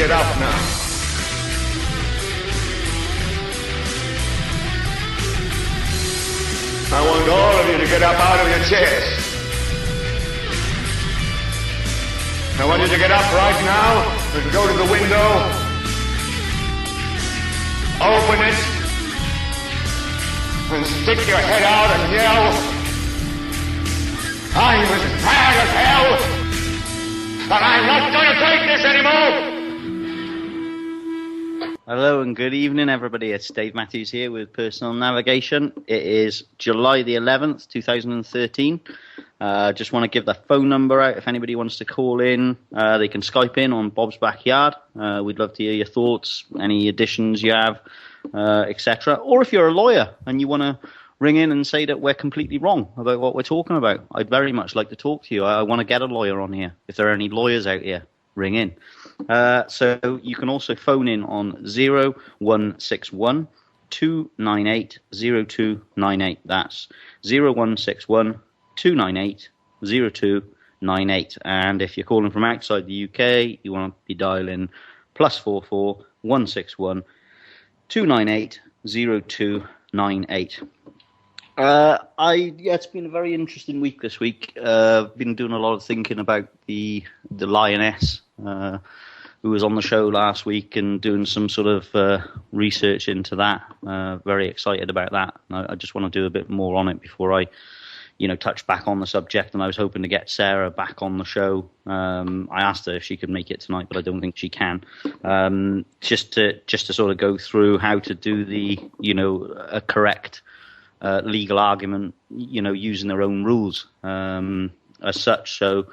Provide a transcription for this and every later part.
get up now. I want all of you to get up out of your chairs. I want you to get up right now and go to the window, open it, and stick your head out and yell, I'm as mad as hell, and I'm not going to take this anymore! Hello and good evening, everybody. It's Dave Matthews here with Personal Navigation. It is July the 11th, 2013. Just want to give the phone number out if anybody wants to call in. They can Skype in on Bob's Backyard. We'd love to hear your thoughts, any additions you have, etc. Or if you're a lawyer and you want to ring in and say that we're completely wrong about what we're talking about, I'd very much like to talk to you. I want to get a lawyer on here. If there are any lawyers out here, ring in. So you can also phone in on 0161 298 0298. That's 0161 298 0298. And if you're calling from outside the UK, you want to be dialing +44 161 298 0298. It's been a very interesting week this week. I've been doing a lot of thinking about the lioness who was on the show last week and doing some sort of research into that. Very excited about that. I just want to do a bit more on it before I, touch back on the subject. And I was hoping to get Sarah back on the show. I asked her if she could make it tonight, but I don't think she can. Just to sort of go through how to do the, a correct legal argument, using their own rules as such. So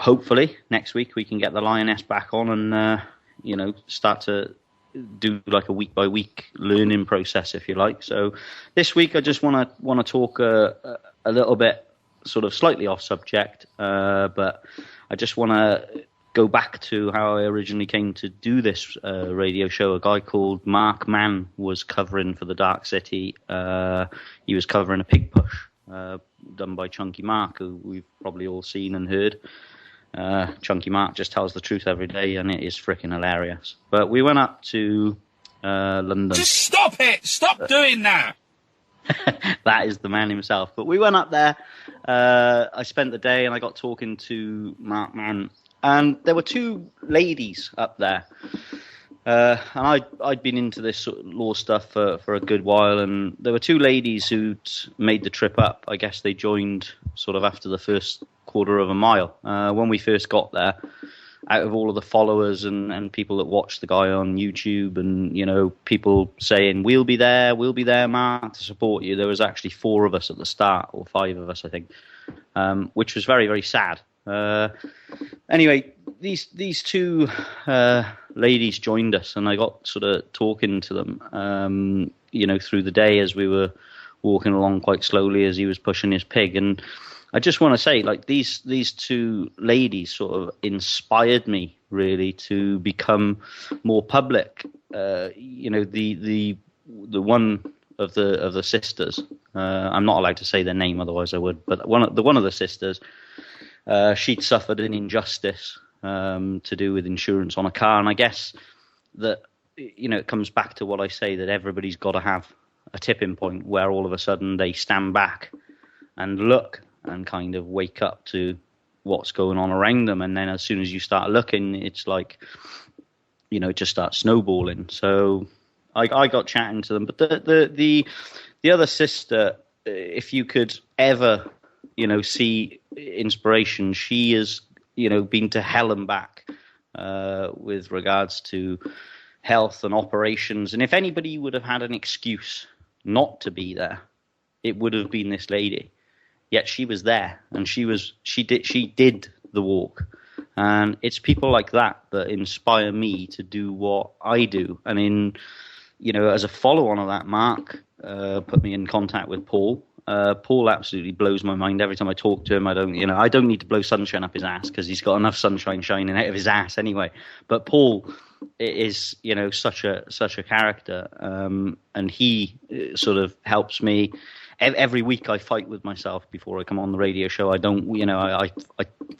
hopefully next week we can get the lioness back on and, start to do like a week by week learning process, if you like. So this week I just want to talk a little bit sort of slightly off subject, but I just want to go back to how I originally came to do this radio show. A guy called Mark Mann was covering for the Darkcity. He was covering a pig push done by Chunky Mark, who we've probably all seen and heard. Chunky Mark just tells the truth every day, and it is freaking hilarious. But we went up to London. Just stop it! Stop doing that! That is the man himself. But we went up there. I spent the day, and I got talking to Mark Mann. And there were two ladies up there. And I'd been into this sort of law stuff for a good while, and there were two ladies who'd made the trip up. I guess they joined sort of after the first quarter of a mile. When we first got there, out of all of the followers and people that watched the guy on YouTube and, people saying, we'll be there, Mark, to support you, there was actually 4 of us at the start, or 5 of us, I think, which was very, very sad. Anyway, these two ladies joined us, and I got sort of talking to them, through the day as we were walking along quite slowly as he was pushing his pig. And I just want to say, like, these two ladies sort of inspired me really to become more public. The one of the sisters, I'm not allowed to say their name, otherwise I would, but one of the sisters. She'd suffered an injustice to do with insurance on a car. And I guess that, it comes back to what I say, that everybody's got to have a tipping point where all of a sudden they stand back and look and kind of wake up to what's going on around them. And then as soon as you start looking, it's like, it just starts snowballing. So I got chatting to them. But the other sister, if you could ever see inspiration, she has, been to hell and back with regards to health and operations. And if anybody would have had an excuse not to be there, it would have been this lady. Yet she was there, and she did the walk. And it's people like that that inspire me to do what I do. And as a follow-on of that, Mark put me in contact with Paul. Paul absolutely blows my mind every time I talk to him. I don't need to blow sunshine up his ass because he's got enough sunshine shining out of his ass anyway. But Paul is, such a character, and he sort of helps me every week I fight with myself before I come on the radio show. I don't,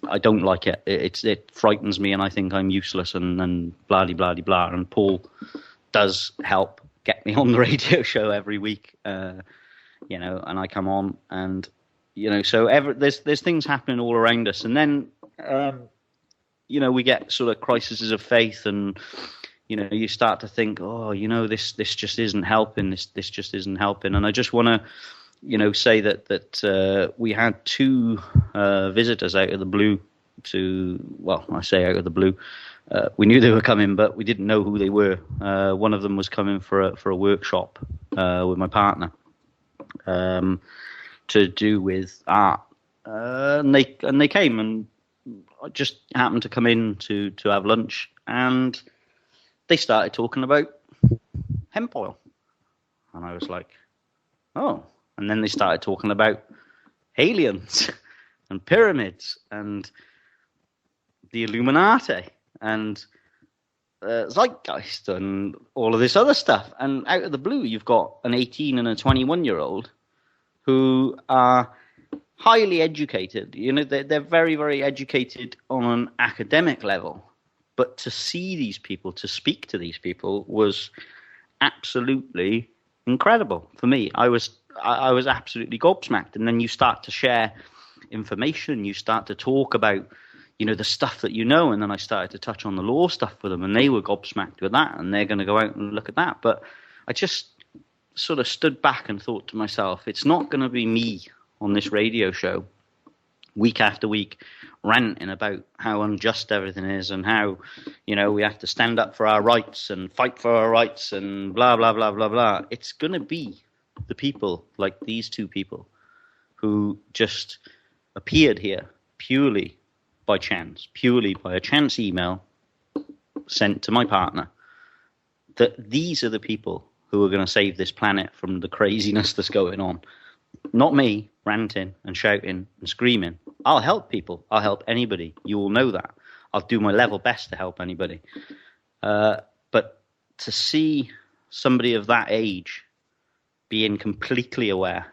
I don't like it. It frightens me, and I think I'm useless and blah blah blah blah. And Paul does help get me on the radio show every week, and I come on, and so there's things happening all around us, and then we get sort of crises of faith, and you start to think, this just isn't helping. This just isn't helping. And I just want to, say that we had two visitors out of the blue I say out of the blue. We knew they were coming, but we didn't know who they were. One of them was coming for a workshop with my partner to do with art. And they came, and I just happened to come in to have lunch, and they started talking about hemp oil. And I was like, oh. And then they started talking about aliens and pyramids and the Illuminati and Zeitgeist and all of this other stuff. And out of the blue, you've got an 18 and a 21-year-old who are highly educated. They're very, very educated on an academic level. But to see these people, to speak to these people, was absolutely incredible for me. I was absolutely gobsmacked. And then you start to share information. You start to talk about, the stuff that and then I started to touch on the law stuff with them, and they were gobsmacked with that, and they're going to go out and look at that. But I just sort of stood back and thought to myself, it's not going to be me on this radio show week after week ranting about how unjust everything is and how, we have to stand up for our rights and fight for our rights and blah, blah, blah, blah, blah. It's going to be the people like these two people who just appeared here purely by a chance email sent to my partner, that these are the people who are going to save this planet from the craziness that's going on. Not me ranting and shouting and screaming. I'll help people. I'll help anybody. You all know that. I'll do my level best to help anybody. But to see somebody of that age being completely aware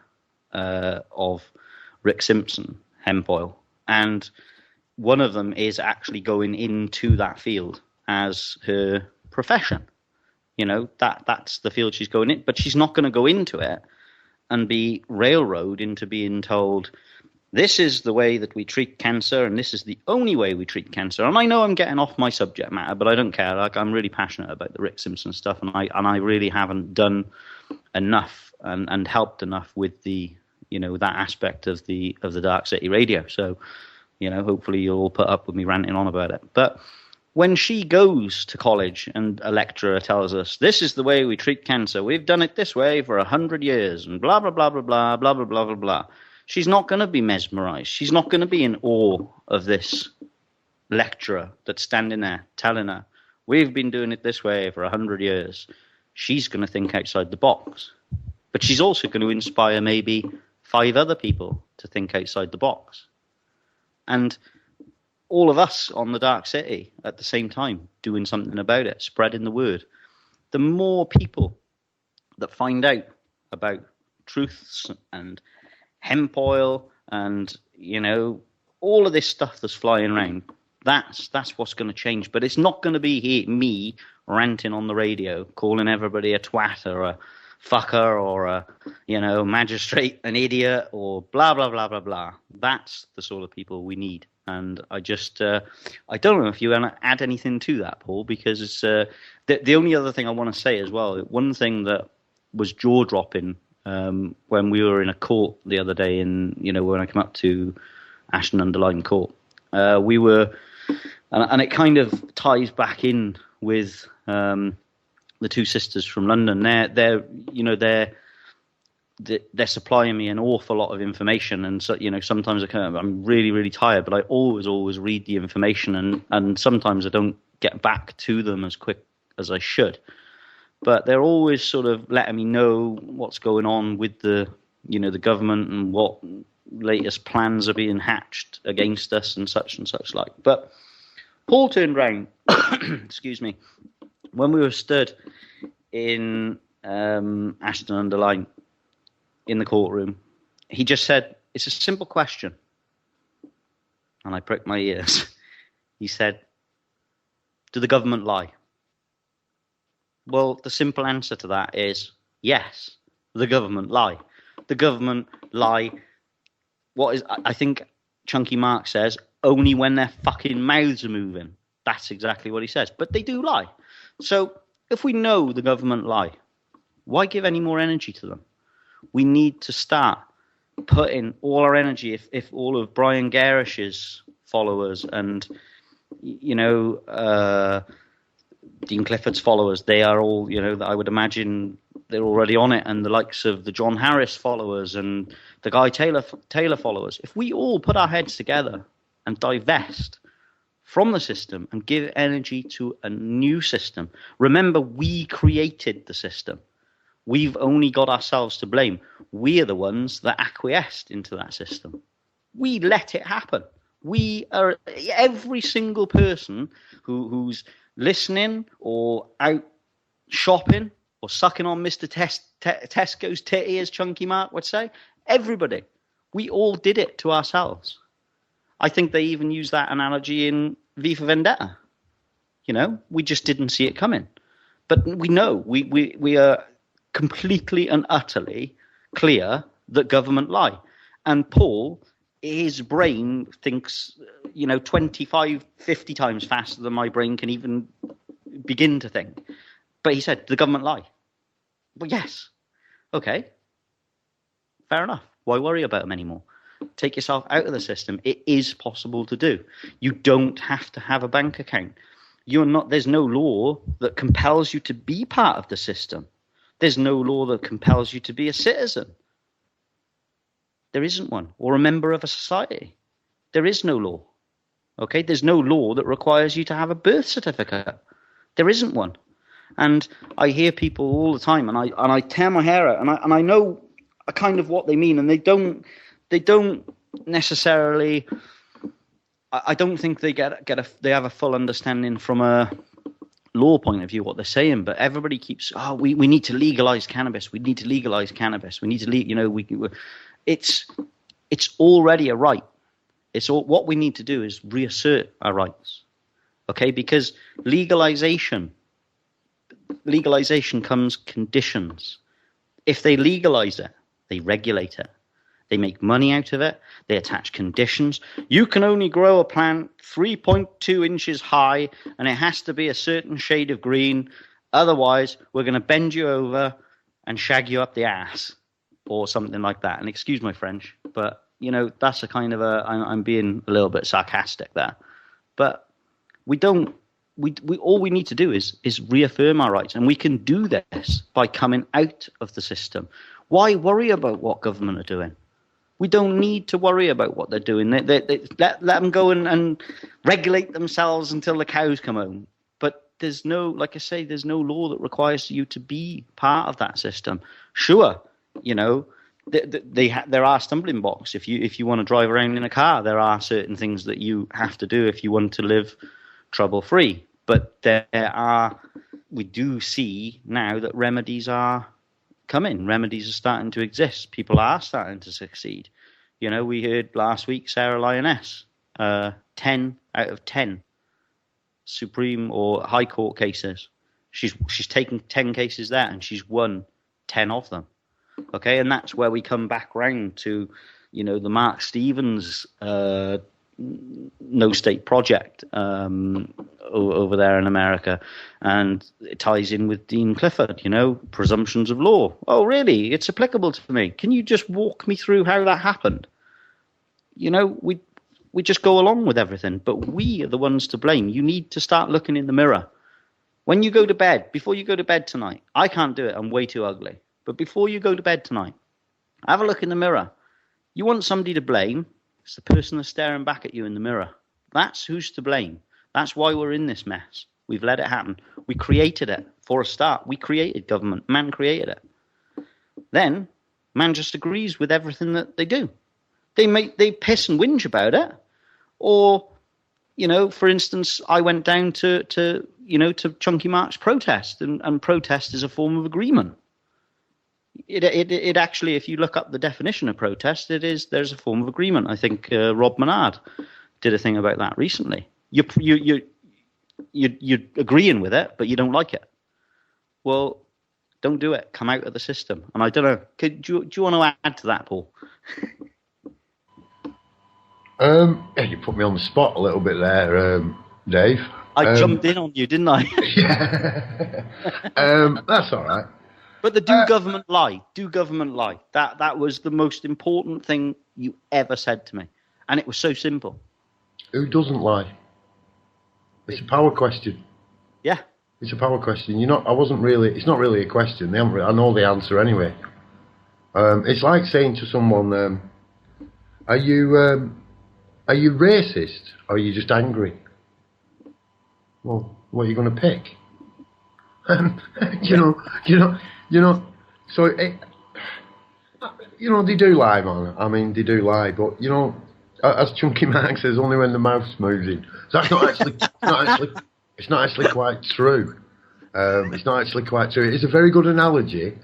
of Rick Simpson, hemp oil, and one of them is actually going into that field as her profession. That's the field she's going in, but she's not going to go into it and be railroaded into being told, this is the way that we treat cancer, and this is the only way we treat cancer. And I know I'm getting off my subject matter, but I don't care. Like, I'm really passionate about the Rick Simpson stuff, and I really haven't done enough and helped enough with the that aspect of the Darkcity radio. So hopefully you'll all put up with me ranting on about it. But when she goes to college and a lecturer tells us, this is the way we treat cancer, we've done it this way for 100 years, and blah, blah, blah, blah, blah, blah, blah, blah, blah, blah, she's not going to be mesmerized. She's not going to be in awe of this lecturer that's standing there telling her, we've been doing it this way for 100 years. She's going to think outside the box. But she's also going to inspire maybe 5 other people to think outside the box. And all of us on the Darkcity at the same time doing something about it, spreading the word. The more people that find out about truths and hemp oil and, all of this stuff that's flying around, that's what's going to change. But it's not going to be me ranting on the radio, calling everybody a twat or a fucker or a, magistrate, an idiot, or blah, blah, blah, blah, blah. That's the sort of people we need. And I just, I don't know if you want to add anything to that, Paul, because it's, the only other thing I want to say as well, one thing that was jaw-dropping when we were in a court the other day when I came up to Ashton-under-Lyne Court, we were, and it kind of ties back in with the two sisters from London. They're supplying me an awful lot of information, and so sometimes I'm really, really tired, but I always read the information, and sometimes I don't get back to them as quick as I should. But they're always sort of letting me know what's going on with the government and what latest plans are being hatched against us and such like. But Paul turned round, excuse me, when we were stood in Ashton-under-Lyne in the courtroom, he just said, it's a simple question. And I pricked my ears. He said, do the government lie? Well, the simple answer to that is yes, the government lie. The government lie. What is, I think Chunky Mark says, only when their fucking mouths are moving. That's exactly what he says. But they do lie. So if we know the government lie, why give any more energy to them? We need to start putting all our energy, if all of Brian Gerish's followers and, Dean Clifford's followers, they are all, I would imagine they're already on it, and the likes of the John Harris followers and the Guy Taylor followers. If we all put our heads together and divest from the system and give energy to a new system, remember, we created the system. We've only got ourselves to blame. We are the ones that acquiesced into that system. We let it happen. We are, every single person who's listening or out shopping or sucking on Mr. Tesco's titty, as Chunky Mark would say, everybody, we all did it to ourselves. I think they even use that analogy in V for Vendetta. We just didn't see it coming. But we know, we are completely and utterly clear that government lie. And Paul, his brain thinks, 25, 50 times faster than my brain can even begin to think. But he said, the government lie. Well, yes. Okay. Fair enough. Why worry about them anymore? Take yourself out of the system. It is possible to do. You don't have to have a bank account. There's no law that compels you to be part of the system. There's no law that compels you to be a citizen. There isn't one. Or a member of a society. There is no law. Okay? There's no law that requires you to have a birth certificate. There isn't one. And I hear people all the time, and I tear my hair out, and I know kind of what they mean, and they don't necessarily. I don't think they they have a full understanding from a law point of view what they're saying. But everybody keeps, we need to legalize cannabis. We need to legalize cannabis. We need to it's already a right. It's all what we need to do is reassert our rights. Okay, because legalization comes conditions. If they legalize it, they regulate it. They make money out of it. They attach conditions. You can only grow a plant 3.2 inches high, and it has to be a certain shade of green. Otherwise, we're going to bend you over and shag you up the ass or something like that. And excuse my French, but, that's a kind of I'm being a little bit sarcastic there. But we all we need to do is reaffirm our rights, and we can do this by coming out of the system. Why worry about what government are doing? We don't need to worry about what they're doing. They let them go and regulate themselves until the cows come home. But there's no, like I say, there's no law that requires you to be part of that system. Sure, there are stumbling blocks. If you want to drive around in a car, there are certain things that you have to do if you want to live trouble-free. But we do see now that remedies are coming. Remedies are starting to exist. People are starting to succeed. We heard last week Sarah Lioness, 10 out of 10 Supreme or High Court cases. She's taken 10 cases there, and she's won 10 of them. Okay, and that's where we come back round to, the Mark Stevens No State Project over there in America, and it ties in with Dean Clifford, presumptions of law. Oh, really? It's applicable to me. Can you just walk me through how that happened? We just go along with everything, but we are the ones to blame. You need to start looking in the mirror. When you go to bed, before you go to bed tonight, I can't do it, I'm way too ugly. But before you go to bed tonight, have a look in the mirror. You want somebody to blame, it's the person that's staring back at you in the mirror. That's who's to blame. That's why we're in this mess. We've let it happen. We created it for a start. We created government. Man created it. Then man just agrees with everything that they do. They piss and whinge about it. Or, for instance, I went down to Chunky Mark's protest, and protest is a form of agreement. It actually, if you look up the definition of protest, there's a form of agreement. I think Rob Menard did a thing about that recently. You're agreeing with it, but you don't like it. Well, don't do it. Come out of the system. And I don't know. Do you want to add to that, Paul? Yeah, you put me on the spot a little bit there, Dave. I jumped in on you, didn't I? Yeah. That's all right. But the do government lie. Do government lie. That was the most important thing you ever said to me. And it was so simple. Who doesn't lie? It's a power question. Yeah. It's a power question. It's not really a question. I know the answer anyway. It's like saying to someone, are you racist or are you just angry? Well, what are you going to pick? So they do lie, man. I mean, they do lie, but as Chunky Mark says, only when the mouth's moving. So that's not actually, it's not actually quite true. It's not actually quite true. It's a very good analogy,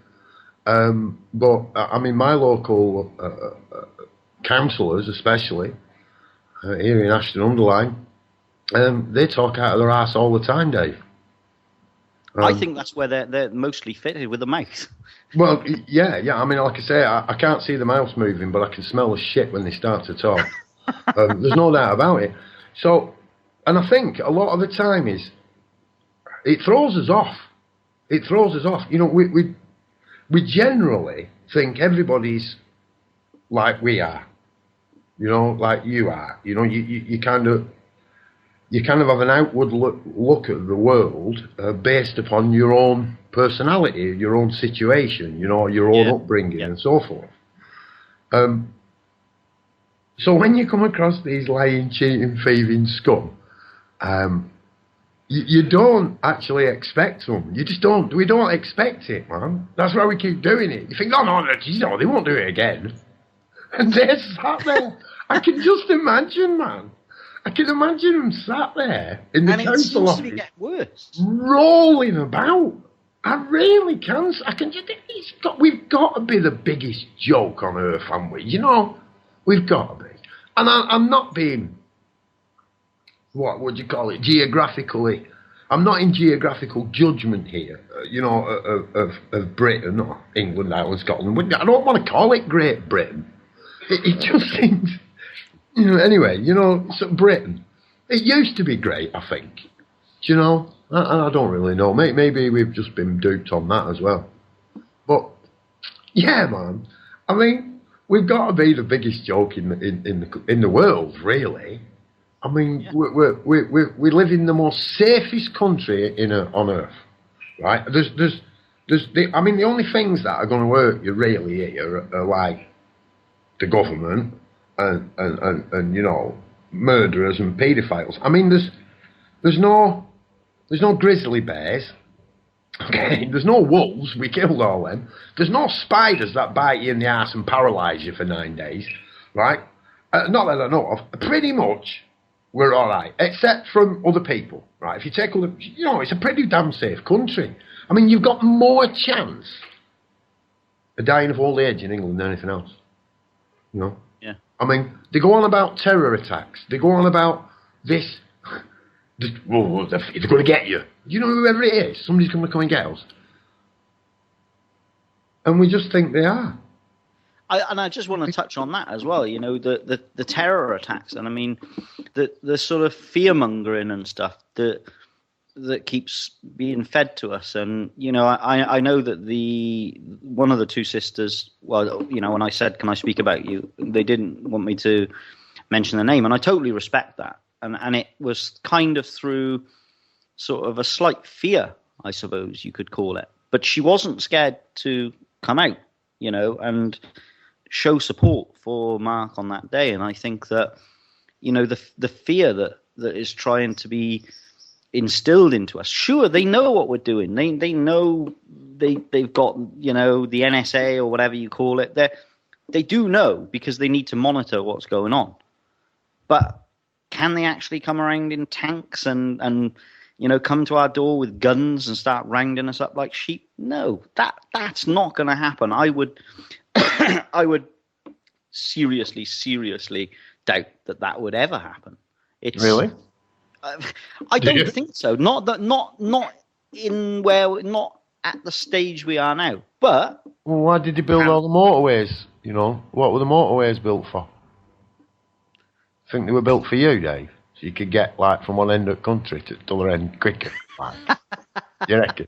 but I mean, my local councillors, especially here in Ashton-under-Lyne, they talk out of their arse all the time, Dave. I think that's where they're mostly fitted with the mouth. Well, yeah. I mean, like I say, I can't see the mouth moving, but I can smell the shit when they start to talk. There's no doubt about it. So, and I think a lot of the time it throws us off. It throws us off. We generally think everybody's like we are. Like you are. You kind of have an outward look at the world based upon your own personality, your own situation, your own upbringing and so forth. So when you come across these lying, cheating, thieving scum, you don't actually expect them. You just don't. We don't expect it, man. That's why we keep doing it. You think, no, they won't do it again. And they're sat there. I can just imagine, man. I can imagine them sat there in the council office, get worse, rolling about. I really can. I can just. We've got to be the biggest joke on earth, haven't we? We've got to be. And I'm not being. What would you call it? Geographically, I'm not in geographical judgment here. Of Britain or England, Ireland, Scotland. I don't want to call it Great Britain. It just seems. Anyway, so Britain, it used to be great, I think. I don't really know. Maybe we've just been duped on that as well. But yeah, man. I mean, we've got to be the biggest joke in the world, really. I mean, we live in the most safest country on earth, right? The only things that are going to hurt you really here are like the government. And murderers and paedophiles. I mean, there's no grizzly bears. Okay, there's no wolves. We killed all them. There's no spiders that bite you in the ass and paralyse you for 9 days, right? Not that I know of. Pretty much, we're all right, except from other people, right? If you take all it's a pretty damn safe country. I mean, you've got more chance of dying of old age in England than anything else. Yeah. I mean, they go on about terror attacks. They go on about this. They're going to get you. Whoever it is, somebody's going to come and get us. And we just think they are. I just want to touch on that as well. The terror attacks, and I mean, the sort of fear mongering and stuff that keeps being fed to us. And I know that one of the two sisters, well, when I said, can I speak about you, they didn't want me to mention the name, and I totally respect that. And it was kind of through sort of a slight fear, I suppose you could call it, but she wasn't scared to come out, and show support for Mark on that day. And I think that the fear that is trying to be instilled into us. Sure, they know what we're doing. They know they've got the NSA or whatever you call it. They do know because they need to monitor what's going on. But can they actually come around in tanks and come to our door with guns and start rounding us up like sheep. No, that's not going to happen. I would, I would seriously doubt that would ever happen. It's Really? I don't think so. Not at the stage we are now. But Well, why did they build all the motorways? What were the motorways built for? I think they were built for you, Dave, so you could get from one end of the country to the other end quicker. You reckon?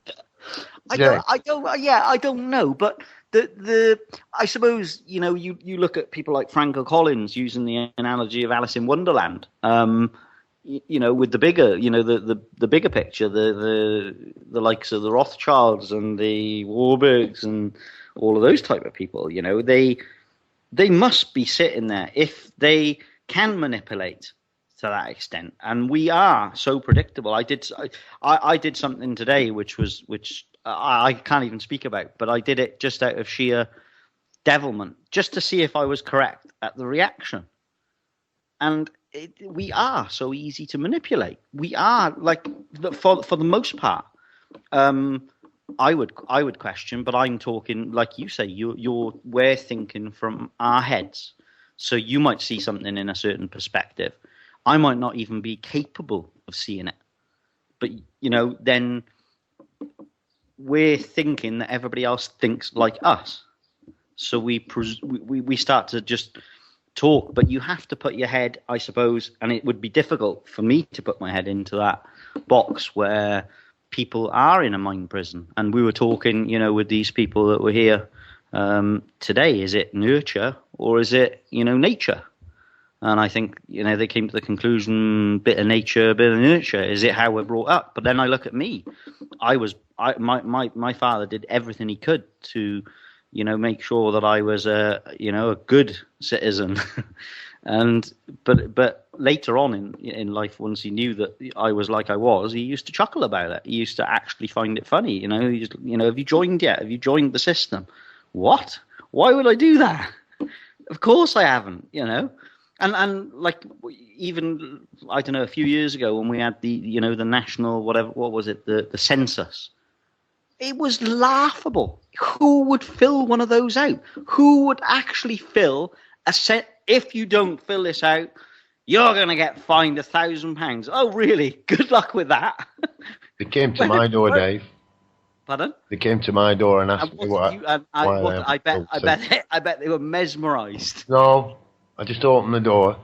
I don't know, but I suppose you look at people like Franco Collins using the analogy of Alice in Wonderland. With the bigger, the bigger picture, the likes of the Rothschilds and the Warburgs and all of those type of people, they must be sitting there if they can manipulate to that extent. And we are so predictable. I did something today which I can't even speak about, but I did it just out of sheer devilment, just to see if I was correct at the reaction. And we are so easy to manipulate. We are, for the most part. I would question, but I'm talking like you say. We're thinking from our heads, so you might see something in a certain perspective. I might not even be capable of seeing it, but then we're thinking that everybody else thinks like us. So we start to just talk, but you have to put your head, I suppose, and it would be difficult for me to put my head into that box where people are in a mind prison. And we were talking, with these people that were here today. Is it nurture or is it, nature? And I think, they came to the conclusion, bit of nature, bit of nurture. Is it how we're brought up? But then I look at me. My father did everything he could to, make sure that I was a good citizen. But later on in life, once he knew that I was like I was, he used to chuckle about it. He used to actually find it funny. Have you joined yet? Have you joined the system? What? Why would I do that? Of course I haven't, And even, I don't know, a few years ago when we had the national, what was it, the census, it was laughable. Who would fill one of those out? Who would actually fill a set? If you don't fill this out, you're going to get fined £1,000. Oh, really? Good luck with that. They came to my door, Dave. Pardon? They came to my door and asked me I bet they were mesmerised. No, I just opened the door.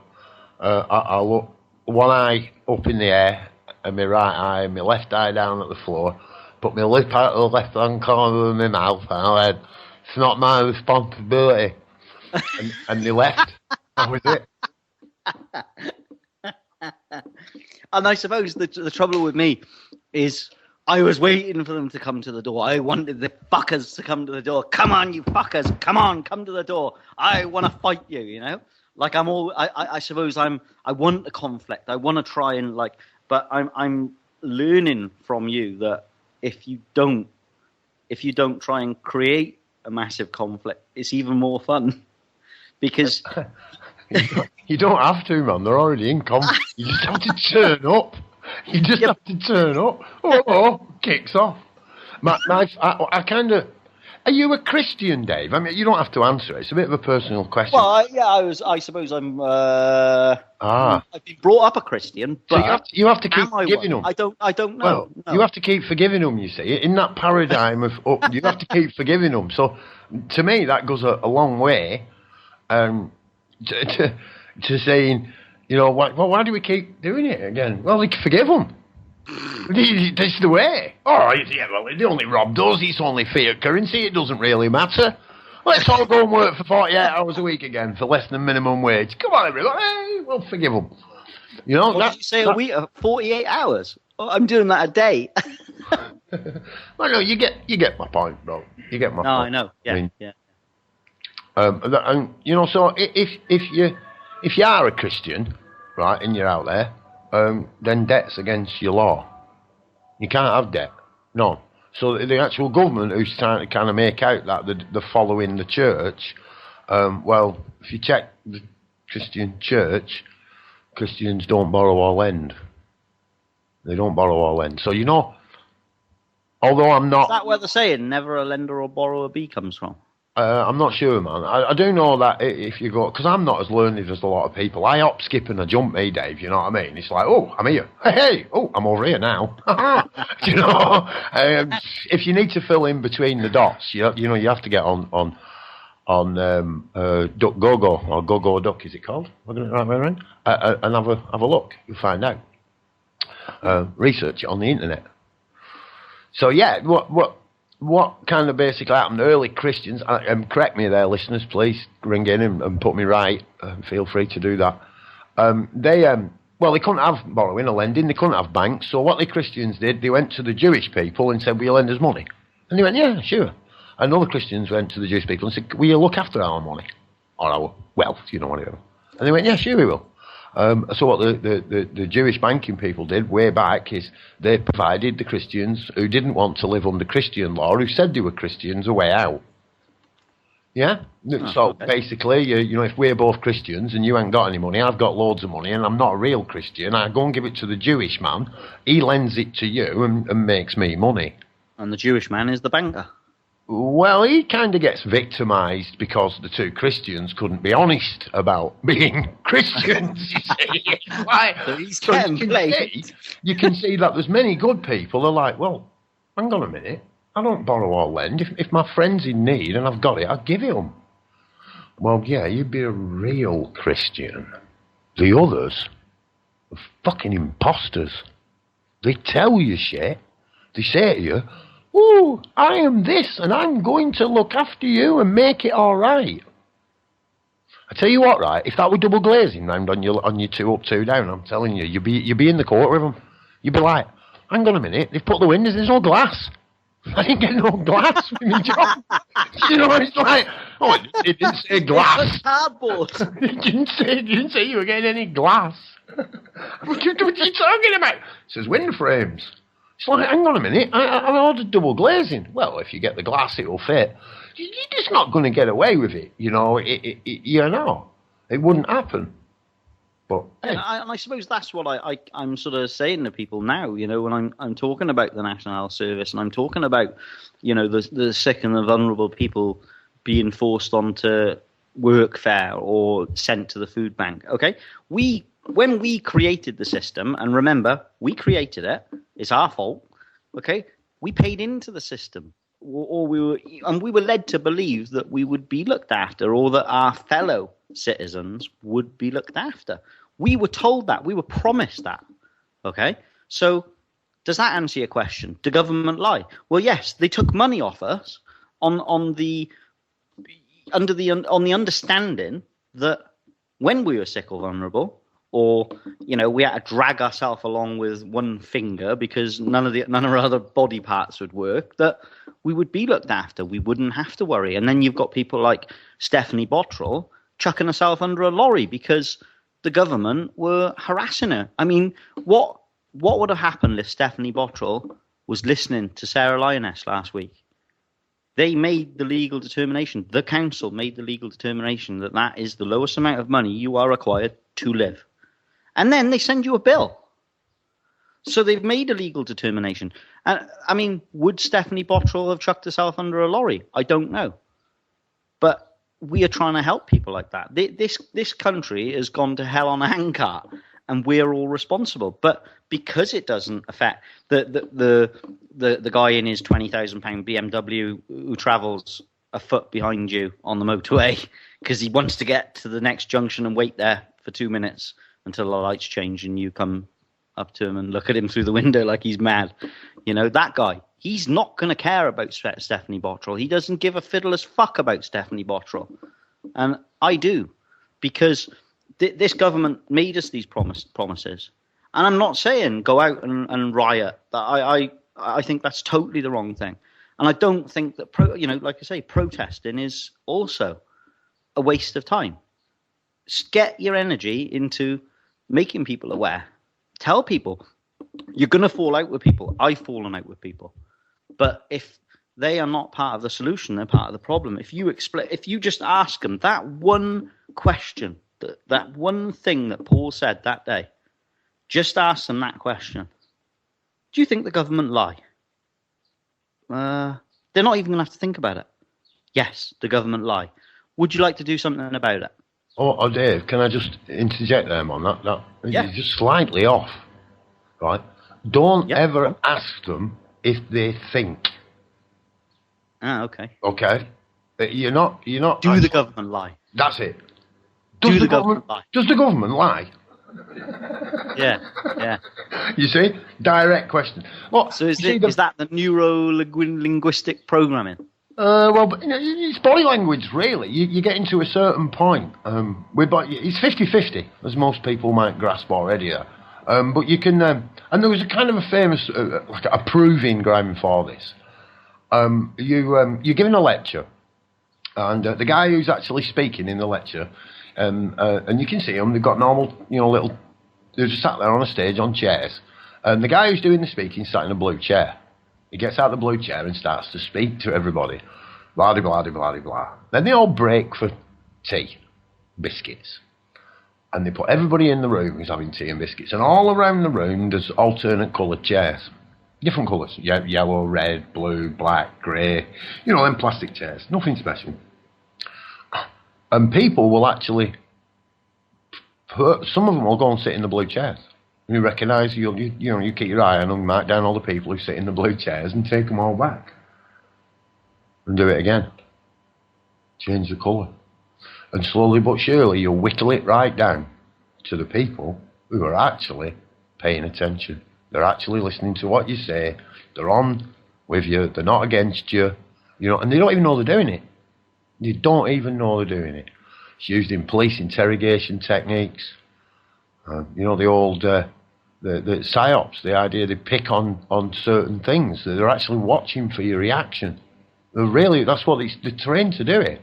I look, one eye up in the air, and my right eye, and my left eye down at the floor. Put my lip out of the left-hand corner of my mouth, and I went, "It's not my responsibility." and they left. That was it. And I suppose the trouble with me is I was waiting for them to come to the door. I wanted the fuckers to come to the door. Come on, you fuckers! Come on, come to the door. I want to fight you. Like I suppose I want the conflict. I want to try and but I'm learning from you that if you don't try and create a massive conflict, it's even more fun. Because you don't have to, man. They're already in conflict. You just have to turn up. You just have to turn up. Oh, kicks off. I kind of. Are you a Christian, Dave? I mean, you don't have to answer it. It's a bit of a personal question. Well, I suppose I'm. I've been brought up a Christian, but so you have to keep forgiving them. I don't know. Well, no. You have to keep forgiving them. You see, in that paradigm of you have to keep forgiving them. So, to me, that goes a long way. To saying, why do we keep doing it again? Well, we can forgive them. This is the way. Oh, yeah, well, they only robbed us. It's only fiat currency. It doesn't really matter. Let's all go and work for 48 hours a week again for less than minimum wage. Come on, everybody. Hey, we'll forgive them. What did you say a week? 48 hours? Oh, I'm doing that a day. Well, no, you get my point, bro. You get my point. I know. Yeah, yeah. So if you are a Christian, right, and you're out there, then debt's against your law. You can't have debt, no. So the actual government who's trying to kind of make out that they're following the church, well, if you check the Christian church, Christians don't borrow or lend. They don't borrow or lend. So, although I'm Is not... that where the saying, never a lender or borrower be comes from? I'm not sure, man. I do know that if you go... Because I'm not as learned as a lot of people. I hop, skip, and I jump, me, Dave. You know what I mean? It's like, oh, I'm here. Hey, oh, I'm over here now. If you need to fill in between the dots, you have to get on DuckGoGo, or GoGoDuck, is it called? Am I getting it right way around? And have a look. You'll find out. Research it on the internet. So yeah, what kind of basically happened? Early Christians, correct me there, listeners, please ring in and put me right. Feel free to do that. They couldn't have borrowing or lending. They couldn't have banks. So what the Christians did, they went to the Jewish people and said, "Will you lend us money?" And they went, "Yeah, sure." And other Christians went to the Jewish people and said, "Will you look after our money or our wealth? Whatever." And they went, "Yeah, sure, we will." So what the Jewish banking people did way back is they provided the Christians who didn't want to live under Christian law, who said they were Christians, a way out. Yeah? Basically, if we're both Christians and you ain't got any money, I've got loads of money and I'm not a real Christian, I go and give it to the Jewish man, he lends it to you and makes me money. And the Jewish man is the banker. Well, he kind of gets victimised because the two Christians couldn't be honest about being Christians, you see. So he's getting played. You can see that there's many good people who are like, well, hang on a minute, I don't borrow or lend. If my friend's in need and I've got it, I'll give it them. Well, yeah, you'd be a real Christian. The others are fucking imposters. They tell you shit. They say to you, "Ooh, I am this, and I'm going to look after you and make it all right." I tell you what, right? If that were double glazing round on your 2 up, 2 down, I'm telling you, you'd be in the court with them. You'd be like, "Hang on a minute, they've put the windows. There's no glass. I didn't get no glass with me job." It's like, oh, it didn't say glass. It's cardboard. It didn't say you were getting any glass. What are you talking about? It says window frames. It's like, hang on a minute, I ordered double glazing. Well, if you get the glass, it'll fit. You're just not going to get away with it, It wouldn't happen. But hey. And I suppose that's what I'm sort of saying to people now, when I'm talking about the National Health Service and I'm talking about, the sick and the vulnerable people being forced onto workfare or sent to the food bank. Okay, when we created the system, and remember, we created it, it's our fault, okay? We paid into the system, or we were led to believe that we would be looked after, or that our fellow citizens would be looked after. We were told that, we were promised that, okay? So does that answer your question? Did government lie? Well, yes, they took money off us on the understanding that when we were sick or vulnerable, or we had to drag ourselves along with one finger because none of our other body parts would work, that we would be looked after. We wouldn't have to worry. And then you've got people like Stephanie Bottrell chucking herself under a lorry because the government were harassing her. I mean, what would have happened if Stephanie Bottrell was listening to Sarah Lioness last week? They made the legal determination. The council made the legal determination that is the lowest amount of money you are required to live. And then they send you a bill. So they've made a legal determination. And I mean, would Stephanie Bottrell have chucked herself under a lorry? I don't know. But we are trying to help people like that. This country has gone to hell on a handcart, and we're all responsible. But because it doesn't affect the guy in his £20,000 BMW who travels a foot behind you on the motorway because he wants to get to the next junction and wait there for 2 minutes until the lights change and you come up to him and look at him through the window like he's mad. That guy, he's not going to care about Stephanie Bottrell. He doesn't give a fiddler's fuck about Stephanie Bottrell. And I do, because this government made us these promises. And I'm not saying go out and riot. I think that's totally the wrong thing. And I don't think that, like I say, protesting is also a waste of time. Get your energy into making people aware. Tell people you're going to fall out with people. I've fallen out with people. But if they are not part of the solution, they're part of the problem. If you just ask them that one question, that one thing that Paul said that day, just ask them that question, Do you think the government lie? They're not even going to have to think about it. Yes, the government lie. Would you like to do something about it? Oh, Dave, can I just interject there, man? That Yeah. You're just slightly off, right? Don't Yeah. ever ask them if they think. Okay. Okay, you're not. Do the government lie? That's it. Do the government lie? Does the government lie? Yeah. You see, direct question. Well, So is that the neuro-linguistic programming? Well, but, it's body language, really. You get into a certain point. It's 50-50, as most people might grasp already. But you can, and there was a kind of a famous, like a proving ground for this. You're giving a lecture, and the guy who's actually speaking in the lecture, and you can see them. They've got normal, little. They're just sat there on a stage on chairs, and the guy who's doing the speaking sat in a blue chair. He gets out of the blue chair and starts to speak to everybody. Blah, blah, blah, blah, blah. Then they all break for tea, biscuits. And they put everybody in the room who's having tea and biscuits. And all around the room, there's alternate coloured chairs. Different colours. Yellow, red, blue, black, grey. Them plastic chairs. Nothing special. And people will actually... Some of them will go and sit in the blue chairs. You recognise, you keep your eye on them, mark down all the people who sit in the blue chairs and take them all back. And do it again. Change the colour. And slowly but surely you'll whittle it right down to the people who are actually paying attention. They're actually listening to what you say. They're on with you. They're not against you. And they don't even know they're doing it. They don't even know they're doing it. It's used in police interrogation techniques. The old... The psyops, the idea they pick on certain things. They're actually watching for your reaction. That's what they're trained to do it.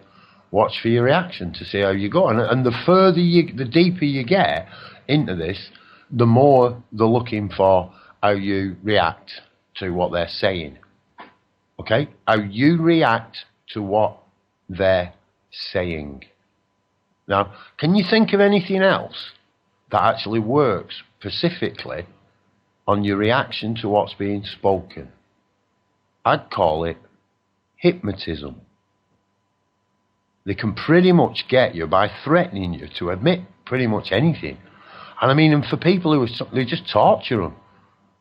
Watch for your reaction to see how you go. And the deeper you get into this, the more they're looking for how you react to what they're saying. Okay? How you react to what they're saying. Now, can you think of anything else that actually works specifically on your reaction to what's being spoken? I'd call it hypnotism. They can pretty much get you by threatening you to admit pretty much anything. And I mean, and for people who just torture them.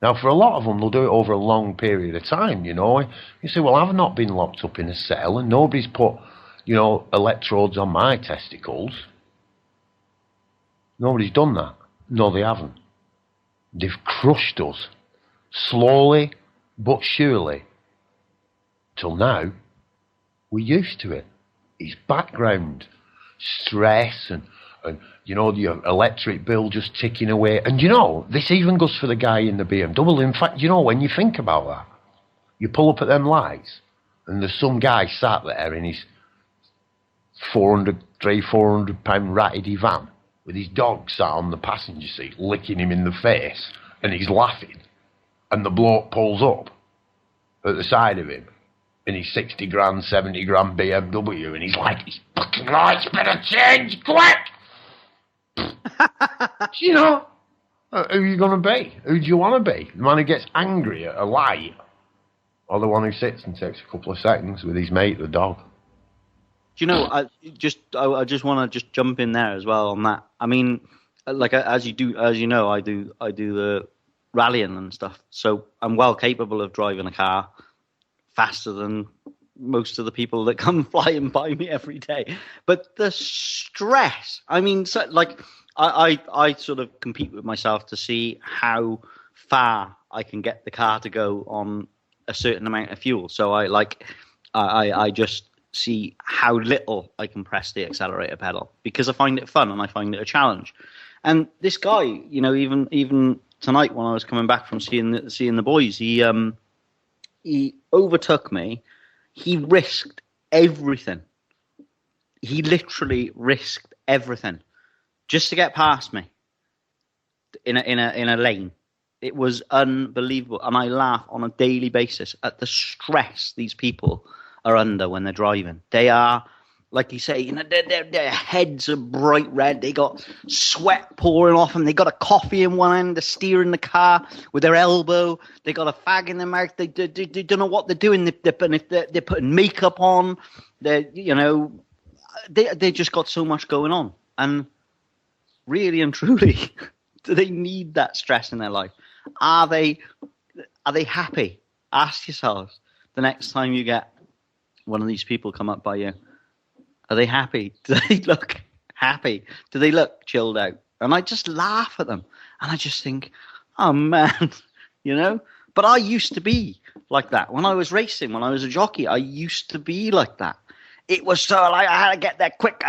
Now, for a lot of them, they'll do it over a long period of time, You say, well, I've not been locked up in a cell and nobody's put, electrodes on my testicles. Nobody's done that. No, they haven't. They've crushed us, slowly but surely. Till now, we're used to it. It's background stress and your electric bill just ticking away. And this even goes for the guy in the BMW. In fact, when you think about that, you pull up at them lights and there's some guy sat there in his 400 pound ratty van with his dog sat on the passenger seat, licking him in the face, and he's laughing. And the bloke pulls up at the side of him in his 60 grand, 70 grand BMW, and he's like, his fucking lights better change, quick! Who are you going to be? Who do you want to be? The man who gets angry at a light, or the one who sits and takes a couple of seconds with his mate, the dog? Do you know? I just want to just jump in there as well on that. I mean, like as you know, I do the rallying and stuff, so I'm well capable of driving a car faster than most of the people that come flying by me every day. But the stress, I mean, so, like I sort of compete with myself to see how far I can get the car to go on a certain amount of fuel. So I just see how little I can press the accelerator pedal because I find it fun and I find it a challenge. And this guy, even tonight when I was coming back from seeing the boys, he overtook me. He risked everything. He literally risked everything just to get past me in a lane. It was unbelievable, and I laugh on a daily basis at the stress these people are under when they're driving. They are like you say, their heads are bright red. They got sweat pouring off them. They got a coffee in one hand. They're steering the car with their elbow. They got a fag in their mouth. They don't know what they're doing. They're putting makeup on. They just got so much going on. And really and truly, do they need that stress in their life? Are they happy? Ask yourselves the next time you get one of these people come up by you. Are they happy? Do they look happy? Do they look chilled out? And I just laugh at them. And I just think, oh, man, But I used to be like that. When I was racing, when I was a jockey, I used to be like that. It was so like, I had to get there quick,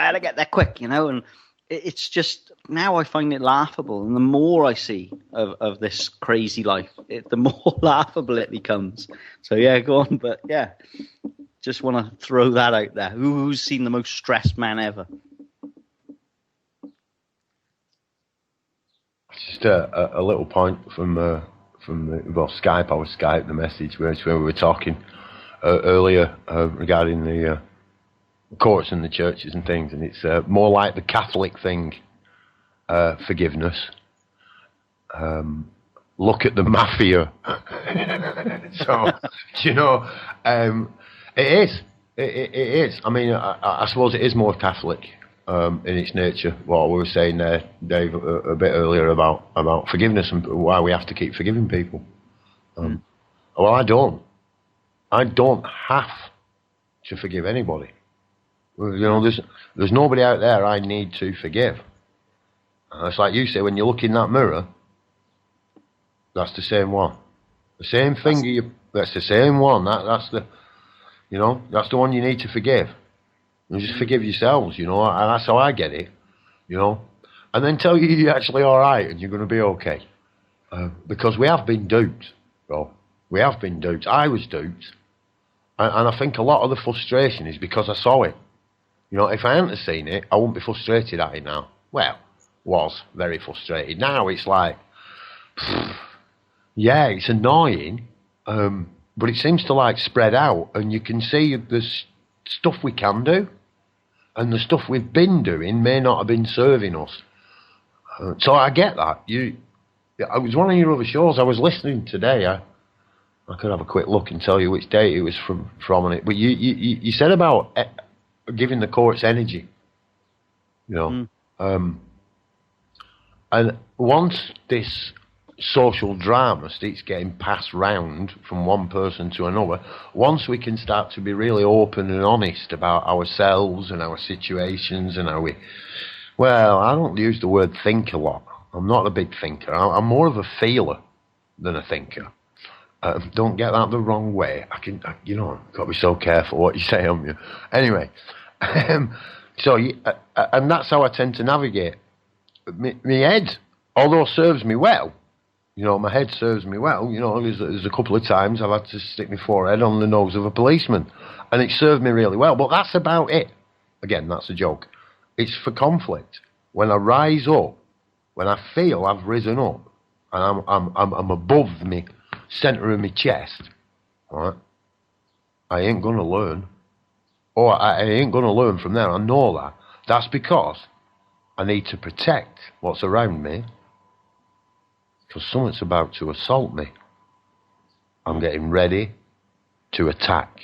And it's just, now I find it laughable. And the more I see of this crazy life, the more laughable it becomes. So, yeah, go on. But, yeah. Just want to throw that out there. Who's seen the most stressed man ever? Just a little point from Skype. I was Skype the message where we were talking earlier regarding the courts and the churches and things, and it's more like the Catholic thing, forgiveness. Look at the mafia. So it is. It is. I mean, I suppose it is more Catholic in its nature. What we were saying there, Dave, a bit earlier about forgiveness and why we have to keep forgiving people. Well, I don't. I don't have to forgive anybody. There's nobody out there I need to forgive. It's like you say, when you look in that mirror, that's the same one. The same finger, that's the same one. That's the... that's the one you need to forgive. You just forgive yourselves, and that's how I get it, and then tell you you're actually all right and you're going to be okay. Because we have been duped, bro. We have been duped. I was duped. And I think a lot of the frustration is because I saw it. If I hadn't seen it, I wouldn't be frustrated at it now. Well, was very frustrated. Now it's like, yeah, it's annoying, but it seems to spread out, and you can see there's stuff we can do, and the stuff we've been doing may not have been serving us. So I get that. I was one of your other shows I was listening today. I could have a quick look and tell you which date it was from on it. But you said about giving the courts energy, and once this social drama starts getting passed round from one person to another, once we can start to be really open and honest about ourselves and our situations and how I don't use the word think a lot. I'm not a big thinker. I'm more of a feeler than a thinker. Don't get that the wrong way. I've got to be so careful what you say on me. Anyway, and that's how I tend to navigate. My head, although serves me well, my head serves me well. There's a couple of times I've had to stick my forehead on the nose of a policeman, and it served me really well. But that's about it. Again, that's a joke. It's for conflict. When I rise up, when I feel I've risen up, and I'm above me centre of my chest, right? I ain't gonna learn, or I ain't gonna learn from there. I know that. That's because I need to protect what's around me. Because someone's about to assault me. I'm getting ready to attack.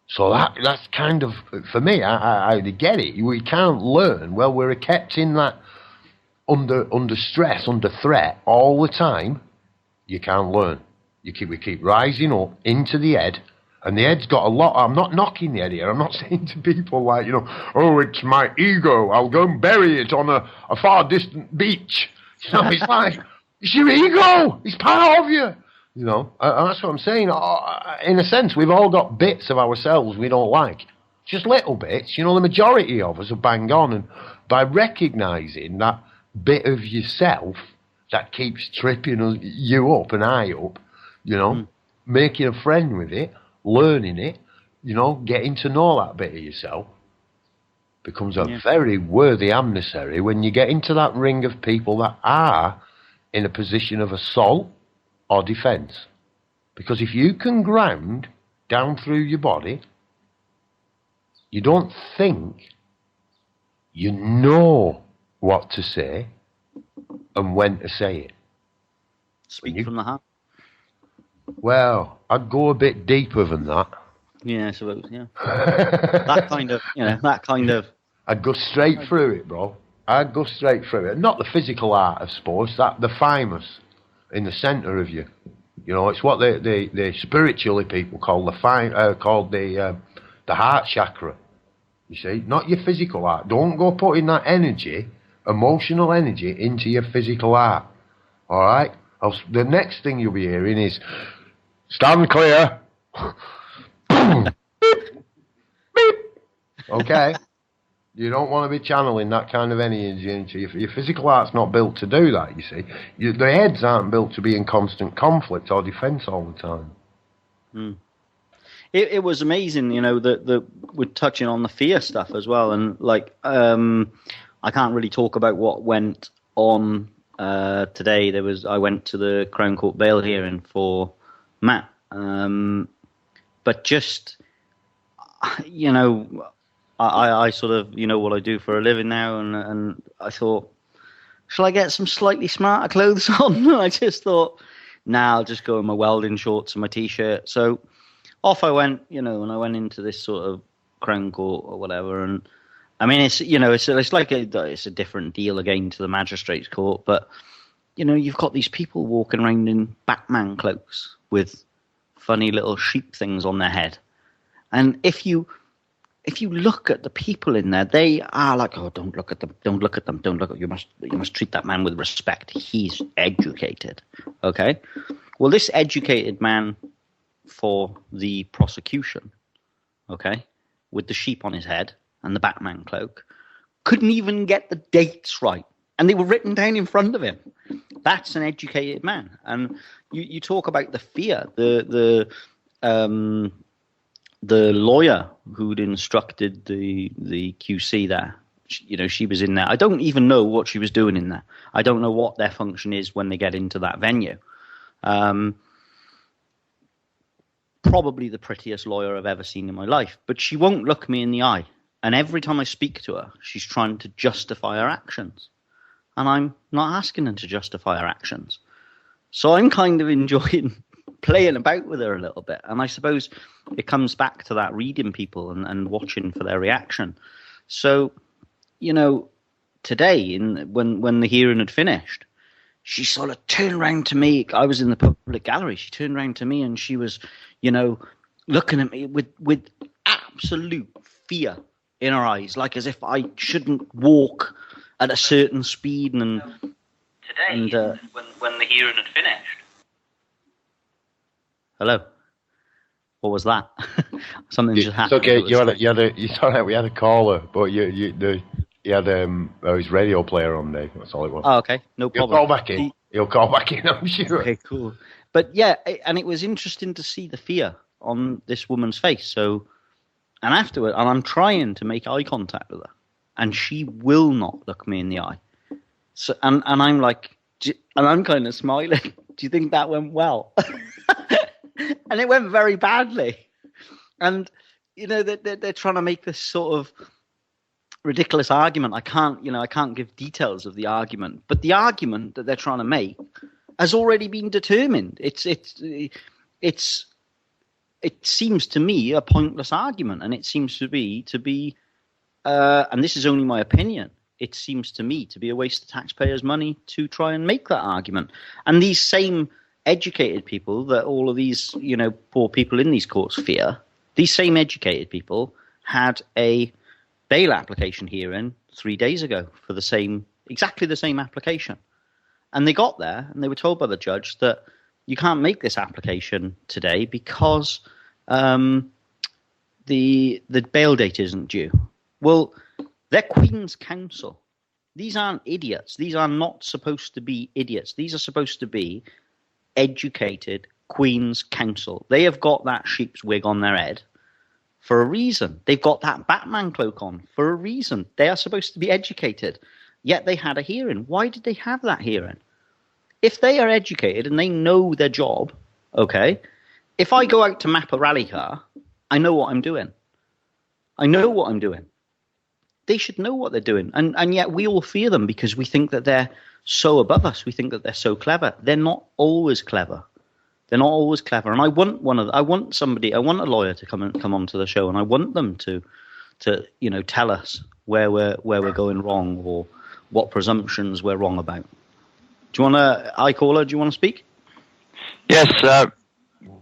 So that's kind of, for me, I get it. We can't learn. Well, we're kept in that under stress, under threat all the time. You can't learn. We keep rising up into the head. And the head's got a lot. I'm not knocking the head here. I'm not saying to people oh, it's my ego. I'll go and bury it on a far distant beach. It's like, it's your ego. It's part of you. And that's what I'm saying. In a sense, we've all got bits of ourselves we don't like. Just little bits. The majority of us are bang on. And by recognising that bit of yourself that keeps tripping you up and I up, making a friend with it, learning it, getting to know that bit of yourself becomes a very worthy emissary when you get into that ring of people that are in a position of assault or defence. Because if you can ground down through your body, you don't think you know what to say and when to say it. Speak from the heart. Well, I'd go a bit deeper than that. Yeah, I suppose. Yeah. that kind of. I'd go straight through it, bro. I'd go straight through it. Not the physical art of sports, that the thymus in the centre of you. You know, it's what the spiritually people call the heart chakra. You see, not your physical art. Don't go putting that energy, emotional energy, into your physical art. All right. The next thing you'll be hearing is, "Stand clear." Beep. Okay. You don't want to be channeling that kind of energy into your physical art's not built to do that, you see. The heads aren't built to be in constant conflict or defence all the time. It was amazing, you know, that we're touching on the fear stuff as well. And, like, I can't really talk about what went on today. I went to the Crown Court bail hearing for Matt. But just, you know... I sort of, you know, what I do for a living now, and I thought, shall I get some slightly smarter clothes on? I just thought, nah, I'll just go in my welding shorts and my t-shirt. So off I went, you know, and I went into this sort of Crown Court or whatever. And I mean, it's, you know, it's like it's a different deal again to the magistrate's court, but you know, you've got these people walking around in Batman cloaks with funny little sheep things on their head, and if you look at the people in there, they are like, oh, don't look at them, don't look at them, don't look at you must treat that man with respect. He's educated. Okay? Well, this educated man for the prosecution, okay, with the sheep on his head and the Batman cloak, couldn't even get the dates right. And they were written down in front of him. That's an educated man. And you talk about the fear, the lawyer who'd instructed the QC there, you know, she was in there. I don't even know what she was doing in there. I don't know what their function is when they get into that venue. Probably the prettiest lawyer I've ever seen in my life, but she won't look me in the eye. And every time I speak to her, she's trying to justify her actions. And I'm not asking her to justify her actions. So I'm kind of enjoying playing about with her a little bit. And I suppose it comes back to that reading people and watching for their reaction. So, you know, today, when the hearing had finished, she sort of turned around to me. I was in the public gallery. She turned around to me and she was, you know, looking at me with absolute fear in her eyes, like as if I shouldn't walk at a certain speed. And today, when the hearing had finished. Hello. What was that? Something just happened. It's okay. It's all right. We had a caller, but he had his radio player on there. That's all it was. Oh, okay, no problem. He'll call back in. I'm sure. Okay, cool. But yeah, and it was interesting to see the fear on this woman's face. So, and afterward, and I'm trying to make eye contact with her, and she will not look me in the eye. So, and I'm like, and I'm kind of smiling. Do you think that went well? And it went very badly. And, you know, they're trying to make this sort of ridiculous argument. I can't give details of the argument, but the argument that they're trying to make has already been determined. It seems to me a pointless argument, and it seems to be, and this is only my opinion, it seems to me to be a waste of taxpayers' money to try and make that argument. And these same educated people that all of these, you know, poor people in these courts fear, these same educated people had a bail application hearing 3 days ago for exactly the same application. And they got there and they were told by the judge that you can't make this application today because the bail date isn't due. Well, they're Queen's Counsel. These aren't idiots. These are not supposed to be idiots. These are supposed to be educated Queen's Counsel. They have got that sheep's wig on their head for a reason. They've got that Batman cloak on for a reason. They are supposed to be educated. Yet they had a hearing. Why did they have that hearing? If they are educated and they know their job, okay, if I go out to map a rally car, I know what I'm doing. I know what I'm doing. They should know what they're doing. And yet we all fear them because we think that they're so above us. We think that they're so clever. They're not always clever. They're not always clever. And I want I want a lawyer to come onto the show, and I want them to tell us where we're going wrong or what presumptions we're wrong about. Do you want to, iCaller, do you want to speak? Yes,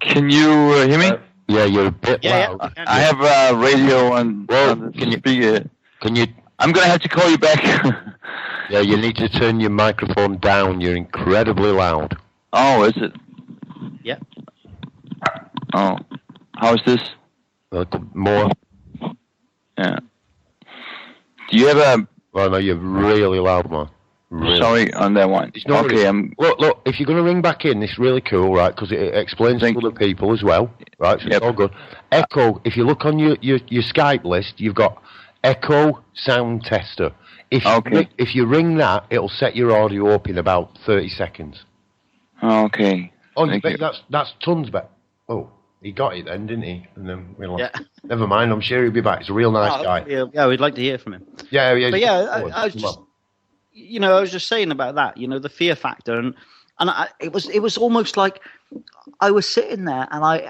can you hear me? Yeah, you're a bit loud. Yeah, I have radio on the speaker. I'm going to have to call you back. Yeah, you need to turn your microphone down. You're incredibly loud. Oh, is it? Yeah. Oh, how is this? More. Yeah. Do you have a... Well, no, you're really loud, man. Really. Sorry on that one. Okay, Look, if you're going to ring back in, it's really cool, right? Because it explains to other people as well, right? So it's all good. Echo, if you look on your Skype list, you've got Echo Sound Tester. If you ring that, it'll set your audio up in about 30 seconds. Okay. Oh, that's tons better. Oh, he got it then, didn't he? And then we lost. Yeah. Never mind, I'm sure he'll be back. He's a real nice guy. Yeah, we'd like to hear from him. Yeah. But yeah, I was just... I was just saying about that, the fear factor, and it was almost like I was sitting there, and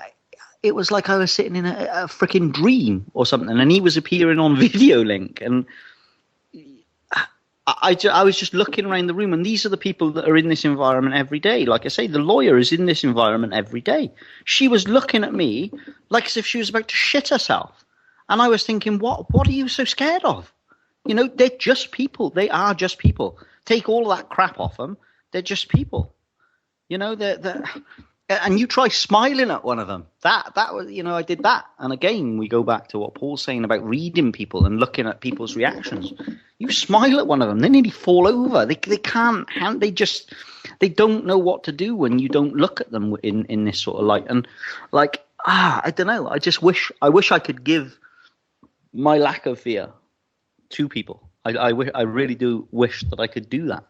it was like I was sitting in a freaking dream or something, and he was appearing on video link, and I was just looking around the room, and these are the people that are in this environment every day. Like I say, the lawyer is in this environment every day. She was looking at me like as if she was about to shit herself, and I was thinking, what are you so scared of? They're just people. They are just people. Take all of that crap off them. They're just people. And you try smiling at one of them. That was, I did that. And again, we go back to what Paul's saying about reading people and looking at people's reactions. You smile at one of them, they nearly fall over. They can't. They don't know what to do when you don't look at them in this sort of light. And I don't know. I wish I could give my lack of fear to people. I really do wish that I could do that.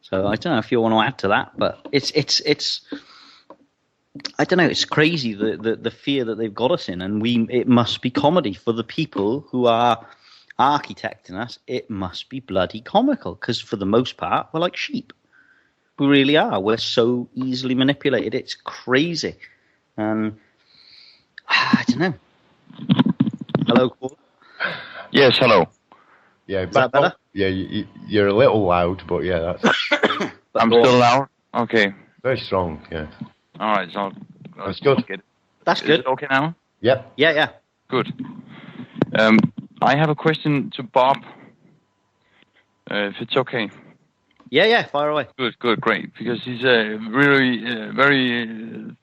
So I don't know if you want to add to that, but it's I don't know. It's crazy the fear that they've got us in, and it must be comedy for the people who are architecting us. It must be bloody comical because for the most part we're like sheep. We really are. We're so easily manipulated. It's crazy. I don't know. Hello, Paul. Yes, hello. Yeah, is that better? Yeah, you're a little loud, but yeah, that's... I'm still loud? Okay. Very strong, yeah. All right, so... That's good. That's good. Is it okay now? Yep. Yeah. Good. I have a question to Bob, if it's okay. Yeah, fire away. Good, great. Because he's a really very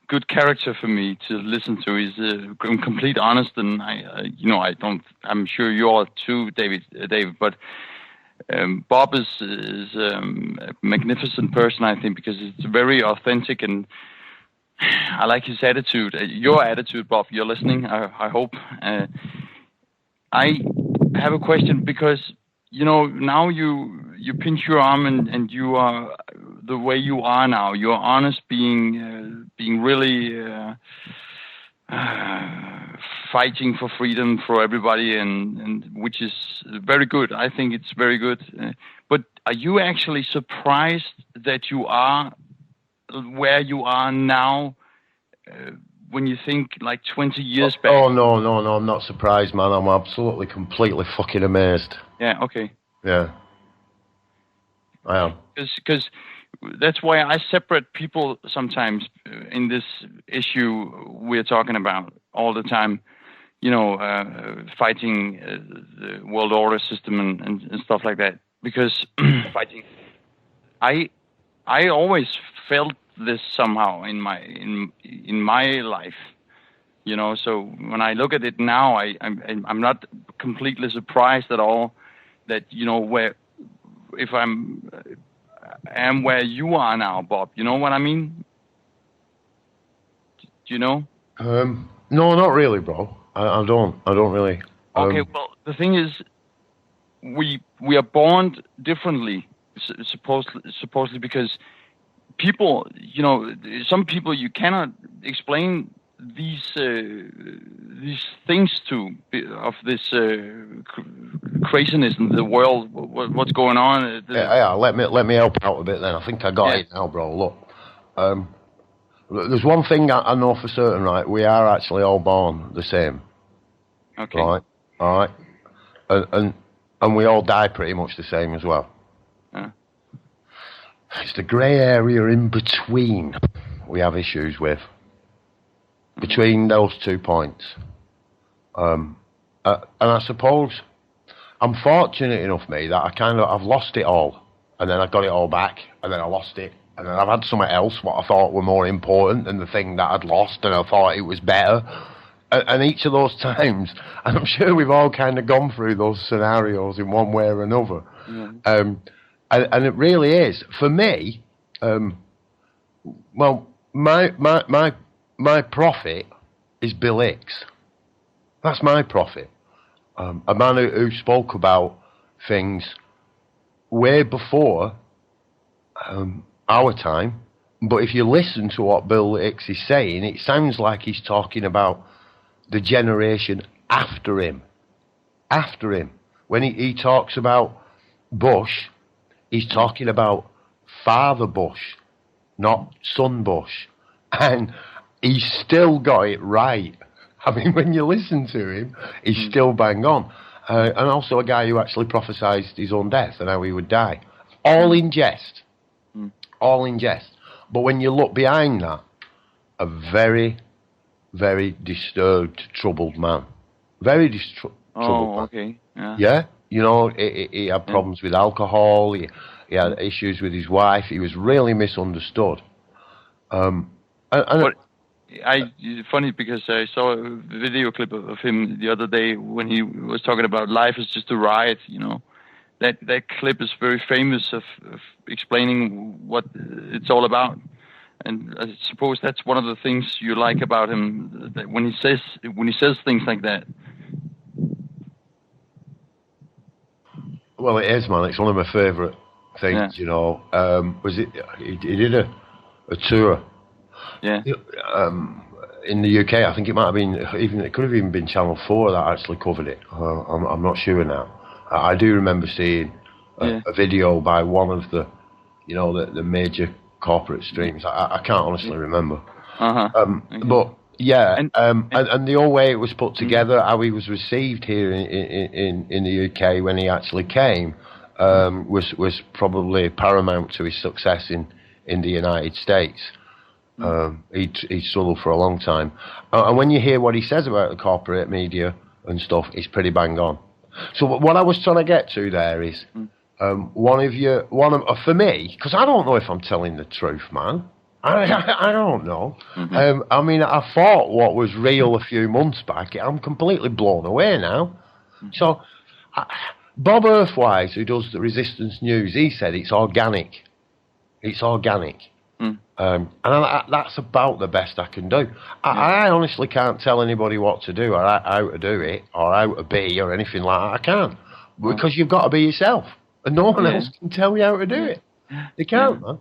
good character for me to listen to. He's complete honest, and I'm sure you are too, David. But Bob is a magnificent person, I think, because it's very authentic, and I like his attitude. Your attitude, Bob. You're listening, I hope. I have a question because now you pinch your arm and you are the way you are now. You're honest, being really fighting for freedom for everybody, and which is very good. I think it's very good. But are you actually surprised that you are where you are now? When you think like 20 years back? Oh, no, I'm not surprised, man. I'm absolutely, completely fucking amazed. Yeah, okay. Yeah. I am. Because that's why I separate people sometimes in this issue we're talking about all the time, fighting the world order system and stuff like that. Because fighting, I always felt this somehow in my life, so when I look at it now, I'm not completely surprised at all that where if I am where you are now, Bob. You know what I mean? Do you know? No, not really, bro. I don't really. Okay, well, the thing is, we are born differently, supposedly because people, some people you cannot explain these things of this craziness in the world? What's going on? Yeah, let me help out a bit then. I think I got it now, bro. Look, there's one thing I know for certain, right? We are actually all born the same. Okay. Right. All right. And we all die pretty much the same as well. It's the grey area in between we have issues with. Between those 2 points. And I suppose I'm fortunate enough, me, that I've lost it all. And then I got it all back. And then I lost it. And then I've had something else what I thought were more important than the thing that I'd lost. And I thought it was better. And each of those times, and I'm sure we've all kind of gone through those scenarios in one way or another. And it really is. For me, well, my prophet is Bill Hicks. That's my prophet. A man who spoke about things way before our time. But if you listen to what Bill Hicks is saying, it sounds like he's talking about the generation after him. After him. When he talks about Bush, he's talking about Father Bush, not Son Bush. And he's still got it right. I mean, when you listen to him, he's still bang on. And also a guy who actually prophesied his own death and how he would die. All in jest. All in jest. But when you look behind that, a very, very disturbed, troubled man. Very troubled man. Okay. Yeah? You know, he had problems with alcohol. He had issues with his wife. He was really misunderstood. It's funny because I saw a video clip of him the other day when he was talking about life is just a riot, you know. That clip is very famous of explaining what it's all about. And I suppose that's one of the things you like about him, that when he says things like that. Well, it is, man. It's one of my favourite things, you know. He did a tour. Yeah. In the UK, I think it might have been it could have even been Channel 4 that actually covered it. I'm not sure now. I do remember seeing a video by one of the, you know, the major corporate streams. I can't honestly remember. But yeah, and the whole way it was put together, how he was received here in the UK when he actually came, was probably paramount to his success in the United States. He struggled for a long time, and when you hear what he says about the corporate media and stuff, it's pretty bang on. So what I was trying to get to there is, for me, because I don't know if I'm telling the truth, man. I don't know. I mean, I thought what was real a few months back. I'm completely blown away now. So, Bob Earthwise, who does the Resistance News, he said it's organic. It's organic. And that's about the best I can do. I honestly can't tell anybody what to do or how to do it or how to be or anything like that. I can't. Because you've got to be yourself. And no one else can tell you how to do it. They can't, man.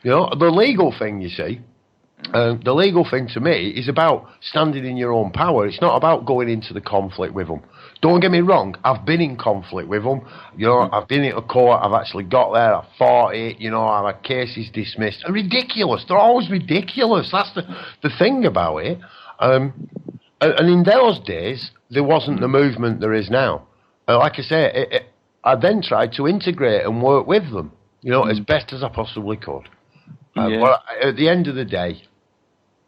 You know, the legal thing, you see, the legal thing to me is about standing in your own power. It's not about going into the conflict with them. Don't get me wrong, I've been in conflict with them. You know, I've been into court, I've actually got there, I've fought it, you know, I've had cases dismissed. They're ridiculous. They're always ridiculous. That's the thing about it. And in those days, there wasn't the movement there is now. Like I say, I then tried to integrate and work with them, you know, as best as I possibly could. But at the end of the day,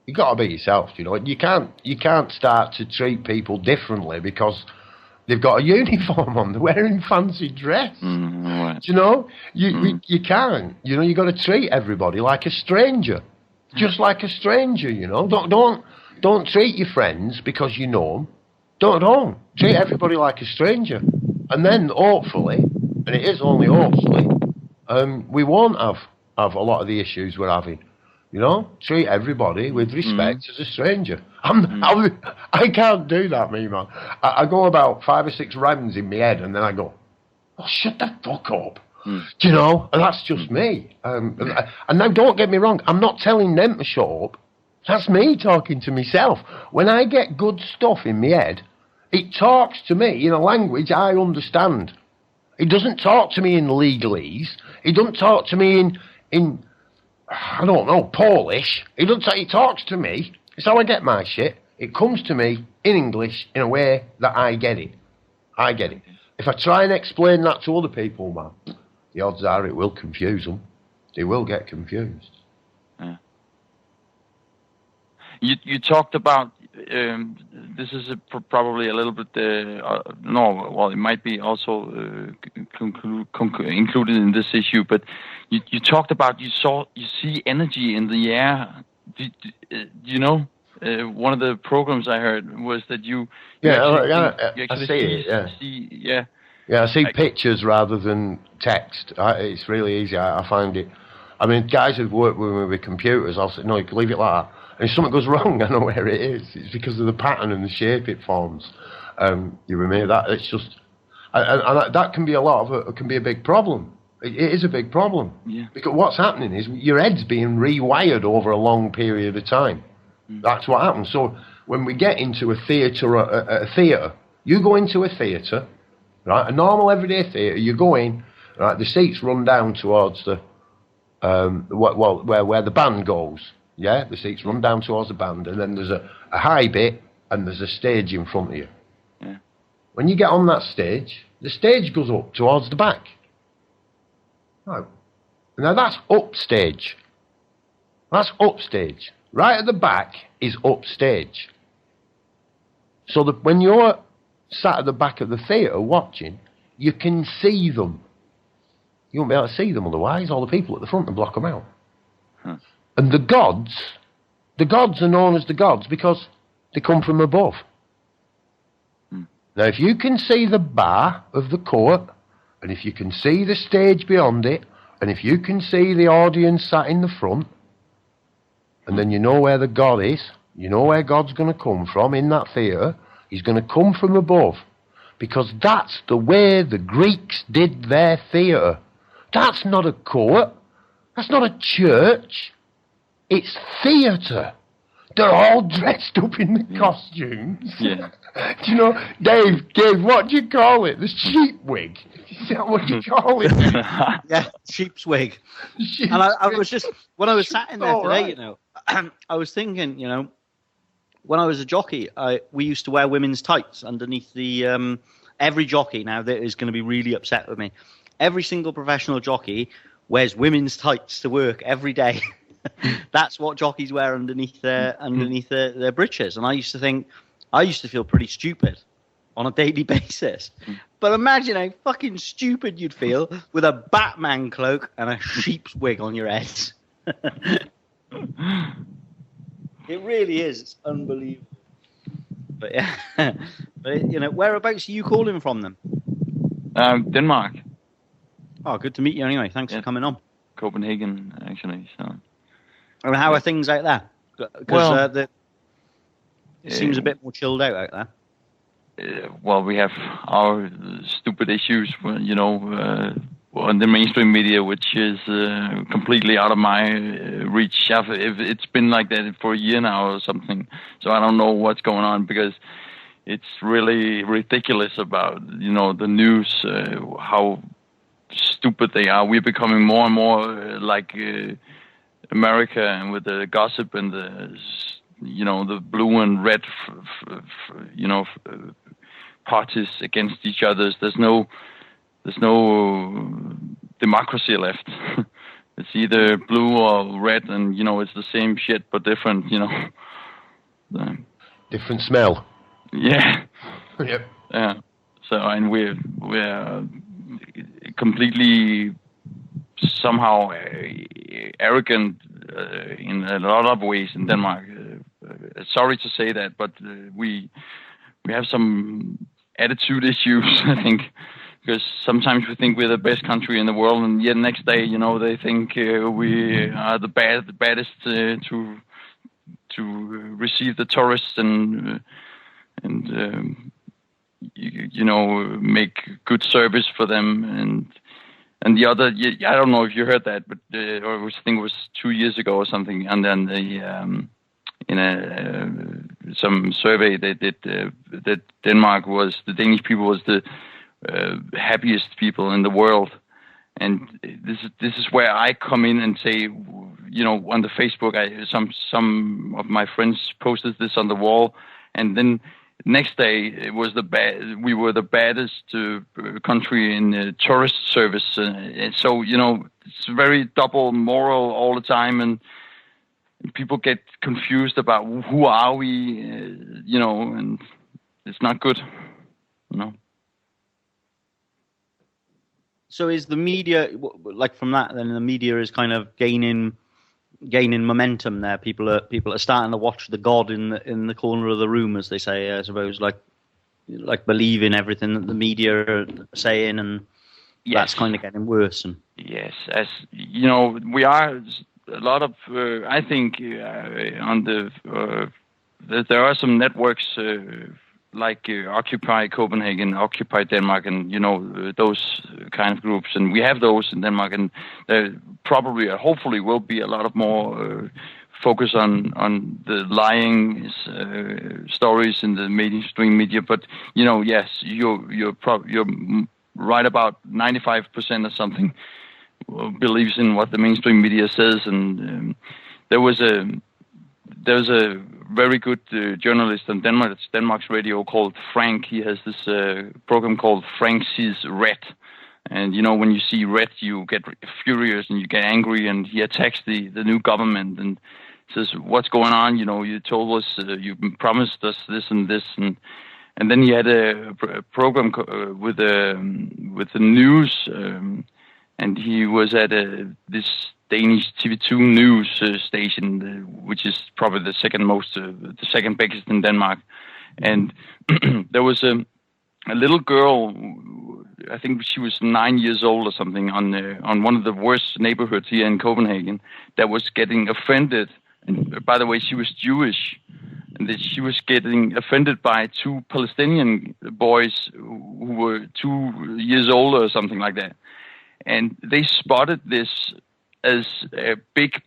you got to be yourself. You know, you can't start to treat people differently because they've got a uniform on. They're wearing fancy dress. Right. You know, you can't. You know, you got to treat everybody like a stranger, just like a stranger. You know, don't treat your friends because you know them. Don't treat everybody like a stranger, and then hopefully, and it is only hopefully, we won't have a lot of the issues we're having. You know, treat everybody with respect as a stranger. I can't do that, me, man. I go about 5 or 6 rounds in my head, and then I go, oh, shut the fuck up. Do you know? And that's just me. And now, don't get me wrong, I'm not telling them to shut up. That's me talking to myself. When I get good stuff in my head, it talks to me in a language I understand. It doesn't talk to me in legalese. It doesn't talk to me in I don't know, Polish. It talks to me. It's how I get my shit. It comes to me in English in a way that I get it. I get it. If I try and explain that to other people, man, the odds are it will confuse them. They will get confused. Yeah. You talked about this is probably a little bit it might be also included in this issue, but you talked about you see energy in the air. You know, one of the programs I heard was that you actually see it. Yeah, I see pictures rather than text. It's really easy. I find it. I mean, guys who've worked with me with computers, I'll say, no, you can leave it like that. And if something goes wrong, I know where it is. It's because of the pattern and the shape it forms. You remember that? It's just, and that can be it can be a big problem. It is a big problem. Yeah. Because what's happening is your head's being rewired over a long period of time. That's what happens. So when we get into a theatre, you go into a theatre, right? A normal everyday theatre, you go in, right? The seats run down towards the where the band goes. Yeah, the seats run down towards the band, and then there's a high bit, and there's a stage in front of you. Yeah. When you get on that stage, the stage goes up towards the back. Right. Now that's upstage. That's upstage. Right at the back is upstage. So that when you're sat at the back of the theatre watching, you can see them. You won't be able to see them otherwise. All the people at the front will block them out. Huh. And the gods are known as the gods because they come from above. Now, if you can see the bar of the court, and if you can see the stage beyond it, and if you can see the audience sat in the front, and then you know where the God is, you know where God's going to come from in that theatre, he's going to come from above. Because that's the way the Greeks did their theatre. That's not a court. That's not a church. It's theatre. They're all dressed up in the costumes. Yeah. Do you know, Dave, what do you call it? The sheep wig. Is that what you call it? Yeah, sheep's wig. And I was just, when I was sat in there today, right. you know, I was thinking, you know, when I was a jockey, we used to wear women's tights underneath the, every jockey now that is going to be really upset with me. Every single professional jockey wears women's tights to work every day. That's what jockeys wear underneath their breeches. And I used to feel pretty stupid on a daily basis. But imagine how fucking stupid you'd feel with a Batman cloak and a sheep's wig on your head. It really is. It's unbelievable. But yeah, you know, whereabouts are you calling from then? Denmark. Oh, good to meet you anyway. Thanks for coming on. Copenhagen, actually. So. And how are things out there? Because it seems a bit more chilled out there. Well, we have our stupid issues, you know, on the mainstream media, which is completely out of my reach. It's been like that for a year now or something, so I don't know what's going on because it's really ridiculous about, you know, the news, how stupid they are. We're becoming more and more like America, and with the gossip and the, you know, the blue and red, you know, parties against each other. There's no democracy left. It's either blue or red, and you know, it's the same shit but different. You know, different smell. Yeah. Yep. Yeah. So, and we're completely somehow arrogant in a lot of ways in Denmark. Sorry to say that, but we have some attitude issues, I think, because sometimes we think we're the best country in the world, and yet next day, you know, they think we are the baddest to receive the tourists and you know, make good service for them. And the other, I don't know if you heard that, but I think it was 2 years ago or something, and then in some survey they did that the Danish people was the happiest people in the world. And this is where I come in and say, on the Facebook, some of my friends posted this on the wall, and then next day it was we were the baddest country in tourist service. And so it's very double moral all the time, and people get confused about who are we, and it's not good, So is the media, like from that, then the media is kind of gaining momentum there. People are starting to watch the God in the corner of the room, as they say, I suppose, like believing everything that the media are saying, and yes. That's kind of getting worse. And yes, as we are a lot of. I think on there are some networks. Like Occupy Copenhagen, Occupy Denmark, and those kind of groups, and we have those in Denmark, and there probably, hopefully, will be a lot of more focus on the lying stories in the mainstream media. But yes, you're right about 95% or something believes in what the mainstream media says, and there was a very good journalist in Denmark. It's Denmark's radio called Frank. He has this program called Frank Sees Red. And, when you see red, you get furious and you get angry. And he attacks the new government and says, what's going on? You told us, you promised us this and this. And then he had a program with the news. And he was at this Danish TV2 news station, which is probably the second biggest in Denmark. And there was a little girl, I think she was 9 years old or something, on one of the worst neighborhoods here in Copenhagen, that was getting offended. And by the way, she was Jewish, and that she was getting offended by two Palestinian boys who were 2 years old or something like that. And they spotted this as a big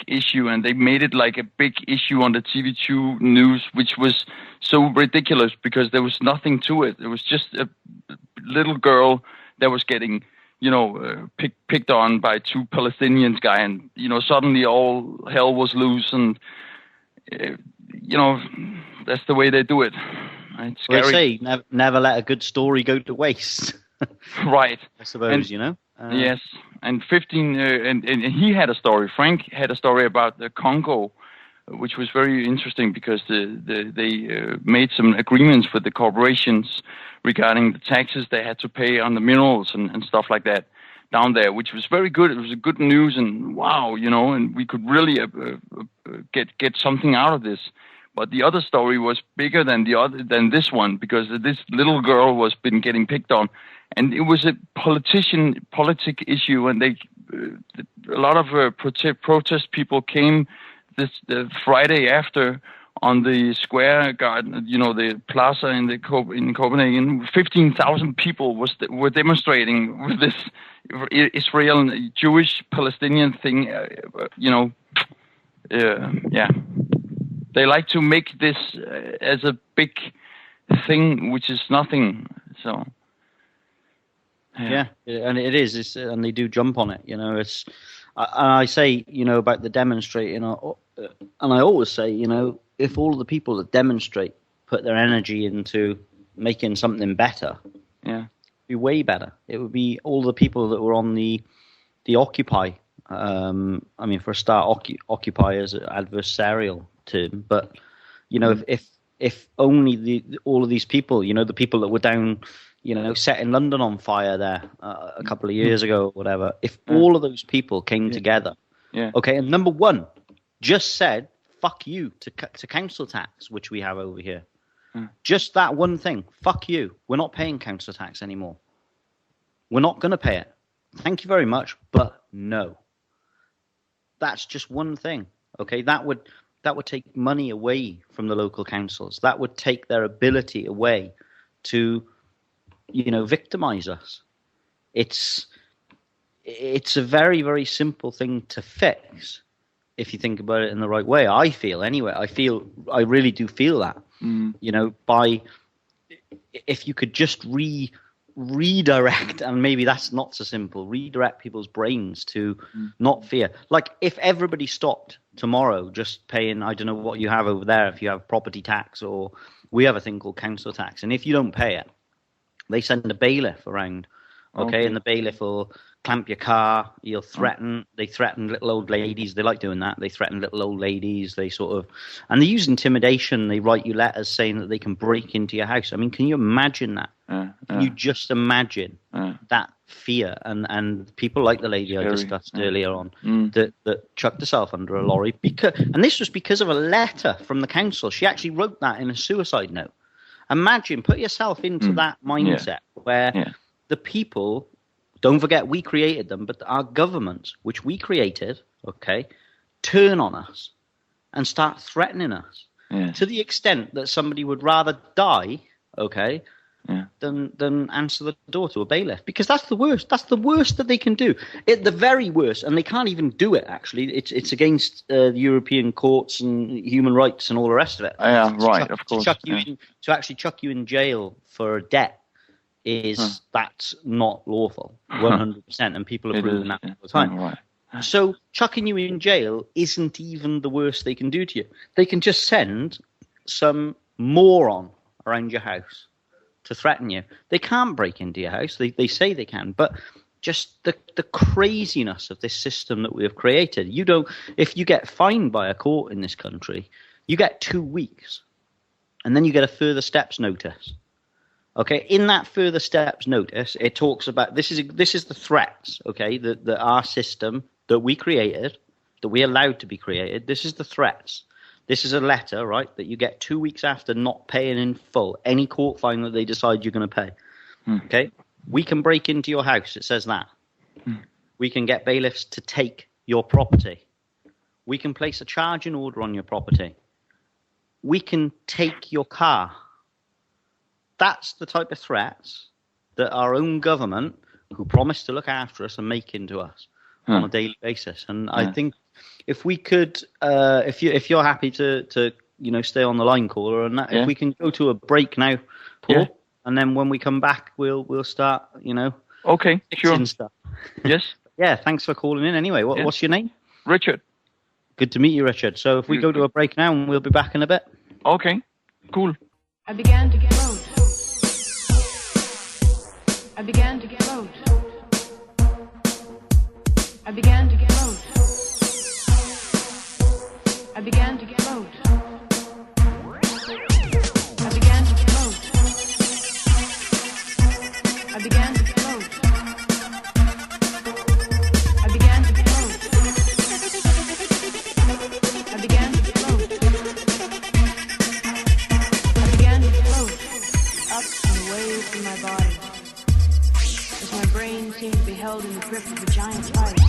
issue, and they made it like a big issue on the TV2 news, which was so ridiculous because there was nothing to it. It was just a little girl that was getting, picked on by two Palestinian guys, and suddenly all hell was loose, and that's the way they do it. It's scary. Well, they say never let a good story go to waste. Right. I suppose, yes, and 15, and he had a story. Frank had a story about the Congo, which was very interesting because they made some agreements with the corporations regarding the taxes they had to pay on the minerals and stuff like that down there, which was very good. It was good news, and wow, and we could really get something out of this. But the other story was bigger than this one, because this little girl was been getting picked on. And it was a politic issue, and a lot of protest people came the Friday after on the square garden, the plaza in Copenhagen. 15,000 people were demonstrating with this Israel Jewish Palestinian thing. Yeah, they like to make this as a big thing, which is nothing. So. Yeah, and it is. And they do jump on it. It's. And I say, about the demonstrating, and I always say, if all of the people that demonstrate put their energy into making something better, it'd be way better. It would be all the people that were on the Occupy. For a start, Occupy is an adversarial term, but if only all of these people, the people that were down. Setting London on fire there a couple of years ago or whatever. If all of those people came together, okay, and number one, just said, fuck you to council tax, which we have over here. Just that one thing, fuck you. We're not paying council tax anymore. We're not going to pay it. Thank you very much, but no. That's just one thing, okay? That would take money away from the local councils. That would take their ability away to victimize us. It's a very, very simple thing to fix, if you think about it in the right way. I feel anyway. I really do feel that. You know, if you could just redirect, and maybe that's not so simple, redirect people's brains to not fear. Like if everybody stopped tomorrow just paying, I don't know what you have over there, if you have property tax, or we have a thing called council tax, and if you don't pay it, they send a bailiff around, okay. And the bailiff will clamp your car. They threaten little old ladies. They like doing that. They threaten little old ladies. And they use intimidation. They write you letters saying that they can break into your house. I mean, can you imagine that? Can you just imagine that fear? And people like the lady I discussed earlier on that chucked herself under a lorry and this was because of a letter from the council. She actually wrote that in a suicide note. Imagine, put yourself into that mindset where the people. Don't forget, we created them, but our governments, which we created, okay, turn on us and start threatening us to the extent that somebody would rather die, okay, than answer the door to a bailiff, because that's the worst. That's the worst that they can do. The very worst, and they can't even do it. Actually, it's against the European courts and human rights and all the rest of it. Of course. To actually chuck you in jail for a debt. That's not lawful, 100%, and people are proving that all the time. So chucking you in jail isn't even the worst they can do to you. They can just send some moron around your house to threaten you. They can't break into your house. They say they can, but just the craziness of this system that we have created. If you get fined by a court in this country, you get 2 weeks, and then you get a further steps notice. Okay, in that further steps notice, it talks about this is the threats. Okay, that our system that we created, that we allowed to be created. This is the threats. This is a letter, right, that you get 2 weeks after not paying in full any court fine that they decide you're going to pay. Okay, we can break into your house. It says that. We can get bailiffs to take your property. We can place a charging order on your property. We can take your car. That's the type of threats that our own government, who promised to look after us, are making to us on a daily basis. And I think if we could, if you're happy to stay on the line, caller, and if we can go to a break now, Paul, and then when we come back, we'll start, Okay, sure. Stuff. Yes. Yeah. Thanks for calling in. Anyway, what's your name? Richard. Good to meet you, Richard. So if we go to a break now, and we'll be back in a bit. Okay. Cool. I began to float. I began to float. I began to float. I began to float. I began to float. I began to float. I began to float. I began to float. I began to float up and away from my body. My brain seemed to be held in the grip of a giant light.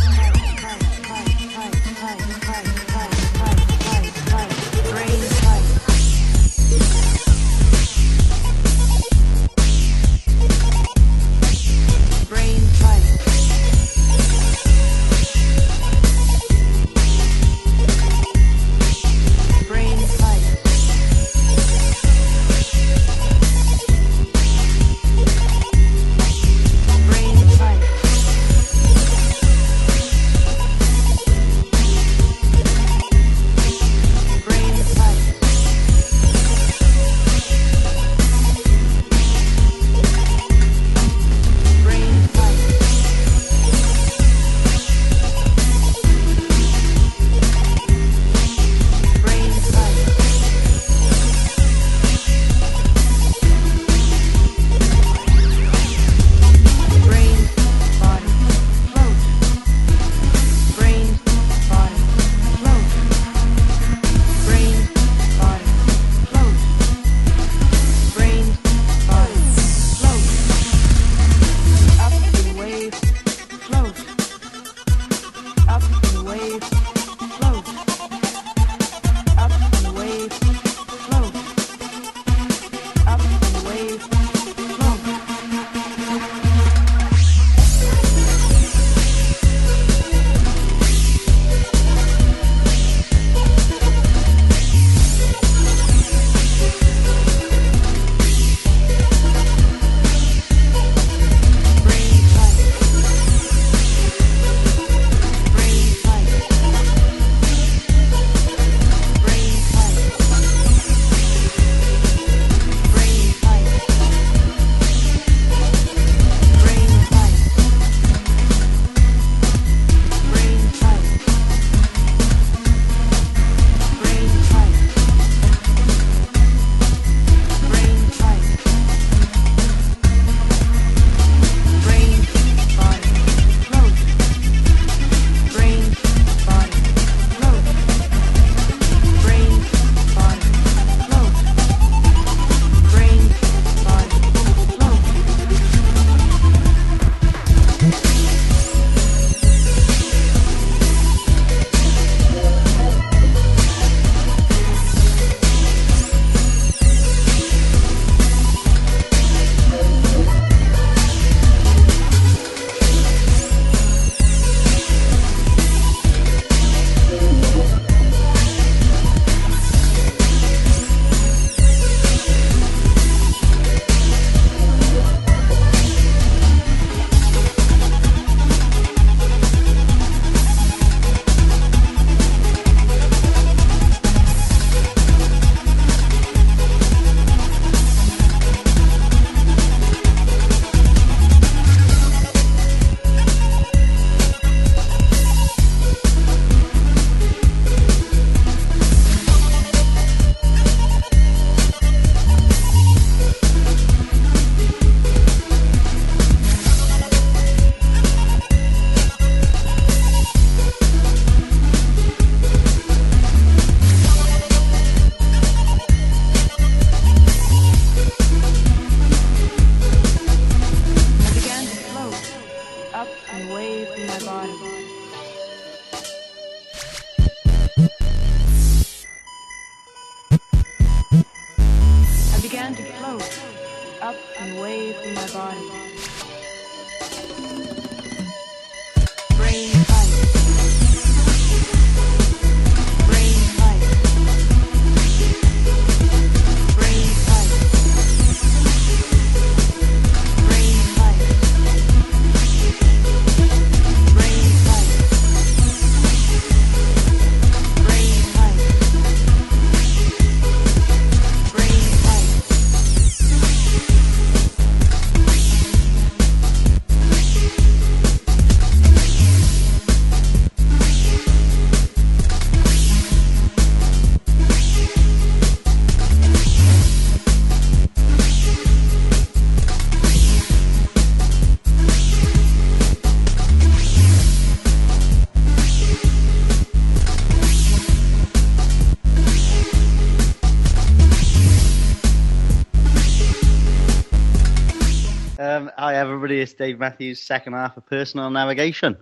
Hi, everybody. It's Dave Matthews, second half of Personal Navigation.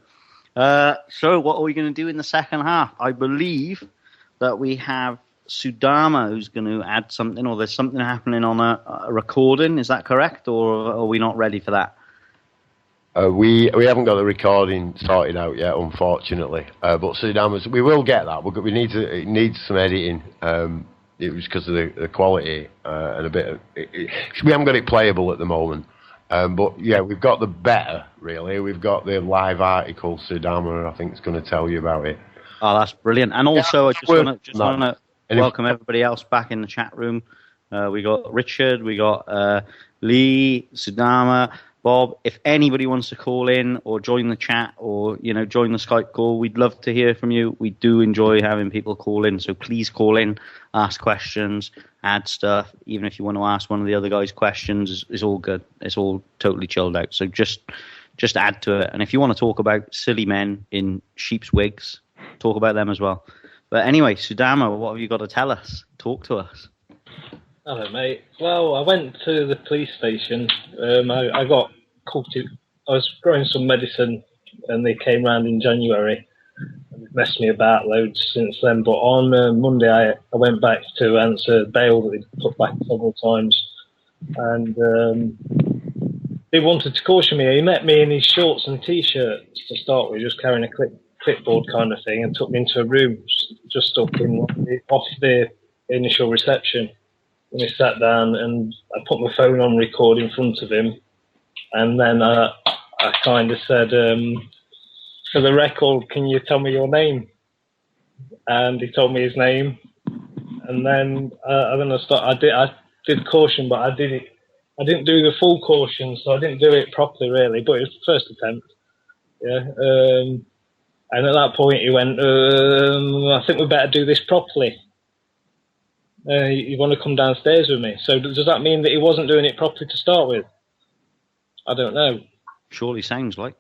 So what are we going to do in the second half? I believe that we have Sudama who's going to add something, or there's something happening on a recording. Is that correct, or are we not ready for that? We haven't got the recording sorted out yet, unfortunately. But Sudama's, we will get that. It needs some editing. It was because of the quality and a bit of... we haven't got it playable at the moment. But yeah, we've got the better, really. We've got the live article, Sudama, I think, is going to tell you about it. Oh, that's brilliant. And also, I just want to welcome everybody else back in the chat room. We got Richard, we got Lee, Sudama, Bob. If anybody wants to call in or join the chat or, join the Skype call, we'd love to hear from you. We do enjoy having people call in, so please call in, ask questions, add stuff. Even if you want to ask one of the other guys questions, it's all good. It's all totally chilled out. So just add to it. And if you want to talk about silly men in sheep's wigs, talk about them as well. But anyway, Sudama, what have you got to tell us? Talk to us. Hello, mate. Well, I went to the police station. I got called to... I was growing some medicine, and they came round in January. And messed me about loads since then. But on Monday, I went back to answer bail that they put back several times. And they wanted to caution me. He met me in his shorts and T-shirt to start with, just carrying a clipboard kind of thing, and took me into a room just up off the initial reception. And we sat down, and I put my phone on record in front of him, and then I kind of said, "For the record, can you tell me your name?" And he told me his name, and then I did caution, but I didn't do the full caution, so I didn't do it properly really. But it was the first attempt, yeah. And at that point, he went, "I think we better do this properly. You want to come downstairs with me?" So does that mean that he wasn't doing it properly to start with? I don't know. Surely sounds like.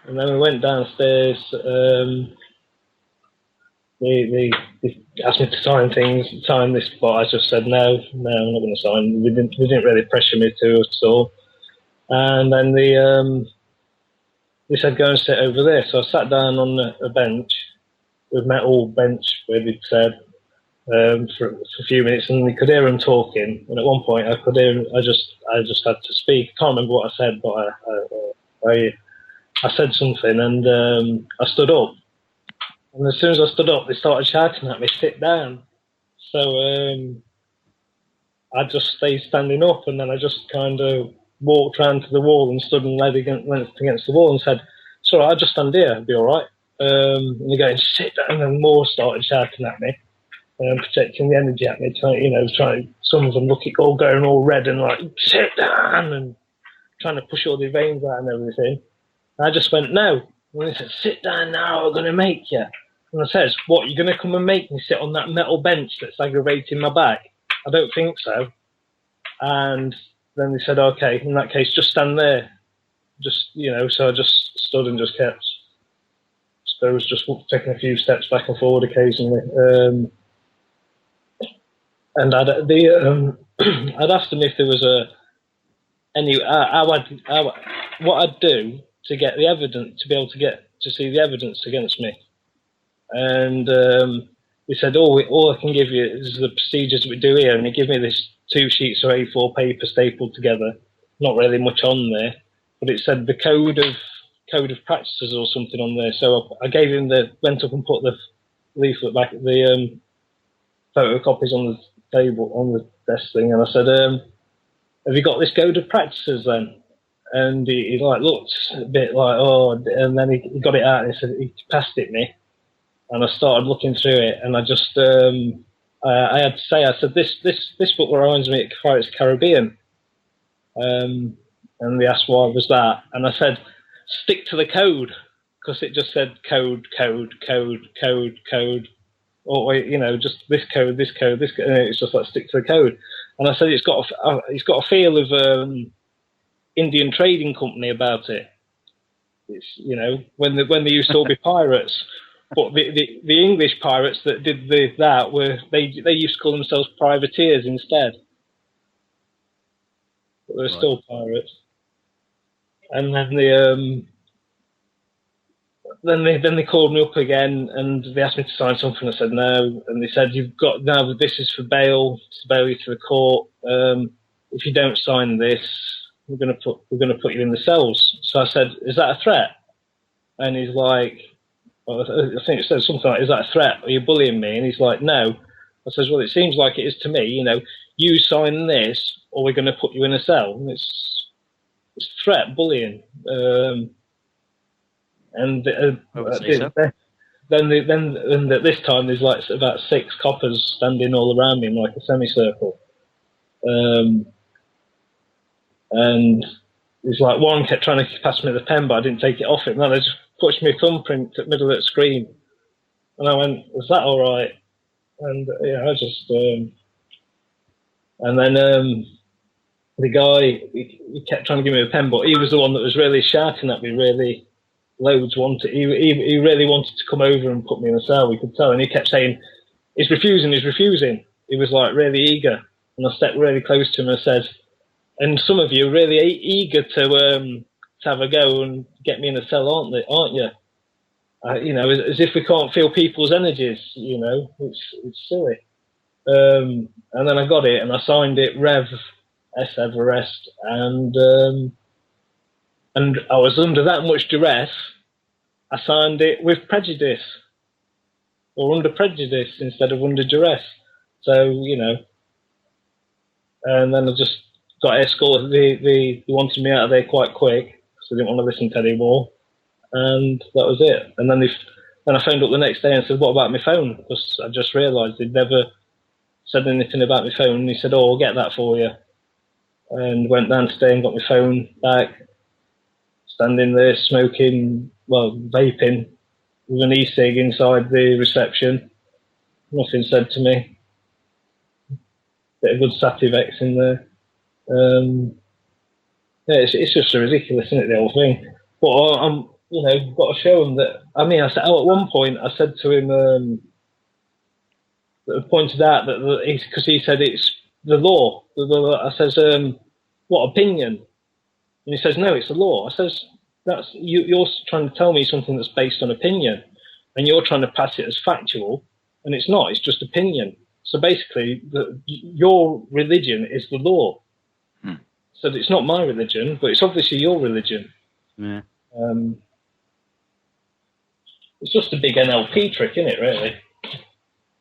And then we went downstairs. They asked me to sign this, but I just said no, I'm not going to sign. They didn't really pressure me to at all. And then they said go and sit over there. So I sat down on a bench, with metal bench, where they'd said. For a few minutes, and we could hear him talking. And at one point, I could hear him. I just had to speak. I can't remember what I said, but I said something, and I stood up. And as soon as I stood up, they started shouting at me, "Sit down!" So I just stayed standing up, and then I just kind of walked round to the wall and stood and leaned against the wall and said, "It's all right, I'll just stand here. It'll be all right." And they're going, "Sit down!" And more started shouting at me. Projecting the energy at me, trying. Some of them all going all red and like, "Sit down," and trying to push all the veins out and everything. And I just went, "No." And they said, "Sit down now, we're going to make you." And I said, "What, you're going to come and make me sit on that metal bench that's aggravating my back?" "I don't think so." And then they said, "Okay, in that case, just stand there." So I just stood and just kept. I was just taking a few steps back and forward occasionally. And I'd asked them if there was what I'd do to get the evidence, to be able to see the evidence against me. And they said, all I can give you is the procedures we do here. And they give me this 2 sheets of A4 paper stapled together, not really much on there, but it said the code of practices or something on there. So I gave him went up and put the leaflet back, the photocopies on the table, on the desk thing, and I said, "Have you got this code of practices then?" And he looked a bit like, "Oh," and then he got it out and he said he passed it me, and I started looking through it, and I just I had to say, I said, this book reminds me of Pirates of the Caribbean, and they asked why was that, and I said, "Stick to the code," because it just said code, or just this code, and it's just like stick to the code. And I said it's got a feel of Indian trading company about it. It's when they used to all be pirates, but the English pirates that did that were they used to call themselves privateers instead. but they're Right. still pirates. And then they called me up again, and they asked me to sign something. I said no, and they said you've got now. This is for bail, to bail you to the court. If you don't sign this, we're going to put you in the cells. So I said, is that a threat? And he's like, well, I think it says something like, is that a threat? Are you bullying me? And he's like, no. I says, well, it seems like it is to me. You know, you sign this, or we're going to put you in a cell. And it's threat, bullying. And then at this time there's like about 6 coppers standing all around me in like a semicircle. And it's like one kept trying to pass me the pen, but I didn't take it off him. Then they just pushed me thumbprint at the middle of the screen, and I went, "Was that all right?" And I just and then the guy he kept trying to give me a pen, but he was the one that was really shouting at me, really loads. He really wanted to come over and put me in a cell. We could tell, and he kept saying, "He's refusing. He's refusing." He was like really eager, and I stepped really close to him and said, and some of you are really eager to have a go and get me in a cell, aren't you? As if we can't feel people's energies. It's silly. And then I got it, and I signed it, Rev S Everest, and I was under that much duress. I signed it with prejudice, or under prejudice instead of under duress. So and then I just got escorted. They wanted me out of there quite quick, so they didn't want to listen to anymore, and that was it. And then I phoned up the next day and said, "What about my phone?" Because I just realised they'd never said anything about my phone. And he said, "Oh, I'll get that for you," and went down today and got my phone back. Standing there smoking, vaping, with an e-cig inside the reception. Nothing said to me. Bit of good Sativex in there. It's just ridiculous, isn't it, the whole thing? But I'm, got to show him that. I mean, at one point I said to him, pointed out that because he said it's the law. I says, what opinion? And he says, no, it's the law. I says, that's you're trying to tell me something that's based on opinion, and you're trying to pass it as factual, and it's not. It's just opinion. So basically, your religion is the law. So it's not my religion, but it's obviously your religion. Yeah. It's just a big NLP trick, isn't it, really?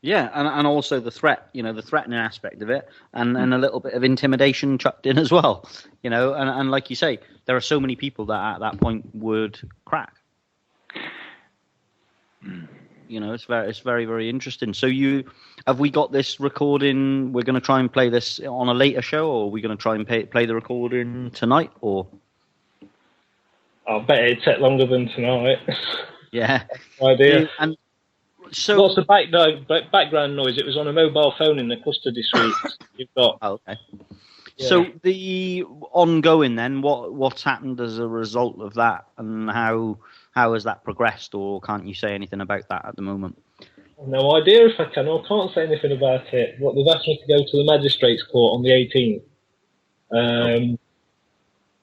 Yeah, and also the threat, the threatening aspect of it, and a little bit of intimidation chucked in as well, and like you say, there are so many people that at that point would crack. It's very, very interesting. So have we got this recording? We're going to try and play this on a later show, or are we going to try and play the recording tonight, or? I bet it'd take longer than tonight. Yeah. No idea. And so lots of background noise. It was on a mobile phone in the custody suite. You've got. Oh, okay. Yeah. So the ongoing then, what's happened as a result of that, and how has that progressed, or can't you say anything about that at the moment? No idea if I can or can't say anything about it. What they've asked me to go to the magistrates' court on the 18th,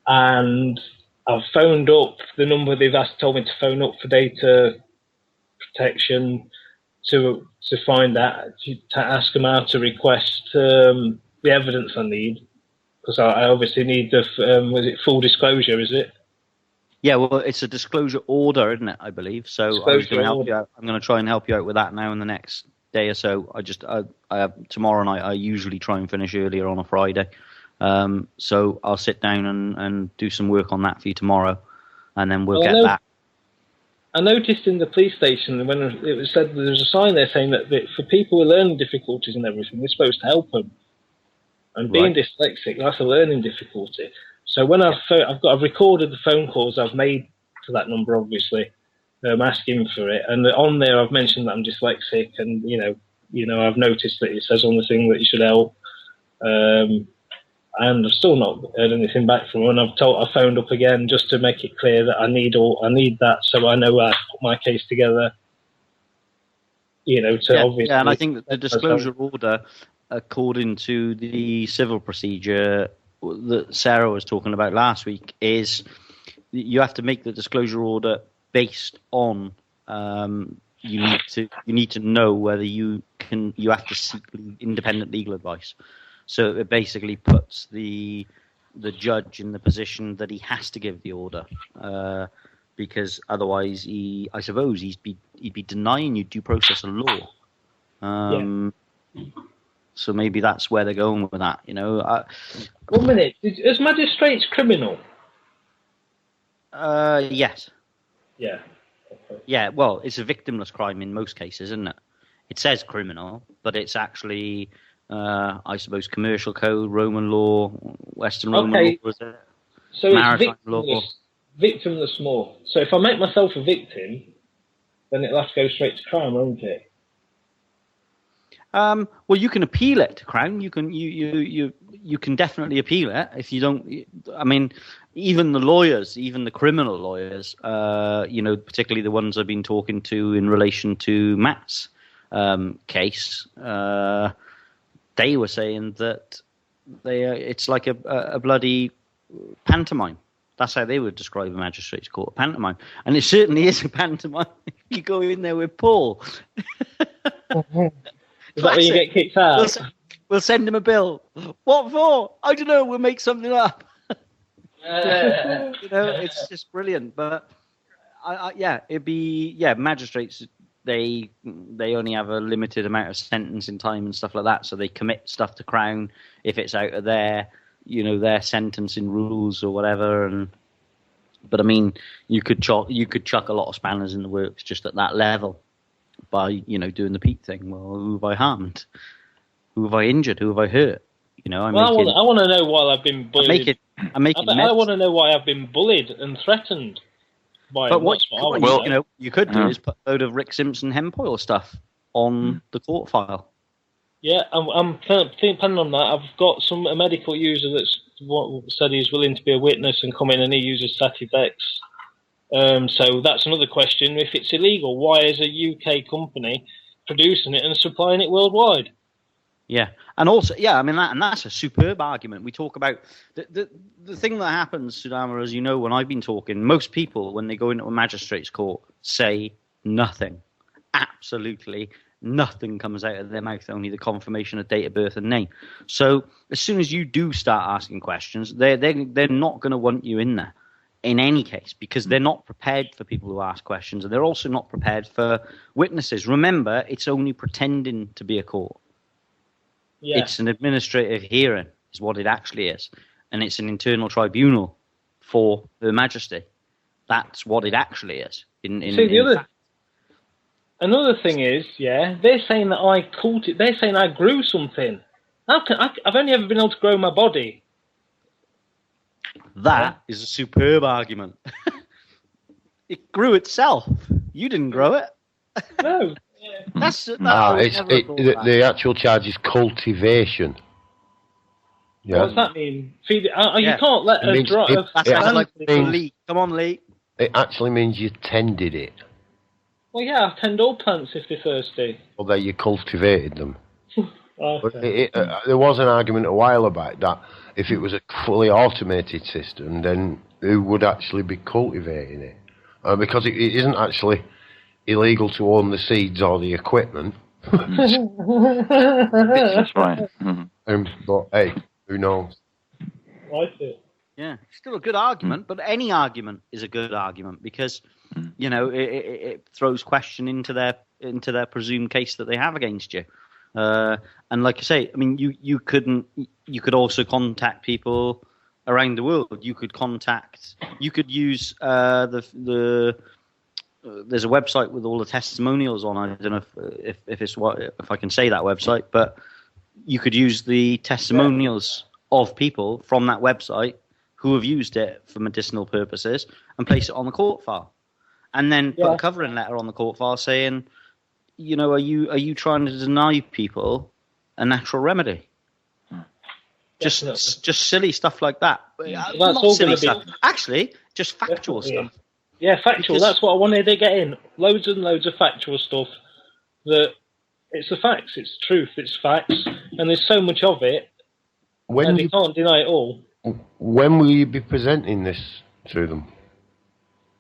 and I've phoned up the number they've told me to phone up for data protection to find out, to ask them how to request the evidence I need, because I obviously need was it full disclosure, is it? Yeah, well, it's a disclosure order, isn't it, I believe? So I'm going to help you out. I'm going to try and help you out with that now in the next day or so. I have tomorrow night. I usually try and finish earlier on a Friday. So I'll sit down and do some work on that for you tomorrow, and then we'll get that. I noticed in the police station when it was said there was a sign there saying that for people with learning difficulties and everything, we're supposed to help them. And being dyslexic, that's a learning difficulty. So when I've recorded the phone calls I've made to that number, obviously, asking for it, and on there I've mentioned that I'm dyslexic, and I've noticed that it says on the thing that you should help, and I've still not heard anything back from them. And I phoned up again just to make it clear that I need that, so I know how to put my case together. Obviously. Yeah, and I think that the disclosure order, according to the civil procedure, that Sarah was talking about last week is you have to make the disclosure order based on you need to know whether you have to seek independent legal advice. So it basically puts the judge in the position that he has to give the order, because otherwise I suppose he'd be denying you due process of law. So maybe that's where they're going with that. 1 minute. Is magistrates criminal? Yes. Yeah. Okay. Yeah, well, it's a victimless crime in most cases, isn't it? It says criminal, but it's actually, I suppose, commercial code, Roman law, Western Roman law, was it? So maritime it's law. Victimless more. So if I make myself a victim, then it'll have to go straight to Crown, won't it? Well, you can appeal it to Crown. You can definitely appeal it if you don't. I mean, even the lawyers, even the criminal lawyers, particularly the ones I've been talking to in relation to Matt's case, they were saying that it's like a bloody pantomime. That's how they would describe a magistrate's court, a pantomime. And it certainly is a pantomime if you go in there with Paul. Is that when you get kicked out? We'll send him a bill. What for? I don't know. We'll make something up. It's just brilliant. But magistrates. They only have a limited amount of sentencing time and stuff like that, so they commit stuff to Crown if it's out of their sentencing rules or whatever. But I mean, you could chuck a lot of spanners in the works just at that level by doing the Pete thing. Well, who have I harmed? Who have I injured? Who have I hurt? I want to know why I've been bullied. I want to know why I've been bullied and threatened. But you could do is put a load of Rick Simpson hemp-oil stuff on the court file. Yeah, I'm depending on that. I've got a medical user that's said he's willing to be a witness and come in, and he uses Sativex. So that's another question. If it's illegal, why is a UK company producing it and supplying it worldwide? Yeah, and also, that's a superb argument. We talk about the thing that happens, Sudama, as you know, when I've been talking, most people, when they go into a magistrate's court, say nothing. Absolutely nothing comes out of their mouth, only the confirmation of date of birth and name. So as soon as you do start asking questions, they're not going to want you in there in any case, because they're not prepared for people who ask questions, and they're also not prepared for witnesses. Remember, it's only pretending to be a court. Yeah. It's an administrative hearing, is what it actually is. And it's an internal tribunal for Her Majesty. That's what it actually is. Another thing is, they're saying that they're saying I grew something. I've only ever been able to grow my body. That is a superb argument. It grew itself. You didn't grow it. No. The actual charge is cultivation. Yeah. What does that mean? You can't let a drop of... Come on, Lee. It actually means you tended it. Well, yeah, I tend all plants if they're thirsty. Well, there you cultivated them. Okay. There was an argument a while about that. If it was a fully automated system, then who would actually be cultivating it? Because it isn't actually illegal to own the seeds or the equipment. That's right. But hey, who knows? Yeah, still a good argument, but any argument is a good argument because it throws question into their presumed case that they have against you. And like I say, I mean, you could also contact people around the world. You could use there's a website with all the testimonials on. I don't know if I can say that website, but you could use the testimonials of people from that website who have used it for medicinal purposes and place it on the court file, and then put a covering letter on the court file saying, are you trying to deny people a natural remedy? Just silly stuff like that. That's not all silly stuff. Actually, just factual stuff. Yeah, factual. That's what I wanted to get in. Loads and loads of factual stuff. That it's the facts. It's truth. It's facts. And there's so much of it. And you can't deny it all. When will you be presenting this to them?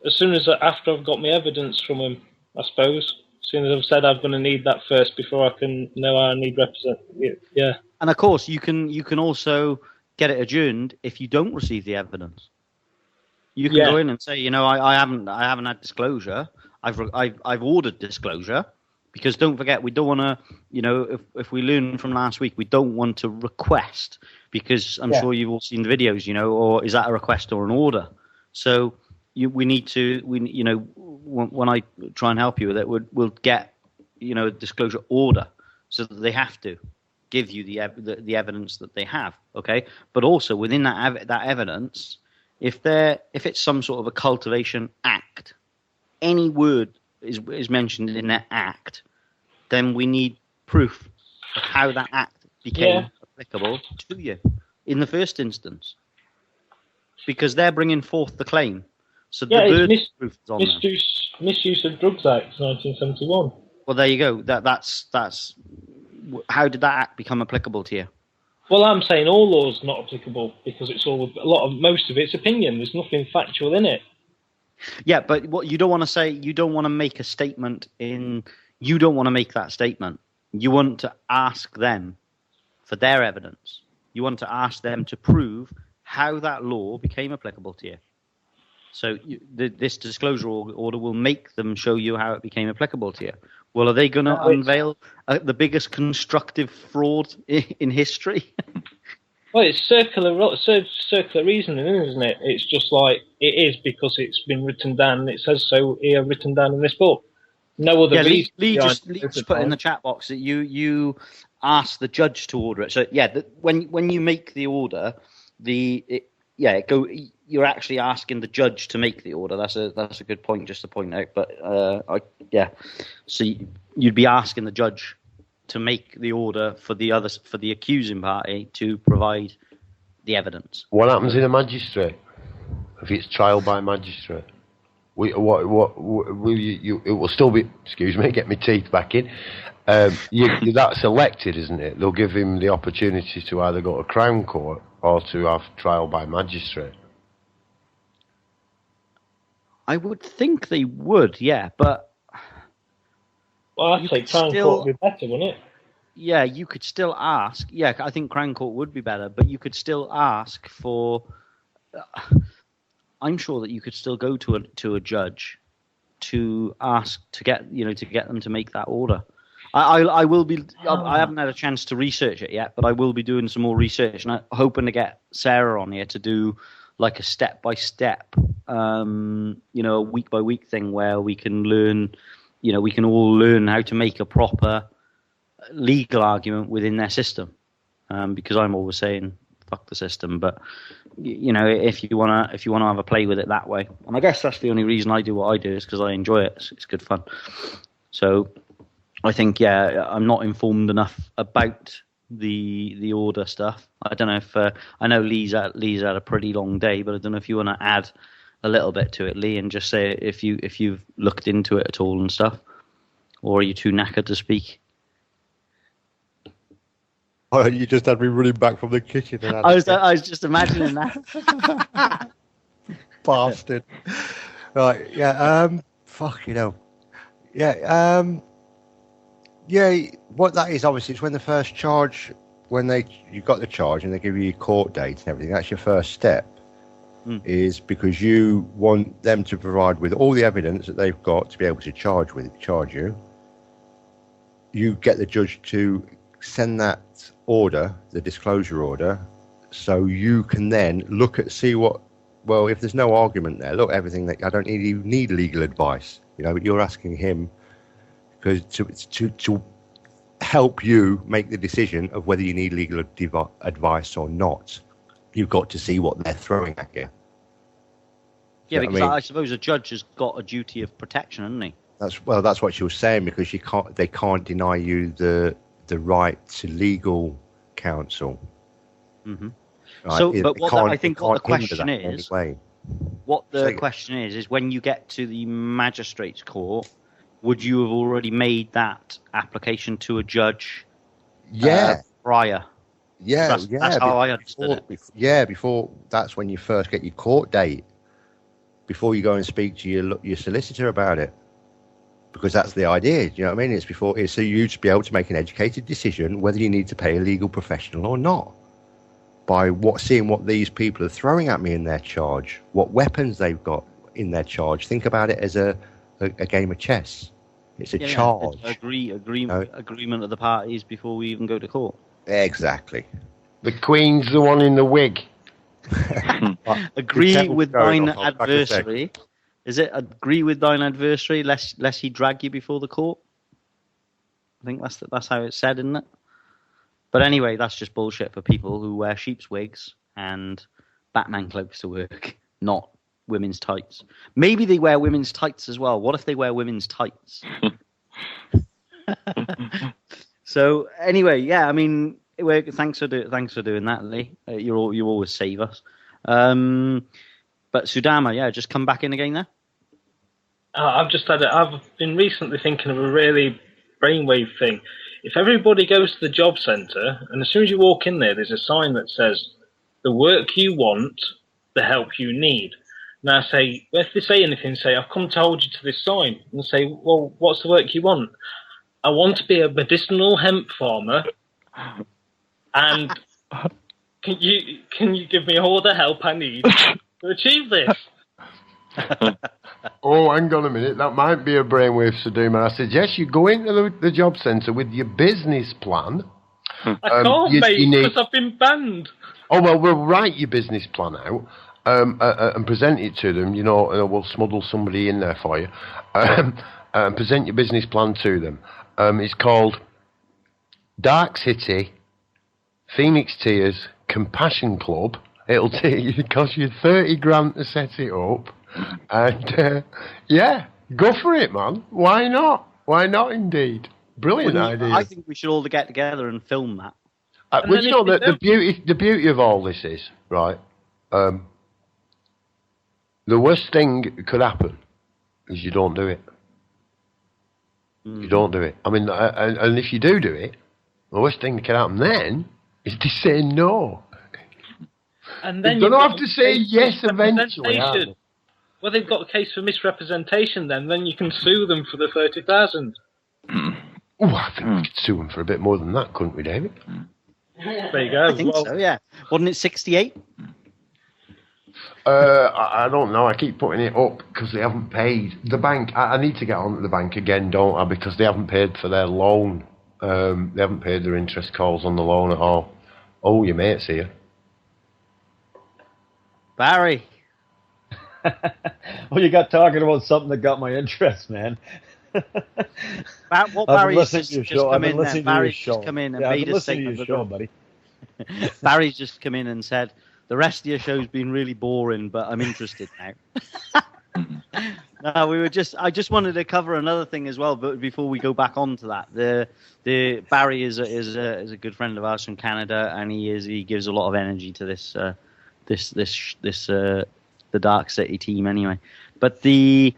As soon as after I've got my evidence from him, I suppose. As soon as I've said I'm going to need that first before I can know I need represent. Yeah. And of course, you can also get it adjourned if you don't receive the evidence. You can go in and say, I haven't had disclosure. I've ordered disclosure, because don't forget, we don't want to, if we learn from last week, we don't want to request, because I'm sure you've all seen the videos, or is that a request or an order? So we need to, when I try and help you with it, we'll get, a disclosure order, so that they have to give you the evidence that they have, okay? But also within that evidence, if it's some sort of a cultivation act, any word is mentioned in that act, then we need proof of how that act became applicable to you in the first instance, because they're bringing forth the claim. So the burden of proof is on them. Misuse of Drugs Act, 1971. Well, there you go. That's how did that act become applicable to you? Well, I'm saying all laws not applicable, because it's most of it's opinion. There's nothing factual in it. Yeah, but what you don't want to say, you don't want to make a statement you don't want to make that statement. You want to ask them for their evidence. You want to ask them to prove how that law became applicable to you. So this disclosure order will make them show you how it became applicable to you. Well, are they going to unveil the biggest constructive fraud in history? Well, it's circular reasoning, isn't it? It's just like it is because it's been written down, and it says so here, written down in this book. No other reason. Lee just put in the chat box that you ask the judge to order it. So when you make the order, you're actually asking the judge to make the order. That's a good point just to point out. But so you'd be asking the judge to make the order for the accusing party to provide the evidence. What happens in a magistrate if it's trial by magistrate? What will you? It will still be. Excuse me, get my teeth back in. That's elected, isn't it? They'll give him the opportunity to either go to Crown Court or to have trial by magistrate. I would think they would, yeah, but. Well, I'd say Crown Court would be better, wouldn't it? Yeah, you could still ask. Yeah, I think Crown Court would be better, but you could still ask for. I'm sure that you could still go to a judge to ask to get them to make that order. I will be. I haven't had a chance to research it yet, but I will be doing some more research, and I'm hoping to get Sarah on here to do like a step by step, a week by week thing where we can learn. We can all learn how to make a proper legal argument within their system, because I'm always saying fuck the system, but if you wanna have a play with it that way, and I guess that's the only reason I do what I do is because I enjoy it. It's good fun. So I think I'm not informed enough about the order stuff. I don't know if I know Lee's had a pretty long day, but I don't know if you want to add a little bit to it, Lee, and just say if you've looked into it at all and stuff, or are you too knackered to speak? Oh, you just had me running back from the kitchen. And I was just imagining that. Bastard. Right, yeah, what that is, obviously, it's when the first charge, you got the charge and they give you your court date and everything, that's your first step, is because you want them to provide with all the evidence that they've got to be able to charge you. You get the judge to send that order, the disclosure order, so you can then if there's no argument there, look, everything that I don't even need legal advice, but you're asking him because to help you make the decision of whether you need legal advice or not. You've got to see what they're throwing at you. Yeah, because I suppose a judge has got a duty of protection, hasn't he? That's what she was saying, because they can't deny you the right to legal counsel. Mm-hmm. Right? So, but what the question is when you get to the magistrate's court, would you have already made that application to a judge? Yeah. Prior. Yeah, That's how I understood it. Before that's when you first get your court date. Before you go and speak to your solicitor about it, because that's the idea. Do you know what I mean? It's so you to be able to make an educated decision whether you need to pay a legal professional or not. By seeing what these people are throwing at me in their charge, what weapons they've got in their charge. Think about it as a game of chess. It's a charge. It's agreement of the parties before we even go to court. Exactly. The Queen's the one in the wig. Agree with thine adversary. Is it agree with thine adversary lest he drag you before the court? I think that's how it's said, isn't it? But anyway, that's just bullshit for people who wear sheep's wigs and Batman cloaks to work, not women's tights. Maybe they wear women's tights as well. What if they wear women's tights? So anyway, yeah, I mean, thanks for doing that, Lee. You always save us. But Sudama, yeah, just come back in again there. I've been recently thinking of a really brainwave thing. If everybody goes to the job centre, and as soon as you walk in there, there's a sign that says, the work you want, the help you need. Now say, if they say anything, say, I've come to hold you to this sign. And say, well, what's the work you want? I want to be a medicinal hemp farmer, and can you give me all the help I need to achieve this? Oh, hang on a minute. That might be a brainwave, Sudama. I suggest you go into the job centre with your business plan. I can't, mate, because I've been banned. Oh, well, we'll write your business plan out and present it to them, and we'll smuggle somebody in there for you. And present your business plan to them. It's called Darkcity Phoenix Tears Compassion Club. It'll cost you 30 grand to set it up. And, yeah, go for it, man. Why not? Why not, indeed? Brilliant idea. I think we should all get together and film that. Well, the beauty of all this is, right, the worst thing that could happen is you don't do it. You don't do it. I mean, and if you do it, the worst thing that can happen then is to say no. And then you don't have to say yes eventually. Well, they've got a case for misrepresentation then you can sue them for the 30,000. Oh, I think we could sue them for a bit more than that, couldn't we, David? There you go. I think so, yeah. Wasn't it 68? I don't know. I keep putting it up because they haven't paid. The bank, I need to get on to the bank again, don't I? Because they haven't paid for their loan. They haven't paid their interest calls on the loan at all. Oh, your mate's here. Barry. Well, you got talking about something that got my interest, man. Barry's just come in there. Barry's just come in and made a statement. Buddy. Barry's just come in and said, the rest of your show's been really boring, but I'm interested now. No, I just wanted to cover another thing as well, but before we go back onto that, the Barry is a good friend of ours from Canada, and he gives a lot of energy to this the Darkcity team anyway. But in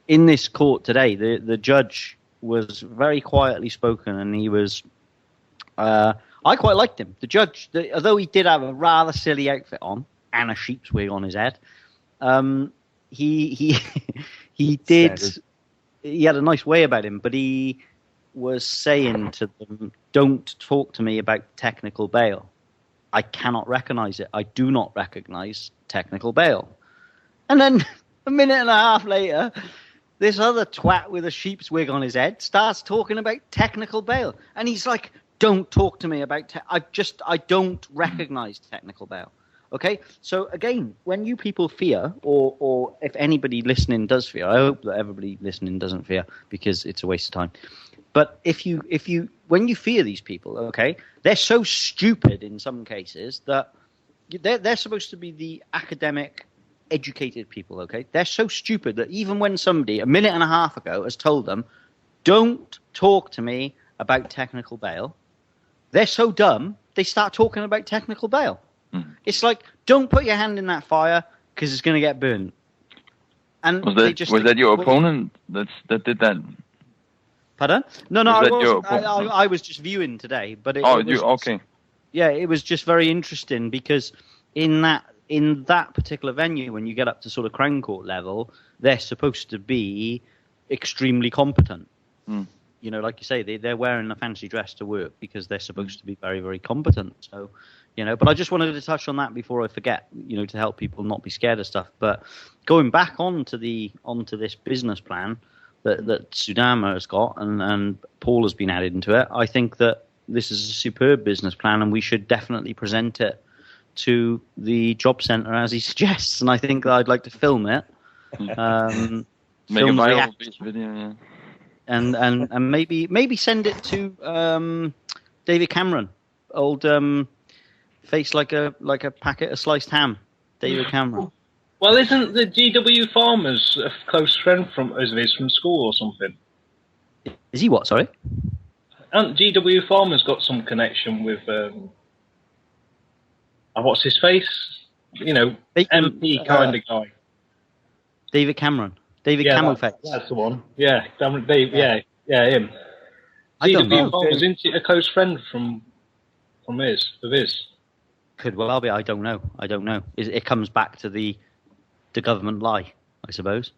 this court today, the judge was very quietly spoken, and he was. I quite liked him. The judge, although he did have a rather silly outfit on and a sheep's wig on his head, he had a nice way about him. But he was saying to them, "Don't talk to me about technical bail. I cannot recognise it. I do not recognise technical bail." And then a minute and a half later, this other twat with a sheep's wig on his head starts talking about technical bail. And he's like, don't talk to me about I don't recognise technical bail. Okay? So again, when you people fear, or if anybody listening does fear, I hope that everybody listening doesn't fear because it's a waste of time. But when you fear these people, okay, they're so stupid in some cases that they're supposed to be the academic, educated people, okay? They're so stupid that even when somebody a minute and a half ago has told them, don't talk to me about technical bail, they're so dumb, they start talking about technical bail. It's like, don't put your hand in that fire because it's going to get burned. And was that your opponent that did that? Pardon? No, I was just viewing today. But okay. Yeah, it was just very interesting because in that particular venue, when you get up to sort of Crown Court level, they're supposed to be extremely competent. You know, like you say, they're wearing a fancy dress to work because they're supposed to be very, very competent. So, you know, but I just wanted to touch on that before I forget, you know, to help people not be scared of stuff. But going back onto this business plan that Sudama has got and Paul has been added into it, I think that this is a superb business plan and we should definitely present it to the job centre as he suggests. And I think that I'd like to film it. Make a viral video, yeah. And maybe send it to David Cameron, old face like a packet of sliced ham, David Cameron. Well, isn't the GW Farmers a close friend of his from school or something? Is he what? Sorry. Hasn't GW Farmers got some connection with what's his face? You know, MP kind of guy. David Cameron. David Camelface. That's the one. Yeah, Dave. Yeah, him. I don't know. Was a close friend from his. Could well be. I don't know. It comes back to the government lie, I suppose.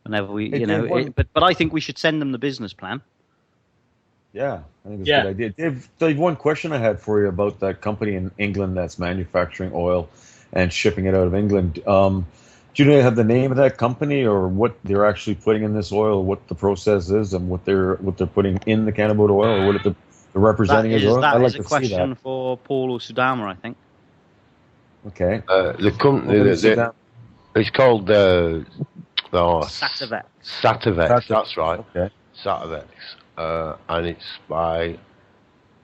Whenever we, but I think we should send them the business plan. Yeah, I think it's a good idea. Dave, one question I had for you about that company in England that's manufacturing oil and shipping it out of England. Do you have the name of that company or what they're actually putting in this oil, what the process is, and what they're putting in the cannabis oil, or what they're representing as oil? That is a question for Paul or Sudama, I think. Okay. The company, it's called Sativex. Sativex, that's right. Okay. Sativex. And it's by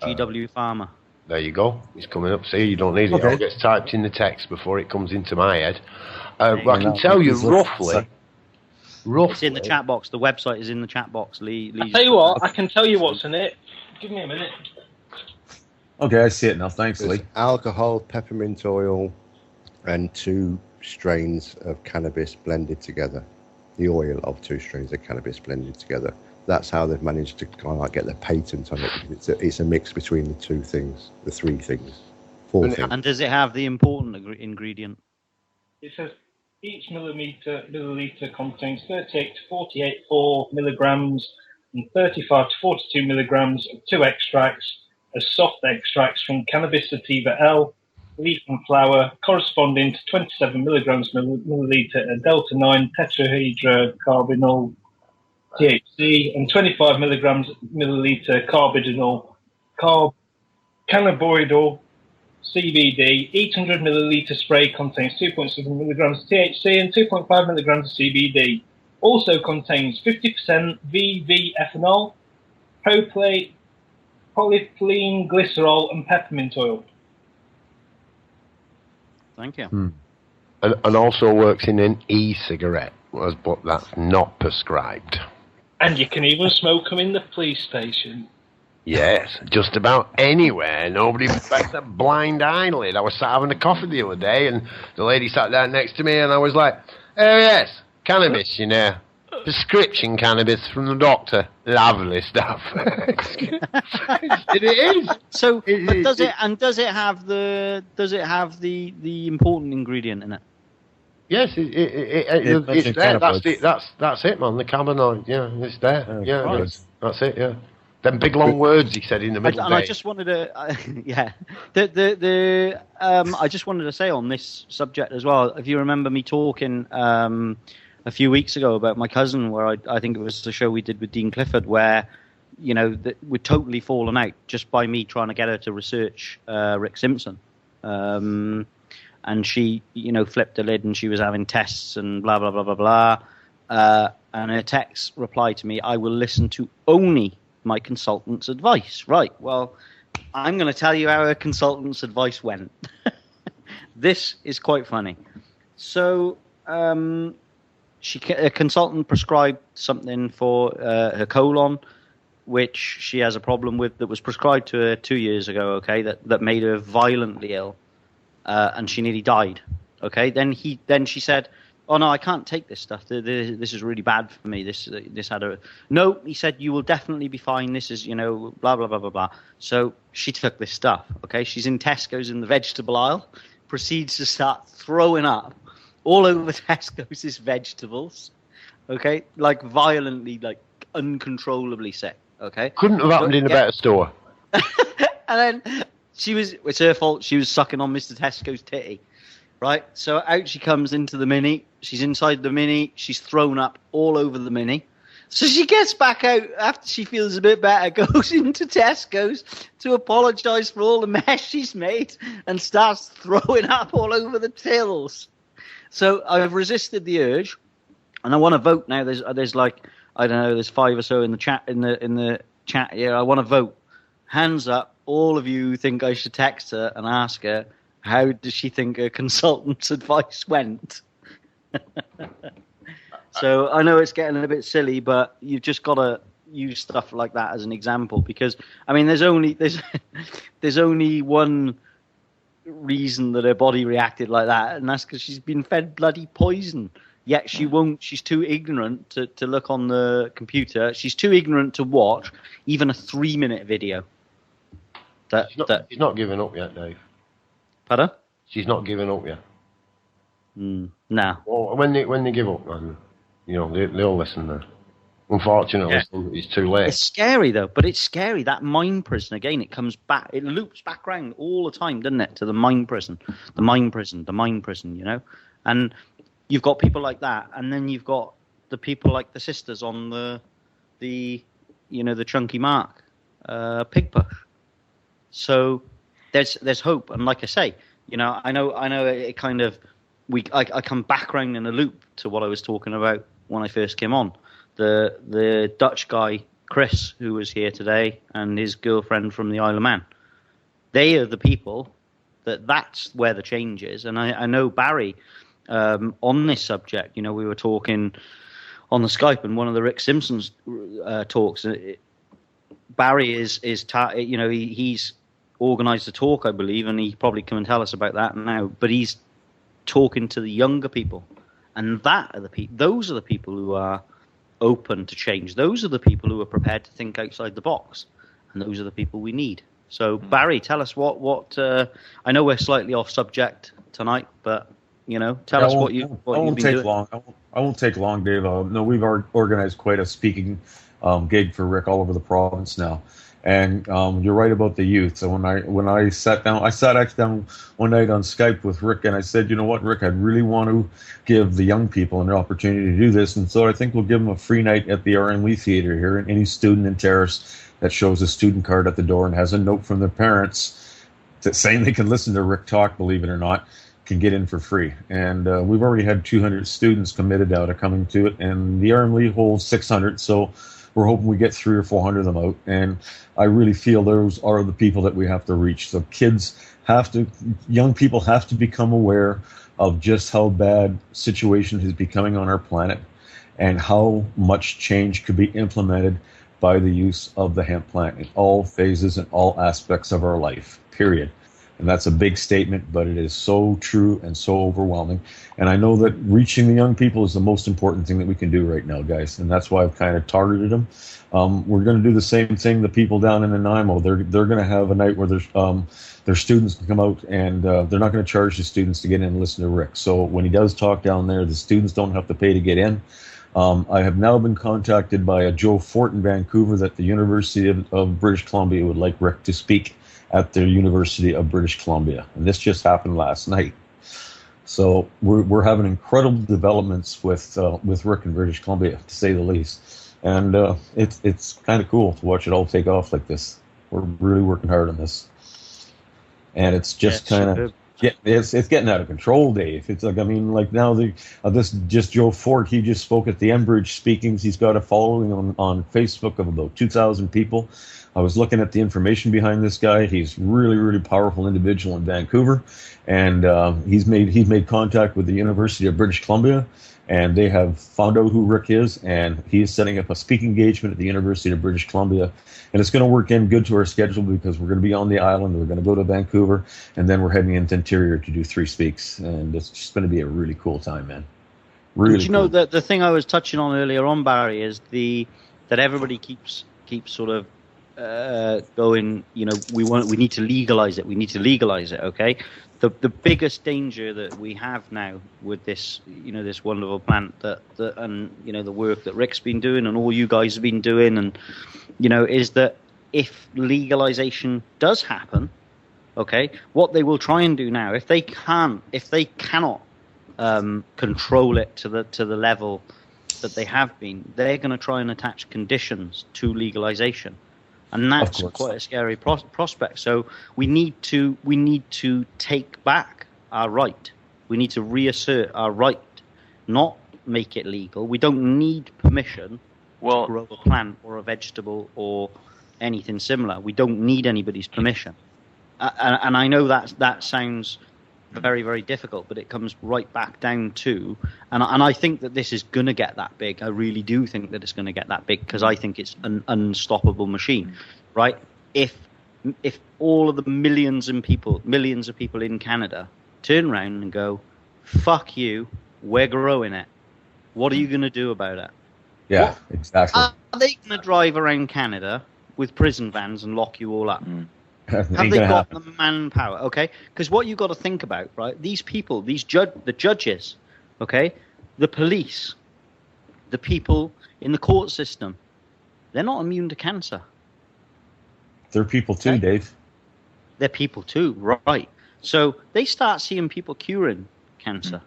GW Farmer. There you go. It's coming up. See, you don't need it. It all gets typed in the text before it comes into my head. But I can tell you roughly. It's in the chat box. The website is in the chat box. I'll tell you what. I can tell you what's in it. Give me a minute. Okay, I see it now. Thanks, Lee. Alcohol, peppermint oil, and 2 strains of cannabis blended together. The oil of 2 strains of cannabis blended together. That's how they've managed to kind of like get the patent on it. Because it's a mix between the 2 things, the 3 things, 4 things. And does it have the important ingredient? It says each milliliter contains 38 to 48 milligrams and 35 to 42 milligrams of 2 extracts as soft extracts from cannabis sativa L, leaf and flower, corresponding to 27 milligrams milliliter of delta 9 tetrahydrocannabinol THC and 25 milligrams milliliter cannabinoidal CBD. Each 100 milliliter spray contains 2.7 milligrams of THC and 2.5 milligrams of CBD. Also contains 50% VV ethanol, polyethylene glycerol, and peppermint oil. Thank you. And also works in an e-cigarette, but that's not prescribed. And you can even smoke them in the police station. Yes, just about anywhere. Nobody bats a blind eyelid. I was sat having a coffee the other day, and the lady sat down next to me, and I was like, "Oh yes, cannabis, prescription cannabis from the doctor. Lovely stuff." It is. So, does it have the important ingredient in it? Yes, it's there. That's it, man. The cannabinoid. Yeah, it's there. Yeah, right. That's it. Yeah. Them big long words he said in the middle. And I just wanted to, I just wanted to say on this subject as well. If you remember me talking a few weeks ago about my cousin, where I think it was the show we did with Dean Clifford, where we'd totally fallen out just by me trying to get her to research Rick Simpson, and she flipped the lid and she was having tests and blah blah blah blah blah, and her text replied to me, "I will listen to only my consultant's advice." Right, well, I'm going to tell you how her consultant's advice went. This is quite funny. So a consultant prescribed something for her colon, which she has a problem with, that was prescribed to her 2 years ago, okay, that made her violently ill, and she nearly died. Okay, then she said, oh no, I can't take this stuff. This is really bad for me. This had a no. He said you will definitely be fine. This is blah blah blah blah blah. So she took this stuff. Okay, she's in Tesco's in the vegetable aisle. Proceeds to start throwing up all over Tesco's vegetables. Okay, like violently, like uncontrollably sick. Okay, Couldn't have happened in a better store. And then it's her fault. She was sucking on Mr. Tesco's titty. Right, so out she comes into the Mini. She's inside the Mini. She's thrown up all over the Mini. So she gets back out after she feels a bit better, goes into Tesco's to apologise for all the mess she's made, and starts throwing up all over the tills. So I've resisted the urge, and I want to vote now. There's like, I don't know, there's 5 or so in the chat in the chat here. I want to vote. Hands up, all of you who think I should text her and ask her, how does she think her consultant's advice went? So I know it's getting a bit silly, but you've just got to use stuff like that as an example, because I mean, there's only one reason that her body reacted like that, and that's because she's been fed bloody poison. Yet she won't. She's too ignorant to look on the computer. She's too ignorant to watch even a 3-minute video. She's not giving up yet, Dave. Pardon? She's not giving up yet. No. Well, when they give up, man, they'll listen then. Unfortunately, it's too late. It's scary though, but it's scary. That mind prison again. It comes back. It loops back around all the time, doesn't it? To the mind prison, the mind prison, the mind prison. And you've got people like that, and then you've got the people like the sisters on the Chunky Mark pig push. So there's hope, and like I say, I know it kind of I come back around in a loop to what I was talking about when I first came on. The Dutch guy Chris, who was here today, and his girlfriend from the Isle of Man. They are the people that's where the change is, and I know Barry on this subject. We were talking on the Skype, and one of the Rick Simpsons talks. Barry he's organised a talk, I believe, and he probably come and tell us about that now. But he's talking to the younger people, and those are the people who are open to change. Those are the people who are prepared to think outside the box, and those are the people we need. So, Barry, tell us what. I know we're slightly off subject tonight, but tell us what you've been doing. Long. I won't take long, Dave. No, we've organized quite a speaking gig for Rick all over the province now. And you're right about the youth. So when I sat actually down one night on Skype with Rick, and I said, you know what, Rick, I really want to give the young people an opportunity to do this, and so I think we'll give them a free night at the R.M. Lee Theatre here. And any student in Terrace that shows a student card at the door and has a note from their parents saying they can listen to Rick talk, believe it or not, can get in for free. And we've already had 200 students committed out of coming to it, and the R.M. Lee holds 600, so we're hoping we get 300 or 400 of them out. And I really feel those are the people that we have to reach. So young people have to become aware of just how bad situation is becoming on our planet, and how much change could be implemented by the use of the hemp plant in all phases and all aspects of our life, period. And that's a big statement, but it is so true and so overwhelming. And I know that reaching the young people is the most important thing that we can do right now, guys. And that's why I've kind of targeted them. We're going to do the same thing. The people down in Nanaimo, they're going to have a night where their students can come out, and they're not going to charge the students to get in and listen to Rick. So when he does talk down there, the students don't have to pay to get in. I have now been contacted by a Joe Fort in Vancouver that the University of British Columbia would like Rick to speak at the University of British Columbia, and this just happened last night. So we're having incredible developments with Rick in British Columbia, to say the least, and it's kind of cool to watch it all take off like this. We're really working hard on this, and it's just it's getting out of control, Dave. It's like, I mean, like now this Joe Fort, he just spoke at the Enbridge speakings. He's got a following on Facebook of about 2,000 people. I was looking at the information behind this guy. He's really, really powerful individual in Vancouver, and he's made contact with the University of British Columbia, and they have found out who Rick is, and he is setting up a speaking engagement at the University of British Columbia, and it's going to work in good to our schedule because we're going to be on the island. We're going to go to Vancouver, and then we're heading into Interior to do 3 speaks, and it's just going to be a really cool time, man. Really, you know, the thing I was touching on earlier on, Barry, is that everybody keeps sort of going. You know, we need to legalize it. We need to legalize it. Okay. The biggest danger that we have now with this, you know, this wonderful plant that and you know the work that Rick's been doing and all you guys have been doing, and you know, is that if legalization does happen, okay, what they will try and do now, if they cannot control it to the level that they have been, they're going to try and attach conditions to legalization, and that's quite a scary prospect. So we need to take back our right. We need to reassert our right, not make it legal. We don't need permission to grow a plant or a vegetable or anything similar. We don't need anybody's permission. And I know that sounds very, very difficult, but it comes right back down to, and I think that this is going to get that big. I really do think that it's going to get that big because I think it's an unstoppable machine, right? If all of the millions of people in Canada turn around and go, "Fuck you, we're growing it," what are you going to do about it? Yeah, exactly. Are they going to drive around Canada with prison vans and lock you all up? Have they got the manpower? Okay, because what you've got to think about, right? These people, the judges, okay, the police, the people in the court system, they're not immune to cancer. They're people too, Dave. They're people too, right? So they start seeing people curing cancer,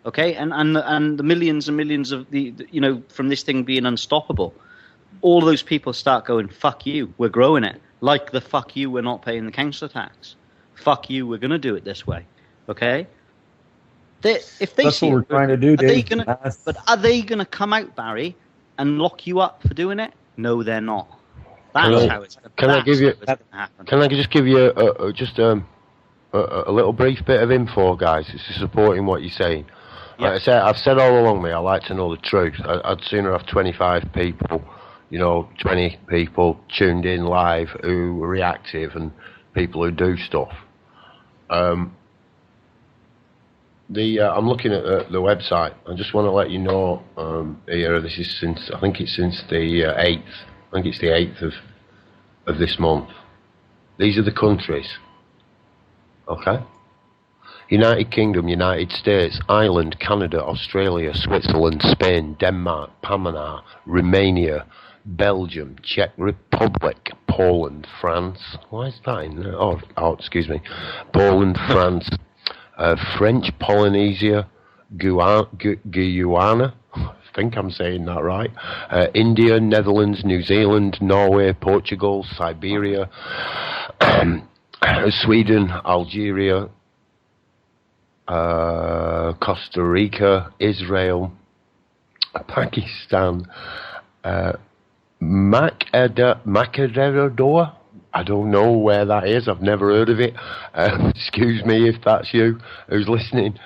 okay, and the millions and millions of the you know, from this thing being unstoppable, all those people start going, "Fuck you, we're growing it." Like the fuck you, we're not paying the council tax. Fuck you, we're going to do it this way. Okay? That's what we're trying to do, Dave. But are they going to come out, Barry, and lock you up for doing it? No, they're not. That's how it's going to happen. Can I just give you a little brief bit of info, guys? It's supporting what you're saying. Yeah. Like I've said all along, I like to know the truth. I'd sooner have 25 people, you know, 20 people tuned in live who are reactive and people who do stuff. I'm looking at the website. I just want to let you know here. This is since the 8th. I think it's the 8th of this month. These are the countries. Okay. United Kingdom, United States, Ireland, Canada, Australia, Switzerland, Spain, Denmark, Panama, Romania, Belgium, Czech Republic, Poland, France. Why is that in there? Oh, excuse me. Poland, France, French Polynesia, Guyana. I think I'm saying that right. India, Netherlands, New Zealand, Norway, Portugal, Siberia, Sweden, Algeria, Costa Rica, Israel, Pakistan, Macedonia. I don't know where that is. I've never heard of it. Excuse me if that's you who's listening.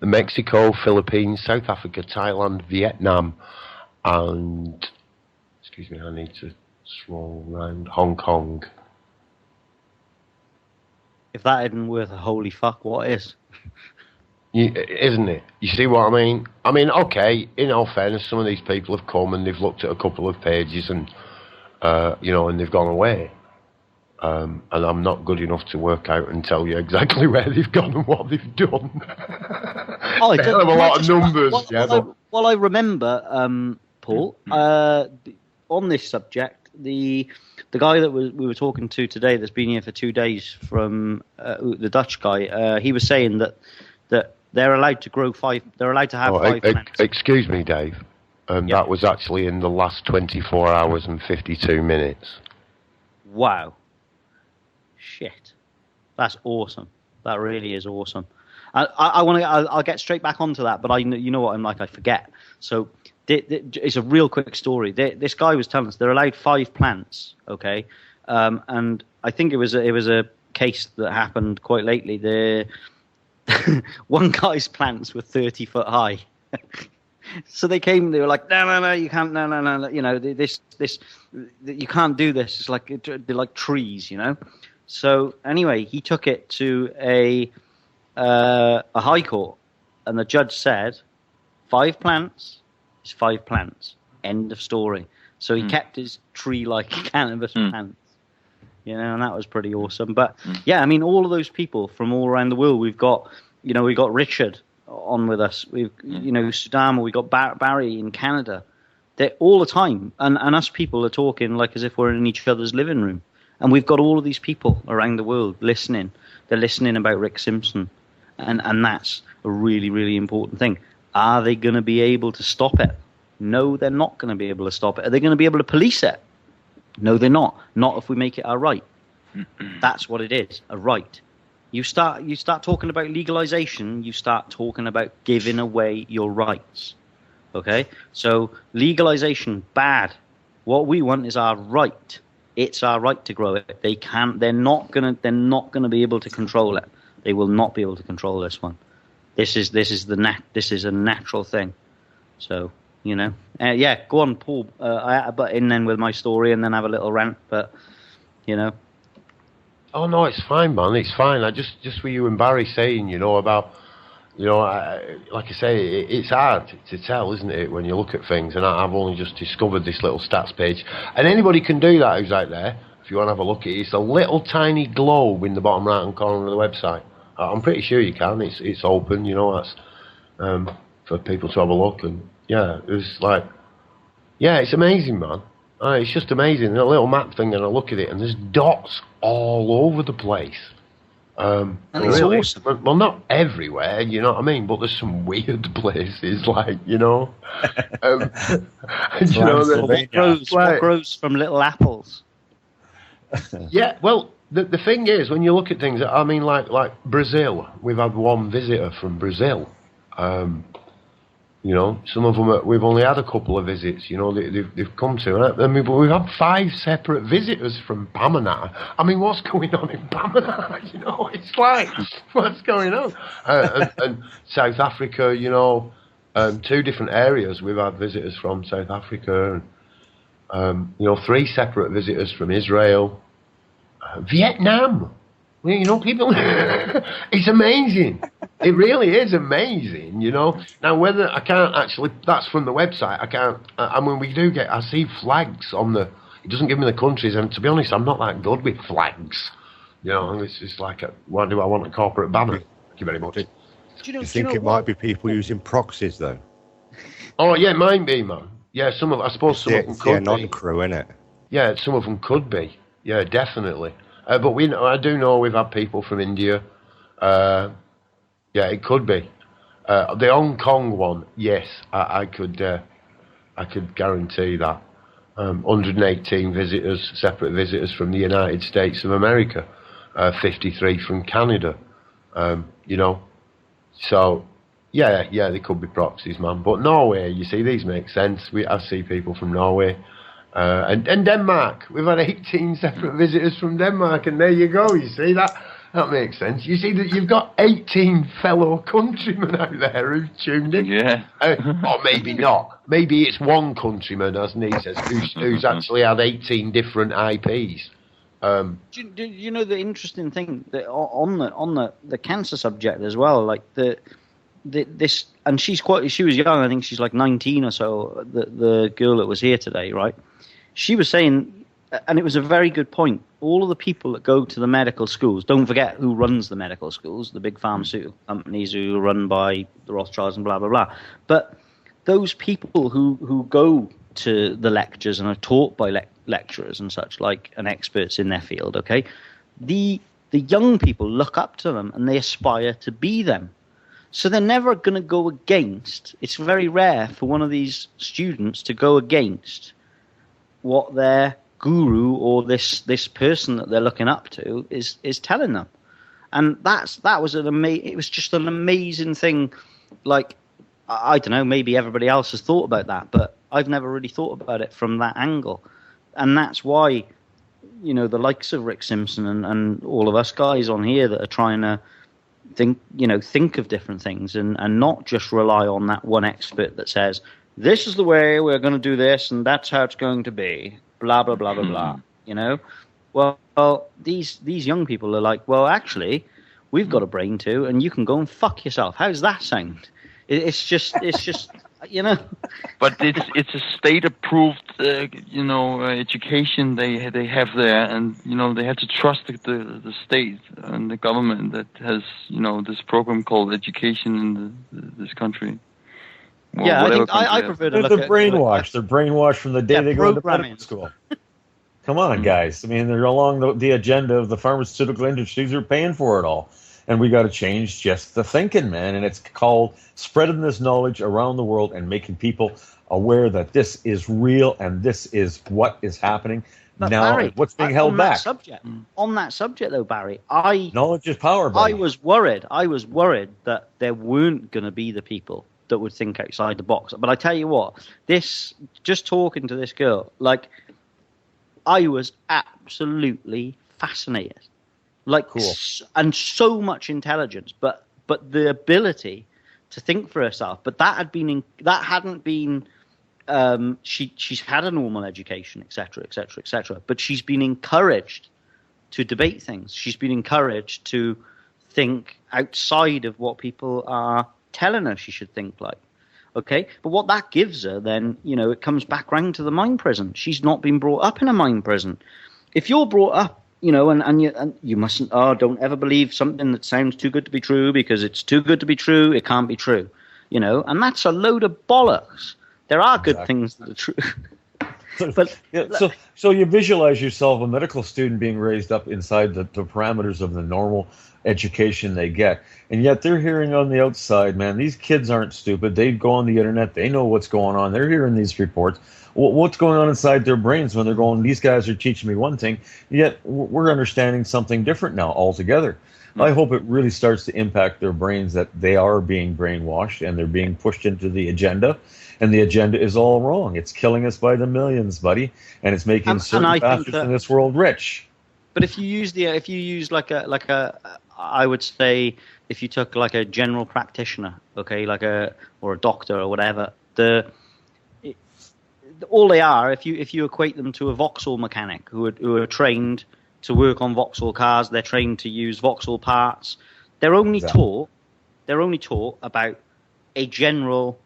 Mexico, Philippines, South Africa, Thailand, Vietnam, and excuse me, I need to scroll around. Hong Kong. If that isn't worth a holy fuck, what is? Isn't it? You see what I mean? I mean, okay, in all fairness, some of these people have come and they've looked at a couple of pages and, you know, and they've gone away. And I'm not good enough to work out and tell you exactly where they've gone and what they've done. Oh, they have a lot of numbers. Well, I remember, Paul, on this subject, the guy that we were talking to today that's been here for 2 days from the Dutch guy, he was saying that they're allowed to grow they're allowed to have 5 plants. Excuse me, Dave. That was actually in the last 24 hours and 52 minutes. Wow. Shit. That's awesome. That really is awesome. I'll get straight back onto that, but you know what I'm like, I forget. So it's a real quick story. This guy was telling us they're allowed 5 plants, okay? And I think it was a case that happened quite lately. One guy's plants were 30 foot high. So they were like, no, you can't, no, you know, this, you can't do this. It's like, they're like trees, you know? So anyway, he took it to a high court, and the judge said, 5 plants is 5 plants. End of story. So he kept his tree-like cannabis plants. You know, and that was pretty awesome. But yeah, I mean, all of those people from all around the world. We've got Richard on with us. We've Sudama. We got Barry in Canada. They're all the time, and us people are talking like as if we're in each other's living room. And we've got all of these people around the world listening. They're listening about Rick Simpson, and that's a really, really important thing. Are they going to be able to stop it? No, they're not going to be able to stop it. Are they going to be able to police it? No, they're not. Not if we make it our right. That's what it is, a right. You start talking about legalization, you start talking about giving away your rights. Okay? So legalization, bad. What we want is our right. It's our right to grow it. They're not gonna be able to control it. They will not be able to control this one. This is a natural thing. So, you know, yeah, go on, Paul. I had to butt in then with my story and then have a little rant, but you know. Oh no, it's fine, man. It's fine. I just with you and Barry saying, you know, about, you know, like I say, it's hard to tell, isn't it, when you look at things? And I've only just discovered this little stats page, and anybody can do that who's out there. If you want to have a look at it, it's a little tiny globe in the bottom right hand corner of the website. I'm pretty sure you can. It's open, you know. That's for people to have a look. And yeah, it was like, yeah, it's amazing, man. It's just amazing. A little map thing, and I look at it, and there's dots all over the place. And it's really awesome. Well, not everywhere, you know what I mean, but there's some weird places, like, you know. You know, what grows from little apples? Yeah, well, the thing is, when you look at things, I mean, like Brazil, we've had one visitor from Brazil. You know, some of them, we've only had a couple of visits, you know, they've come to. I mean, but we've had 5 separate visitors from Bamana. I mean, what's going on in Bamana? You know, it's like, what's going on? And South Africa, you know, 2 different areas we've had visitors from South Africa. And, you know, 3 separate visitors from Israel. Vietnam. You know, people, it's amazing. It really is amazing, you know. Now, whether I can't actually, that's from the website. I can't, I mean, I see flags on the, it doesn't give me the countries, and to be honest, I'm not that good with flags. You know, it's just like, why do I want a corporate banner? Thank you very much. Do you think it might be people using proxies, though? Oh, yeah, it might be, man. Yeah, I suppose some of them could be. non-crew, innit? Yeah, some of them could be. Yeah, definitely. But I do know we've had people from India. Yeah, it could be. The Hong Kong one, yes, I could guarantee that. 118 visitors, separate visitors from the United States of America, 53 from Canada. You know, so yeah, they could be proxies, man. But Norway, you see, these make sense. I see people from Norway. And Denmark, we've had 18 separate visitors from Denmark, and there you go. You see that makes sense. You see that you've got 18 fellow countrymen out there who've tuned in. Yeah. Or maybe not. Maybe it's one countryman, as Nate says, who's actually had 18 different IPs. Do you know the interesting thing that on the cancer subject as well, like this, and she was young. I think she's like 19 or so. The girl that was here today, right? She was saying, and it was a very good point, all of the people that go to the medical schools, don't forget who runs the medical schools, the big pharmaceutical companies who are run by the Rothschilds and blah, blah, blah. But those people who go to the lectures and are taught by lecturers and such, like, and experts in their field, okay, the young people look up to them and they aspire to be them. So they're never going to go against. It's very rare for one of these students to go against what their guru or this person that they're looking up to is telling them. And that was it was just an amazing thing. Like, I don't know, maybe everybody else has thought about that, but I've never really thought about it from that angle. And that's why, you know, the likes of Rick Simpson and all of us guys on here that are trying to think of different things and not just rely on that one expert that says, this is the way we're going to do this and that's how it's going to be, blah, blah, blah, blah, blah, you know? Well, these young people are like, well, actually, we've got a brain too, and you can go and fuck yourself. How's that sound? It's just you know. But it's a state-approved, education they have there, and they have to trust the state and the government that has this program called education in this country. Or Yeah, I whatever think I country prefer to look They're at brainwashed. They're brainwashed from the day Yeah, they go into programming. medical school. Come on, guys. I mean, they're along the agenda of the pharmaceutical industries are paying for it all. And we got to change just the thinking, man. And it's called spreading this knowledge around the world and making people aware that this is real and this is what is happening But now. Barry, What's being held back? On that subject, though, Barry, Knowledge is power, buddy. I was worried that there weren't going to be the people that would think outside the box. But I tell you what, just talking to this girl, like, I was absolutely fascinated. Like, cool. And so much intelligence, but the ability to think for herself. But that hadn't been. She's had a normal education, etc., etc., etc. But she's been encouraged to debate things. She's been encouraged to think outside of what people are telling her she should think like. Okay, but what that gives her, then, it comes back round to the mind prison. She's not been brought up in a mind prison. If you're brought up, and you mustn't, don't ever believe something that sounds too good to be true, because it's too good to be true, it can't be true, and that's a load of bollocks. There are good things that are true. So you visualize yourself, a medical student, being raised up inside the parameters of the normal education they get, and yet they're hearing on the outside, man, these kids aren't stupid. They go on the internet, they know what's going on, they're hearing these reports. What's going on inside their brains when they're going, these guys are teaching me one thing, yet we're understanding something different now altogether. I hope it really starts to impact their brains, that they are being brainwashed and they're being pushed into the agenda, and the agenda is all wrong. It's killing us by the millions, buddy, and it's making certain bastards in this world rich. But if you use like a I would say, if you took like a general practitioner, okay, or a doctor or whatever, all they are, if you equate them to a Vauxhall mechanic who are trained to work on Vauxhall cars, they're trained to use Vauxhall parts. They're only taught about a general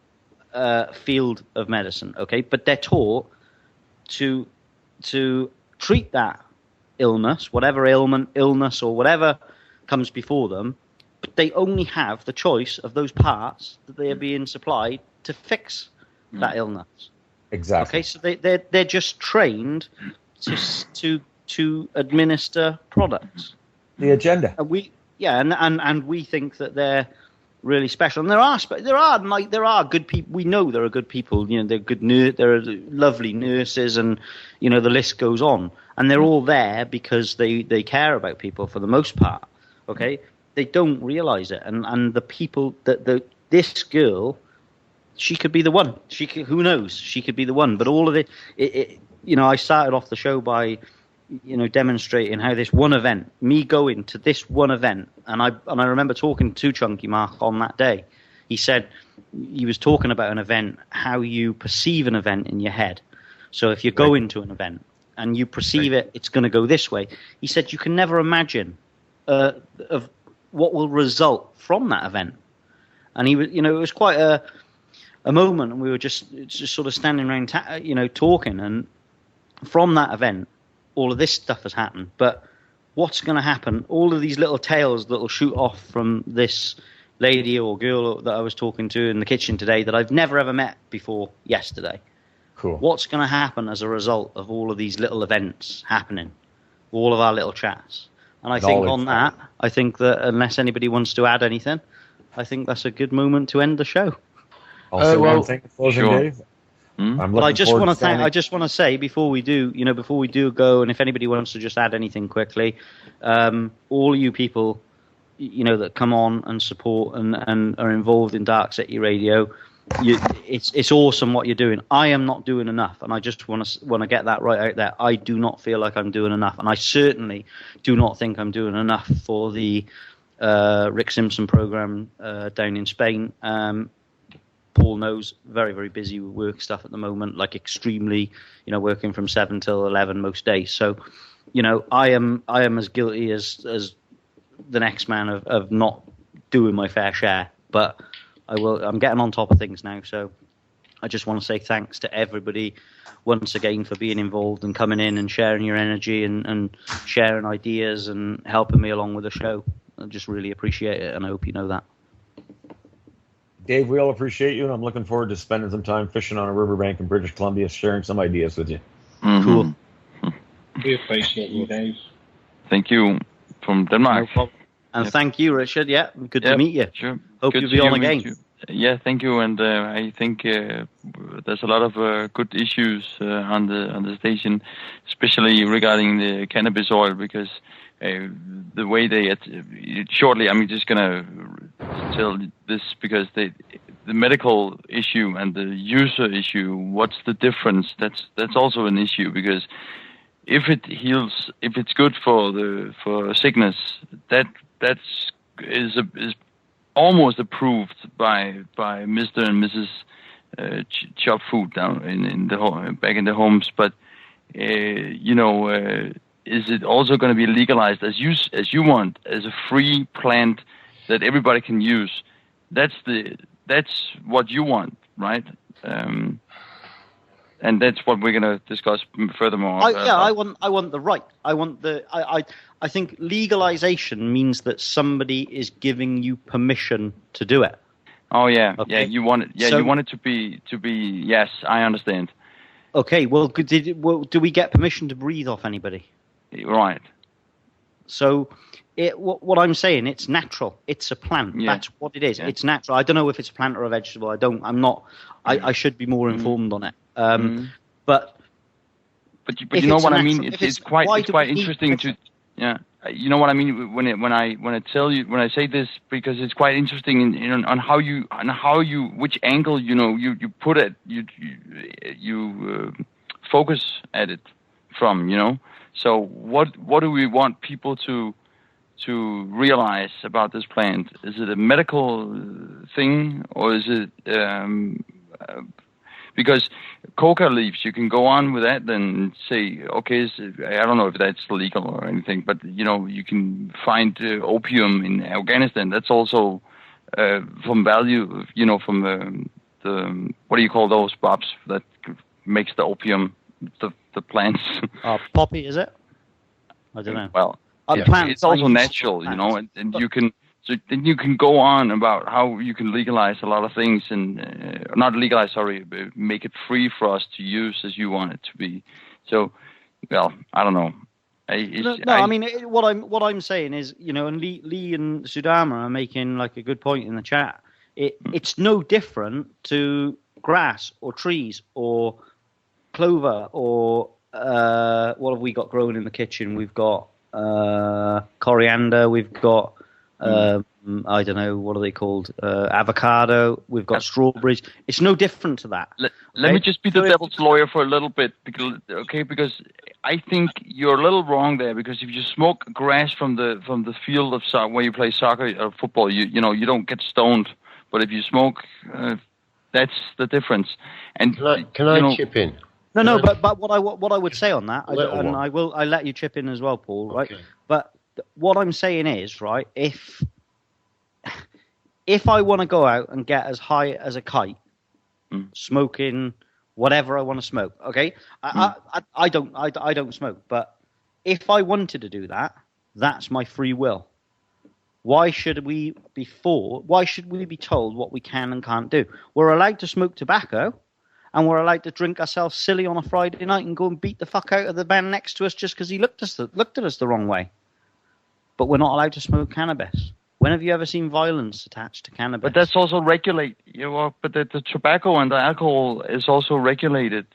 field of medicine, okay, but they're taught to treat that illness, whatever illness or whatever comes before them, but they only have the choice of those parts that they are being supplied to fix that illness. Exactly. Okay, so they're just trained to administer products. The agenda. And we think that they're really special. And there are good people. We know there are good people. They're good. There are lovely nurses, and the list goes on. And they're all there because they care about people for the most part. Okay, they don't realize it, and the people this girl, she could be the one. Who knows? She could be the one. But all of it, I started off the show by, demonstrating how this one event, me going to this one event, and I remember talking to Chunky Mark on that day. He said he was talking about an event, how you perceive an event in your head. So if you go into an event and you perceive it, it's going to go this way. He said you can never imagine of what will result from that event. And he was, it was quite a moment, and we were just sort of standing around, talking. And from that event, all of this stuff has happened. But what's going to happen? All of these little tales that will shoot off from this lady or girl that I was talking to in the kitchen today that I've never ever met before yesterday. Cool. What's going to happen as a result of all of these little events happening? All of our little chats. And I think I think that unless anybody wants to add anything, I think that's a good moment to end the show. One thing, Dave. But I just want to say before we do go, and if anybody wants to just add anything quickly, all you people, that come on and support and are involved in Darkcity Radio, it's awesome what you're doing. I am not doing enough, and I just want to get that right out there. I do not feel like I'm doing enough, and I certainly do not think I'm doing enough for the Rick Simpson program down in Spain. Paul knows, very, very busy with work stuff at the moment, like extremely, working from 7 till 11 most days. So, I am as guilty as the next man of not doing my fair share. But I'm getting on top of things now, so I just want to say thanks to everybody once again for being involved and coming in and sharing your energy and sharing ideas and helping me along with the show. I just really appreciate it, and I hope you know that. Dave, we all appreciate you, and I'm looking forward to spending some time fishing on a riverbank in British Columbia, sharing some ideas with you. Mm-hmm. Cool. We appreciate you, Dave. Thank you from Denmark. No problem. And thank you, Richard. Yeah, good to meet you. Sure. Hope Good you'll to be on meet again. you. Yeah, thank you. And I think there's a lot of good issues on the station, especially regarding the cannabis oil, because the way they shortly. I'm just gonna tell this because the medical issue and the user issue. What's the difference? That's also an issue, because if it heals, if it's good for sickness, is almost approved by Mr. and Mrs. Chop Food down in the home, back in the homes. But is it also going to be legalized as you want, as a free plant that everybody can use? That's what you want, right? And that's what we're going to discuss furthermore. I want the right. I think legalization means that somebody is giving you permission to do it. Oh yeah, okay. Yeah. You want it. Yeah, so, you want it to be. Yes, I understand. Okay. Well, do we get permission to breathe off anybody? Right. So, what I'm saying, it's natural. It's a plant. Yeah. That's what it is. Yeah. It's natural. I don't know if it's a plant or a vegetable. I'm not. I should be more informed on it. But you know what I mean. It's quite interesting to. Yeah, you know what I mean when I say this, because it's quite interesting on how you which angle you put it, you focus at it from. So what do we want people to realize about this plant? Is it a medical thing, or is it because coca leaves, you can go on with that and say, okay, I don't know if that's legal or anything, but you can find opium in Afghanistan. That's also from value, from the what do you call those, Bobs, that makes the opium, the plants? Poppy, is it? I don't know. Well, it's also natural, and you can. So then you can go on about how you can legalize a lot of things, and not legalize, sorry, but make it free for us to use as you want it to be. So, well, I don't know. What I'm saying is, and Lee and Sudama are making like a good point in the chat. It's no different to grass or trees or clover or what have we got growing in the kitchen? We've got coriander. We've got. I don't know, what are they called? Avocado. We've got strawberries. It's no different to that. Let me just be the devil's lawyer for a little bit, because I think you're a little wrong there. Because if you smoke grass from the field of soccer, where you play soccer or football, you don't get stoned. But if you smoke, that's the difference. And can I chip in? No. But what I would say on that, I'll let you chip in as well, Paul. Right? Okay. But what I'm saying is, right, if I want to go out and get as high as a kite, smoking whatever I want to smoke, okay, I don't smoke, but if I wanted to do that, that's my free will. Why should we be told what we can and can't do? We're allowed to smoke tobacco, and we're allowed to drink ourselves silly on a Friday night and go and beat the fuck out of the man next to us just because he looked at us the wrong way. But we're not allowed to smoke cannabis. When have you ever seen violence attached to cannabis? But that's also regulated. But the tobacco and the alcohol is also regulated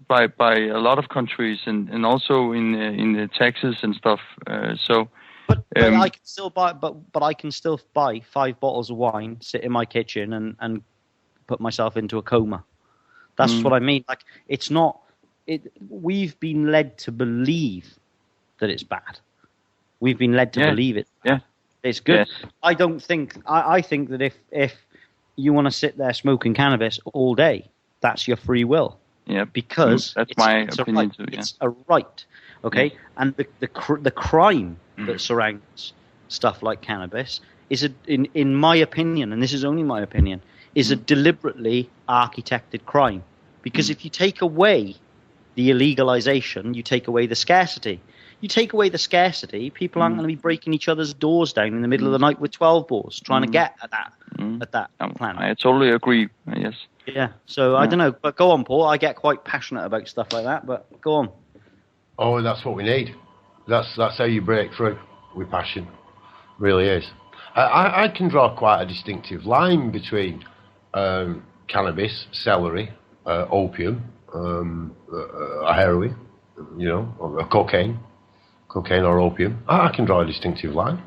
by a lot of countries, and also in Texas and stuff. But I can still buy. But I can still buy 5 bottles of wine, sit in my kitchen, and put myself into a coma. That's what I mean. Like, it's not. We've been led to believe that it's bad. We've been led to believe it. Yeah, it's good. Yes. I don't think. I think that if you want to sit there smoking cannabis all day, that's your free will. Yeah, because that's my opinion too. Yeah. It's a right. Okay, and the crime that surrounds stuff like cannabis in my opinion, and this is only my opinion, is a deliberately architected crime. Because if you take away the illegalization, you take away the scarcity. You take away the scarcity, people aren't going to be breaking each other's doors down in the middle of the night with 12 balls trying to get at that planet. I totally agree. Yes. Yeah. So I don't know, but go on, Paul. I get quite passionate about stuff like that, but go on. Oh, that's what we need. That's how you break through with passion. Really is. I can draw quite a distinctive line between cannabis, celery, opium, heroin, or cocaine or opium. I can draw a distinctive line.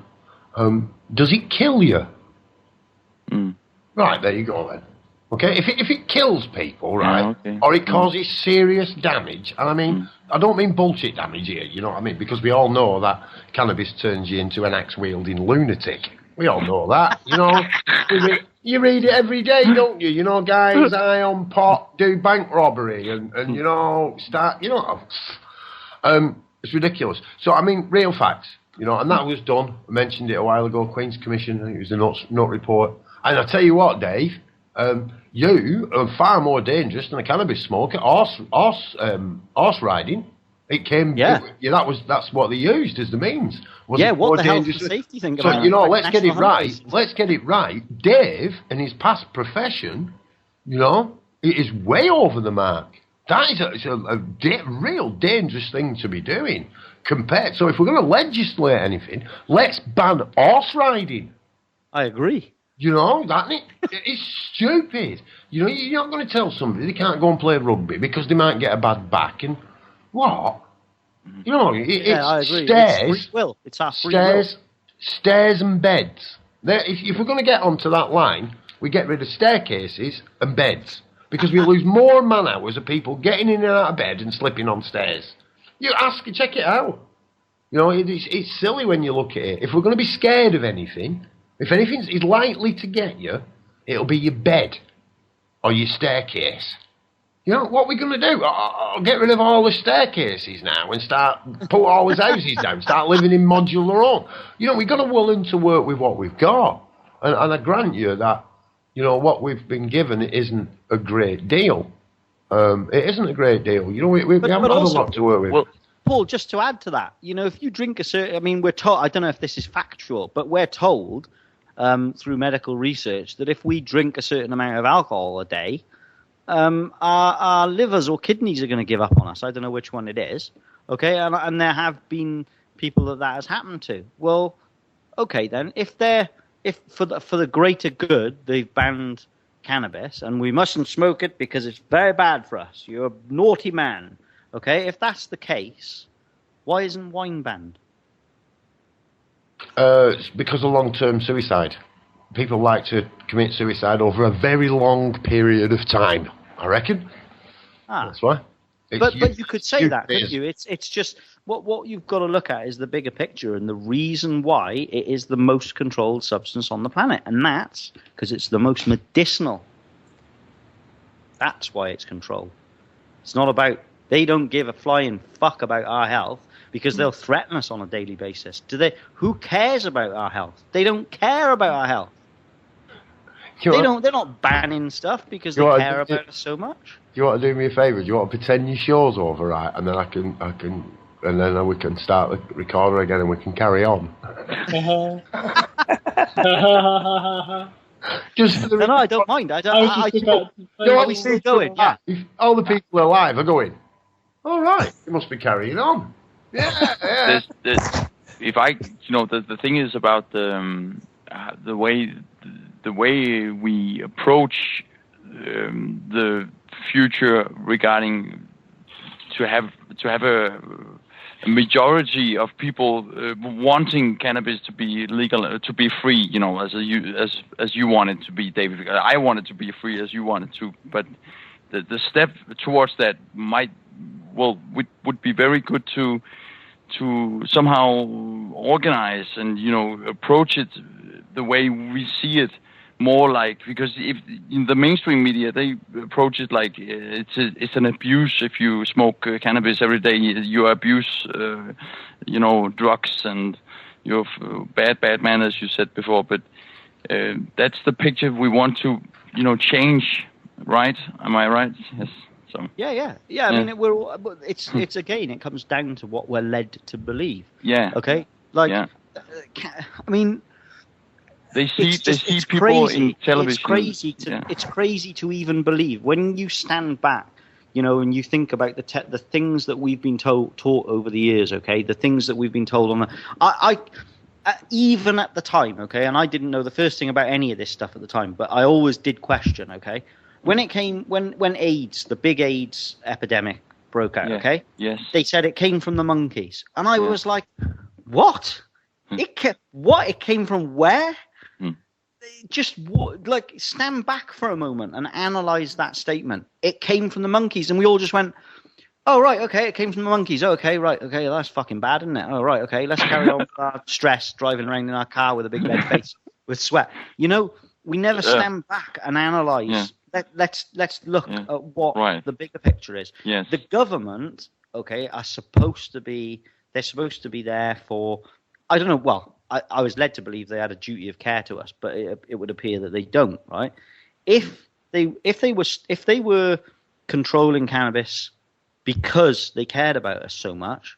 Does it kill you? Right, there you go then. Okay, if it kills people, right, or it causes serious damage, and I mean, I don't mean bullshit damage here, you know what I mean? Because we all know that cannabis turns you into an axe-wielding lunatic. We all know that, you know. You read it every day, don't you? You know, guys high on pot do bank robbery and start, it's ridiculous. So, I mean, real facts, and that was done. I mentioned it a while ago, Queen's Commission, I think it was the note report. And I tell you what, Dave, you are far more dangerous than a cannabis smoker. Horse riding. It came. That's what they used as the means. What the hell's the safety thing about it? So let's get it right. Let's get it right. Dave, in his past profession, it is way over the mark. That is a real dangerous thing to be doing. So if we're going to legislate anything, let's ban horse riding. I agree. It's stupid. You're not going to tell somebody they can't go and play rugby because they might get a bad back. And what? I agree. Stairs. It's free will. It's our free will. Stairs and beds. If we're going to get onto that line, we get rid of staircases and beds because we lose more man hours of people getting in and out of bed and slipping on stairs. Check it out. It's silly when you look at it. If we're going to be scared of anything, if anything is likely to get you, it'll be your bed or your staircase. What are we going to do? I'll get rid of all the staircases now and put all his houses down, start living in modular home. We've got to be willing to work with what we've got. And I grant you that, what we've been given isn't a great deal. It isn't a great deal. We haven't had a lot to work with. Well, Paul, just to add to that, if you drink a certain, we're told, I don't know if this is factual, but we're told through medical research that if we drink a certain amount of alcohol a day, our livers or kidneys are going to give up on us. I don't know which one it is. Okay, and there have been people that has happened to. Well, okay then, if for the greater good they've banned cannabis and we mustn't smoke it because it's very bad for us. You're a naughty man. Okay, if that's the case, why isn't wine banned? It's because of long-term suicide. People like to commit suicide over a very long period of time, I reckon. That's why. But you could say that, couldn't you? It's just what you've got to look at is the bigger picture and the reason why it is the most controlled substance on the planet, and that's because it's the most medicinal. That's why it's controlled. It's not about. They don't give a flying fuck about our health because they'll threaten us on a daily basis. Do they? Who cares about our health? They don't care about our health. They're not banning stuff because they care about us so much. Do you want to do me a favour? Do you want to pretend your show's over, right? And then and then we can start the recorder again and we can carry on. Just for the no, I don't mind. Are we still going? Yeah. If all the people alive are going, all right, you must be carrying on. Yeah. The thing is about the way we approach the future regarding to have a majority of people wanting cannabis to be legal, to be free, as you want it to be, David. I want it to be free as you want it to, but the step towards that would be very good to somehow organize and approach it the way we see it, more like, because if in the mainstream media they approach it like it's an abuse. If you smoke cannabis every day, you abuse drugs, and bad man, as you said before. But that's the picture we want to, change, right? Am I right? Yes. So. Yeah. I mean, it's again, it comes down to what we're led to believe. Yeah. Okay. Like, I mean, they see people in television. It's crazy to even believe when you stand back, and you think about the things that we've been taught over the years. Okay, the things that we've been told on I even at the time. Okay, and I didn't know the first thing about any of this stuff at the time, but I always did question. Okay. When it came, when AIDS, the big AIDS epidemic broke out, okay? Yes. They said it came from the monkeys. And I was like, what? It came from where? Just, stand back for a moment and analyze that statement. It came from the monkeys. And we all just went, oh, right, okay, it came from the monkeys. Oh, okay, right, okay, that's fucking bad, isn't it? Oh, right, okay, let's carry on with our stress, driving around in our car with a big red face, with sweat. We never stand back and analyze. Yeah. Let's look at what the bigger picture is. Yes. The government, are supposed to be. They're supposed to be there for. I don't know. Well, I was led to believe they had a duty of care to us, but it would appear that they don't. Right? If they were controlling cannabis because they cared about us so much,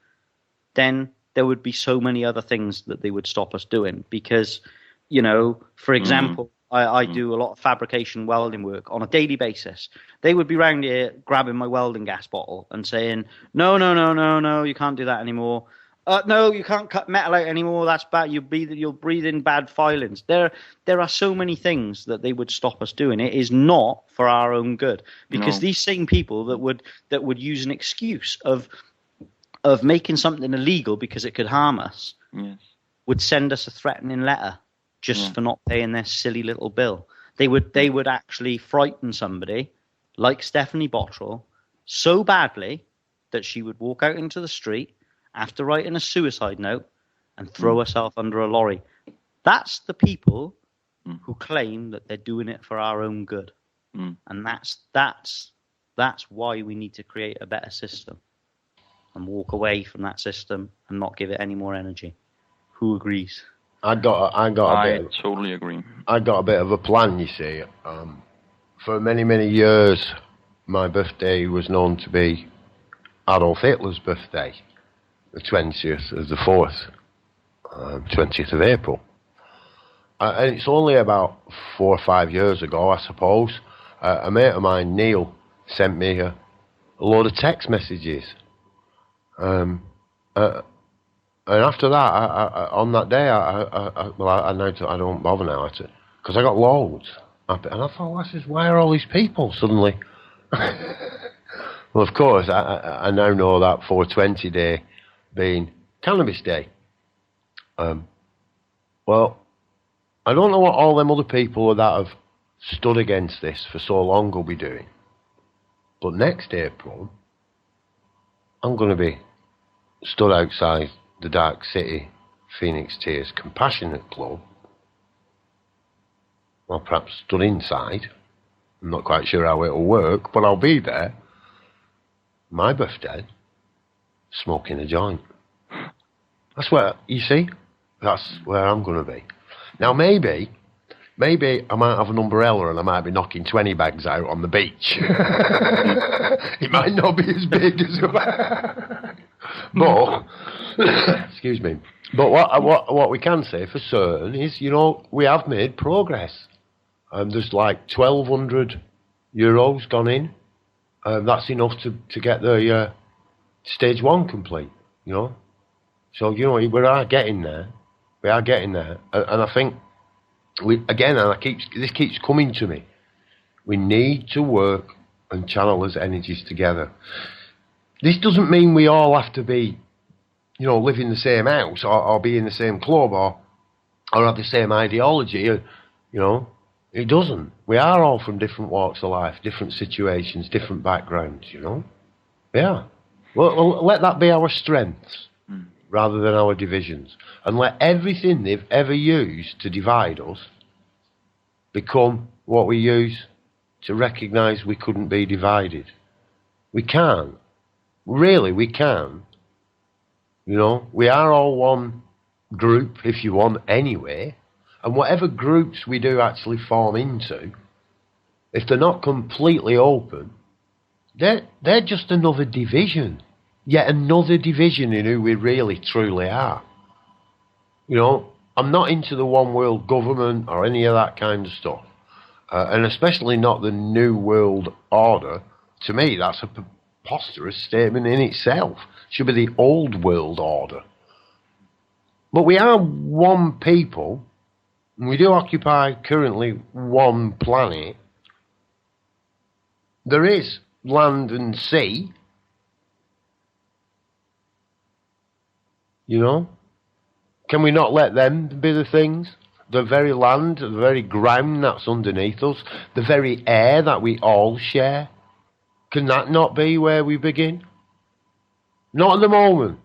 then there would be so many other things that they would stop us doing. Because, for example. I do a lot of fabrication welding work on a daily basis. They would be round here grabbing my welding gas bottle and saying, no, you can't do that anymore. No, you can't cut metal out anymore. That's bad. You'll breathe in bad filings. There are so many things that they would stop us doing. It is not for our own good, because these same people that would use an excuse of making something illegal because it could harm us would send us a threatening letter. Just for not paying their silly little bill. They would actually frighten somebody like Stephanie Bottrell so badly that she would walk out into the street after writing a suicide note and throw herself under a lorry. That's the people who claim that they're doing it for our own good. And that's why we need to create a better system and walk away from that system and not give it any more energy. Who agrees? I totally agree. I got a bit of a plan, you see. For many, many years, my birthday was known to be Adolf Hitler's birthday, the 20th of the 4th, 20th of April. And it's only about 4 or 5 years ago, I suppose, a mate of mine, Neil, sent me a load of text messages. And after that, on that day, I don't bother now, because I got loads. And I thought, why are all these people suddenly? Well, of course, I now know that 420 day being Cannabis Day. Well, I don't know what all them other people that have stood against this for so long will be doing. But next April, I'm going to be stood outside the Darkcity Phoenix Tears Compassionate Club. Well, perhaps stood inside. I'm not quite sure how it'll work, but I'll be there. My birthday, smoking a joint. That's where, you see, that's where I'm going to be. Now, maybe I might have an umbrella and I might be knocking 20 bags out on the beach. It might not be as big as a bag. But, excuse me. But what we can say for certain is, we have made progress. There's like 1,200 euros gone in. That's enough to get the stage 1 complete, So, we are getting there. We are getting there. And I think, this keeps coming to me. We need to work and channel those energies together. This doesn't mean we all have to be, live in the same house or be in the same club or have the same ideology. It doesn't. We are all from different walks of life, different situations, different backgrounds. Yeah. Well, let that be our strengths rather than our divisions, and let everything they've ever used to divide us become what we use to recognise we couldn't be divided. We can. Really, we can. We are all one group, if you want, anyway. And whatever groups we do actually form into, if they're not completely open, they're just another division. Yet another division in who we really truly are. You know, I'm not into the one world government or any of that kind of stuff. And especially not the New World Order. To me, that's a preposterous statement in itself. It should be the Old World Order. But we are one people, and we do occupy currently one planet. There is land and sea. You know? Can we not let them be the things? The very land, the very ground that's underneath us, the very air that we all share. Can that not be where we begin? Not at the moment.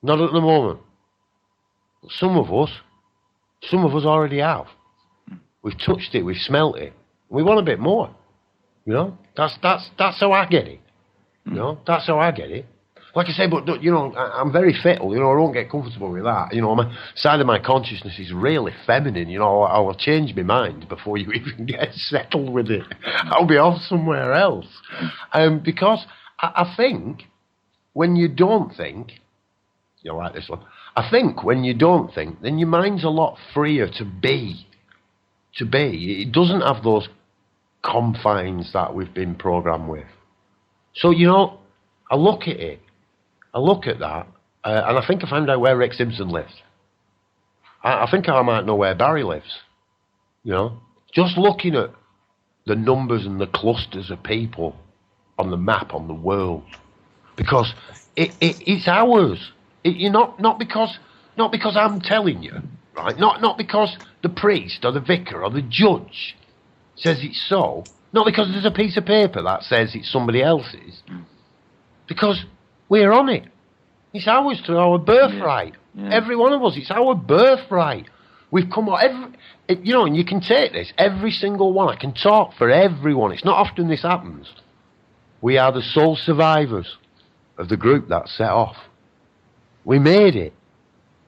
Not at the moment. Some of us already have. We've touched it, we've smelt it. We want a bit more. You know? That's how I get it. You know? That's how I get it. Like I say, but, you know, I'm very fickle, you know, I don't get comfortable with that. You know, my side of my consciousness is really feminine, you know, I'll change my mind before you even get settled with it. I'll be off somewhere else. Because I think when you don't think, you'll like this one, I think when you don't think, then your mind's a lot freer to be. It doesn't have those confines that we've been programmed with. So, you know, I look at it. I look at that, and I think I found out where Rick Simpson lives. I think I might know where Barry lives. You know, just looking at the numbers and the clusters of people on the map on the world, because it's ours. You're not because I'm telling you, right? Not because the priest or the vicar or the judge says it's so. Not because there's a piece of paper that says it's somebody else's. Because we're on it. It's ours through our birthright. Yeah. Every one of us, it's our birthright. We've come on, you know, and you can take this, every single one. I can talk for everyone. It's not often this happens. We are the sole survivors of the group that set off. We made it.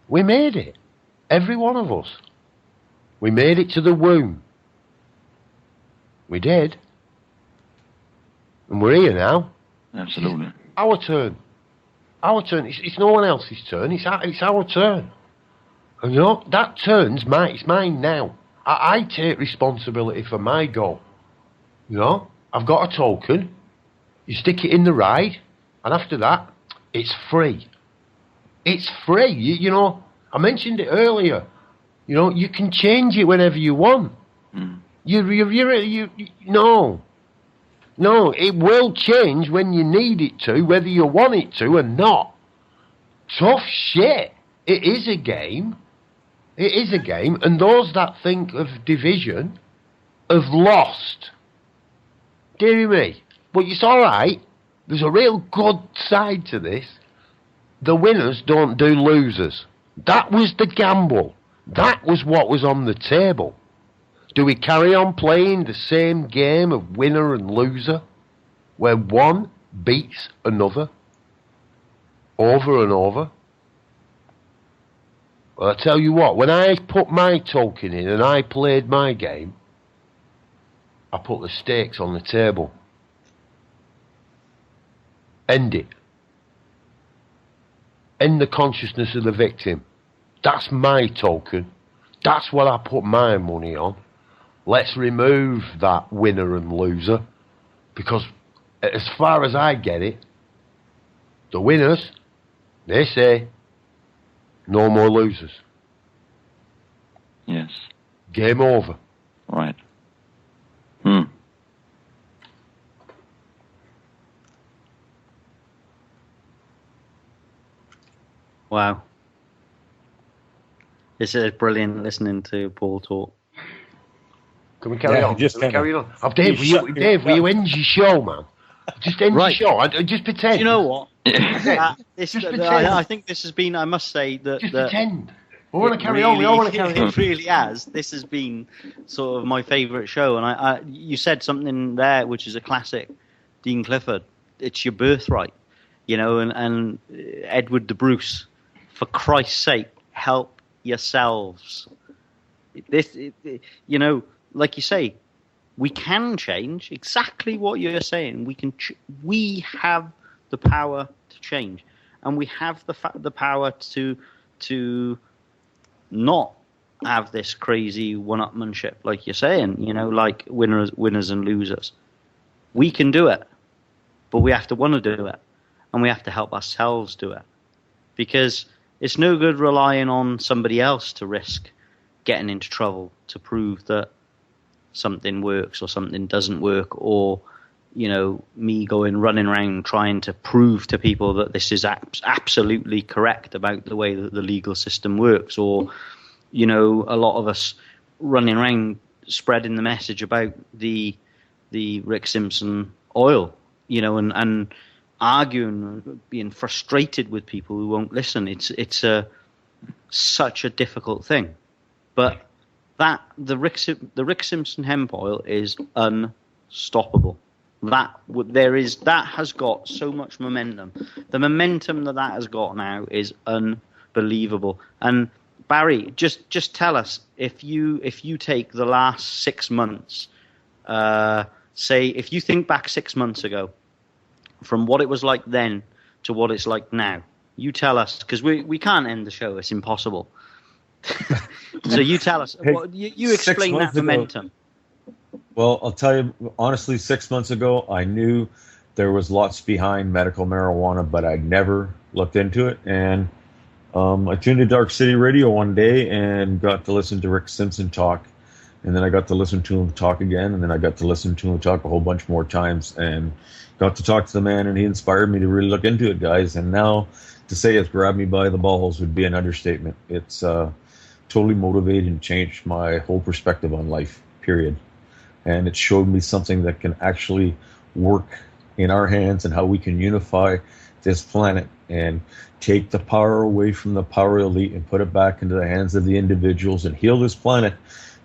We made it. Every one of us. We made it to the womb. We did. And we're here now. Absolutely. Our turn. Our turn. It's no one else's turn. It's our turn. And you know, that turn's mine. It's mine now. I take responsibility for my goal. You know, I've got a token. You stick it in the ride, and after that, it's free. It's free. You know, I mentioned it earlier. You know, you can change it whenever you want. No, it will change when you need it to, whether you want it to or not. Tough shit. It is a game. It is a game, and those that think of division have lost. Deary me. But it's alright. There's a real good side to this. The winners don't do losers. That was the gamble. That was what was on the table. Do we carry on playing the same game of winner and loser, where one beats another, over and over? Well, I tell you what, when I put my token in and I played my game, I put the stakes on the table. End it. End the consciousness of the victim. That's my token. That's what I put my money on. Let's remove that winner and loser, because as far as I get it, the winners, they say, no more losers. Yes. Game over. Right. Wow. This is brilliant listening to Paul talk. Can we carry on? Just carry on. Oh, Dave, will you end your show, man? Just end your show. Just pretend. You know what? Just pretend. I think this has been, I must say, that... Just pretend. We want to carry on. We all want to carry on. It really has. This has been sort of my favourite show. And you said something there which is a classic, Dean Clifford. It's your birthright. You know, and Edward the Bruce, for Christ's sake, help yourselves. This, you know, like you say, we can change exactly what you're saying. We have the power to change, and we have the power to not have this crazy one-upmanship, like you're saying. You know, like winners and losers. We can do it, but we have to want to do it, and we have to help ourselves do it, because it's no good relying on somebody else to risk getting into trouble to prove that something works or something doesn't work, or, you know, me running around trying to prove to people that this is absolutely correct about the way that the legal system works, or, you know, a lot of us running around spreading the message about the Rick Simpson oil, you know, and arguing, being frustrated with people who won't listen. It's such a difficult thing, but the Rick Simpson hemp oil is unstoppable. That has got so much momentum. The momentum that has got now is unbelievable. And Barry, just tell us, if you take the last 6 months, say if you think back 6 months ago, from what it was like then to what it's like now, you tell us, because we can't end the show. It's impossible. So you tell us. Hey, you explain that momentum. Well, I'll tell you, honestly, 6 months ago, I knew there was lots behind medical marijuana, but I never looked into it. And I tuned to Darkcity Radio one day and got to listen to Rick Simpson talk. And then I got to listen to him talk again. And then I got to listen to him talk a whole bunch more times. And got to talk to the man, and he inspired me to really look into it, guys. And now to say it's grabbed me by the balls would be an understatement. It's totally motivated and changed my whole perspective on life, period. And it showed me something that can actually work in our hands, and how we can unify this planet and take the power away from the power elite and put it back into the hands of the individuals and heal this planet.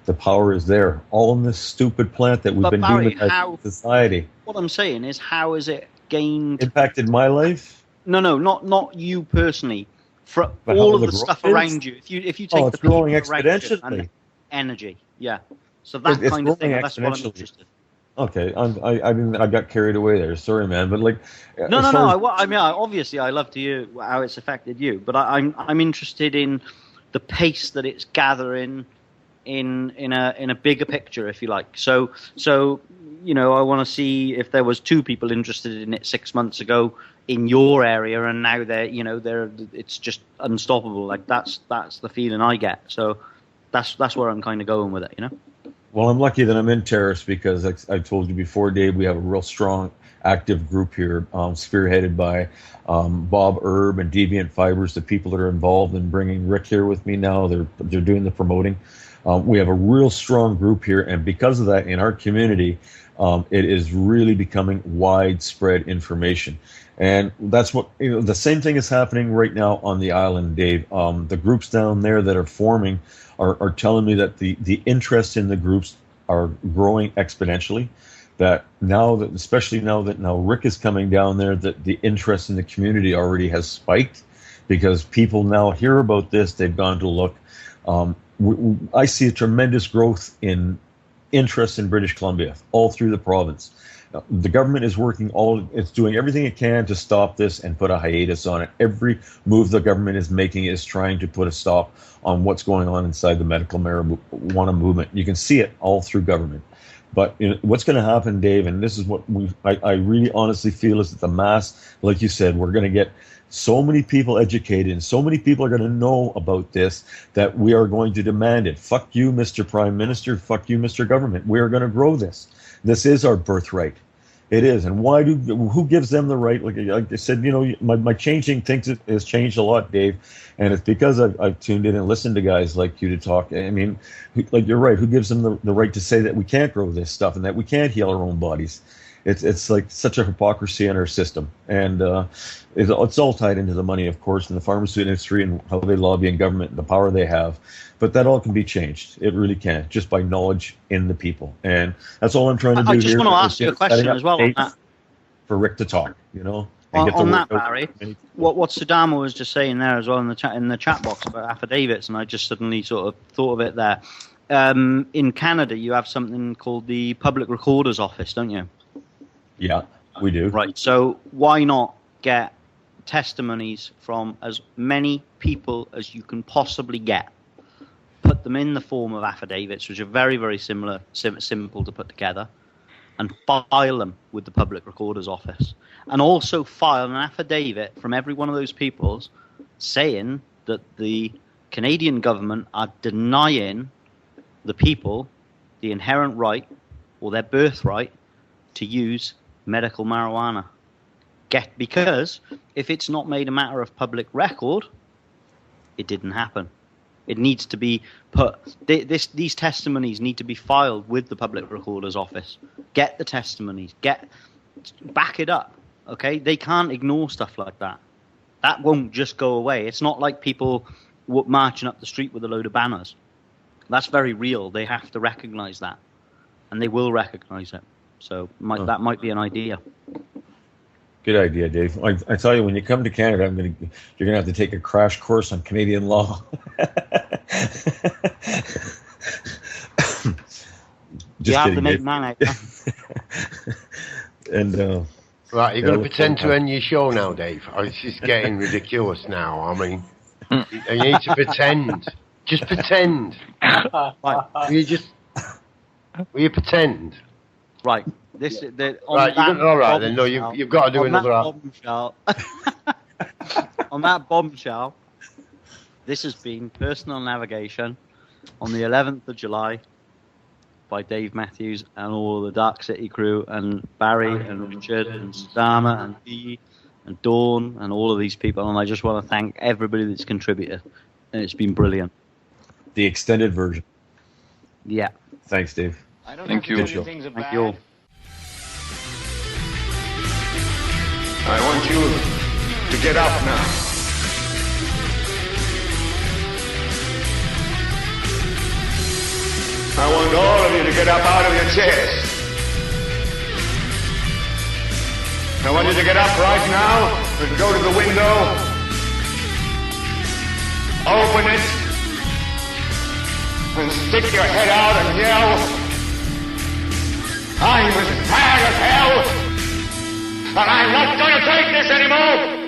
The power is there, all in this stupid planet that we've been doing as society. What I'm saying is, how has it impacted my life? No, not you personally. For all of the stuff around you, if you take it's growing exponentially and energy, yeah. So that it's kind of thing. Exponentially. That's what I'm interested. Okay, I got carried away there. Sorry, man, but like. No. I mean, obviously, I love to hear how it's affected you, but I'm interested in the pace that it's gathering in a bigger picture, if you like. So you know, I want to see if there was two people interested in it 6 months ago in your area, and now it's just unstoppable. Like that's the feeling I get. So that's where I'm kind of going with it, you know. Well, I'm lucky that I'm in Terrace, because I told you before, Dave, we have a real strong, active group here, spearheaded by Bob Erb and Deviant Fibers, the people that are involved in bringing Rick here with me now. They're doing the promoting. We have a real strong group here, and because of that, in our community, it is really becoming widespread information. And that's what, you know, the same thing is happening right now on the island, Dave. The groups down there that are forming are telling me that the interest in the groups are growing exponentially. That especially now that Rick is coming down there, that the interest in the community already has spiked, because people now hear about this. They've gone to look. I see a tremendous growth in interest in British Columbia all through the province. The government is it's doing everything it can to stop this and put a hiatus on it. Every move the government is making is trying to put a stop on what's going on inside the medical marijuana movement. You can see it all through government. But what's going to happen, Dave, and this is what I really honestly feel, is that the mass, like you said, we're going to get so many people educated, and so many people are going to know about this, that we are going to demand it. Fuck you, Mr. Prime Minister. Fuck you, Mr. Government. We are going to grow this. This is our birthright. It is. And who gives them the right? Like I said, you know, my changing things has changed a lot, Dave. And it's because I've tuned in and listened to guys like you to talk. I mean, like, you're right. Who gives them the right to say that we can't grow this stuff and that we can't heal our own bodies? It's like such a hypocrisy in our system. And it's all tied into the money, of course, in the pharmaceutical industry and how they lobby in government and the power they have. But that all can be changed. It really can, just by knowledge in the people. And that's all I'm trying to do here. I just want to ask you a question as well on that. For Rick to talk, you know? On that, Barry, what Sadama was just saying there as well in the chat box about affidavits, and I just suddenly sort of thought of it there. In Canada, you have something called the Public Recorder's Office, don't you? Yeah, we do. Right. So why not get testimonies from as many people as you can possibly get? Put them in the form of affidavits, which are very, very simple to put together, and file them with the Public Recorder's Office. And also file an affidavit from every one of those people saying that the Canadian government are denying the people the inherent right or their birthright to use medical marijuana. Because if it's not made a matter of public record, it didn't happen. It needs to be put. These testimonies need to be filed with the Public Recorder's Office. Get the testimonies. Back it up. Okay, they can't ignore stuff like that. That won't just go away. It's not like people marching up the street with a load of banners. That's very real. They have to recognize that, and they will recognize it. So that might be an idea. Good idea, Dave. I tell you, when you come to Canada, you're gonna have to take a crash course on Canadian law. You have to make man out. And right, you're going to pretend to end your show now, Dave. It's just getting ridiculous now. I mean, you need to pretend. Just pretend. Will you pretend? Right. All right. Then no, you've got to do another. On that bombshell, this has been Personal Navigation on the 11th of July by Dave Matthews and all of the Darkcity crew, and Barry and Richard and Sadama and Dee and Dawn and all of these people. And I just want to thank everybody that's contributed. And it's been brilliant. The extended version. Yeah. Thanks, Dave. Thank you. Thank you all. I want you to get up now. I want all of you to get up out of your chairs. I want you to get up right now and go to the window, open it, and stick your head out and yell, I'm as mad as hell, and I'm not going to take this anymore!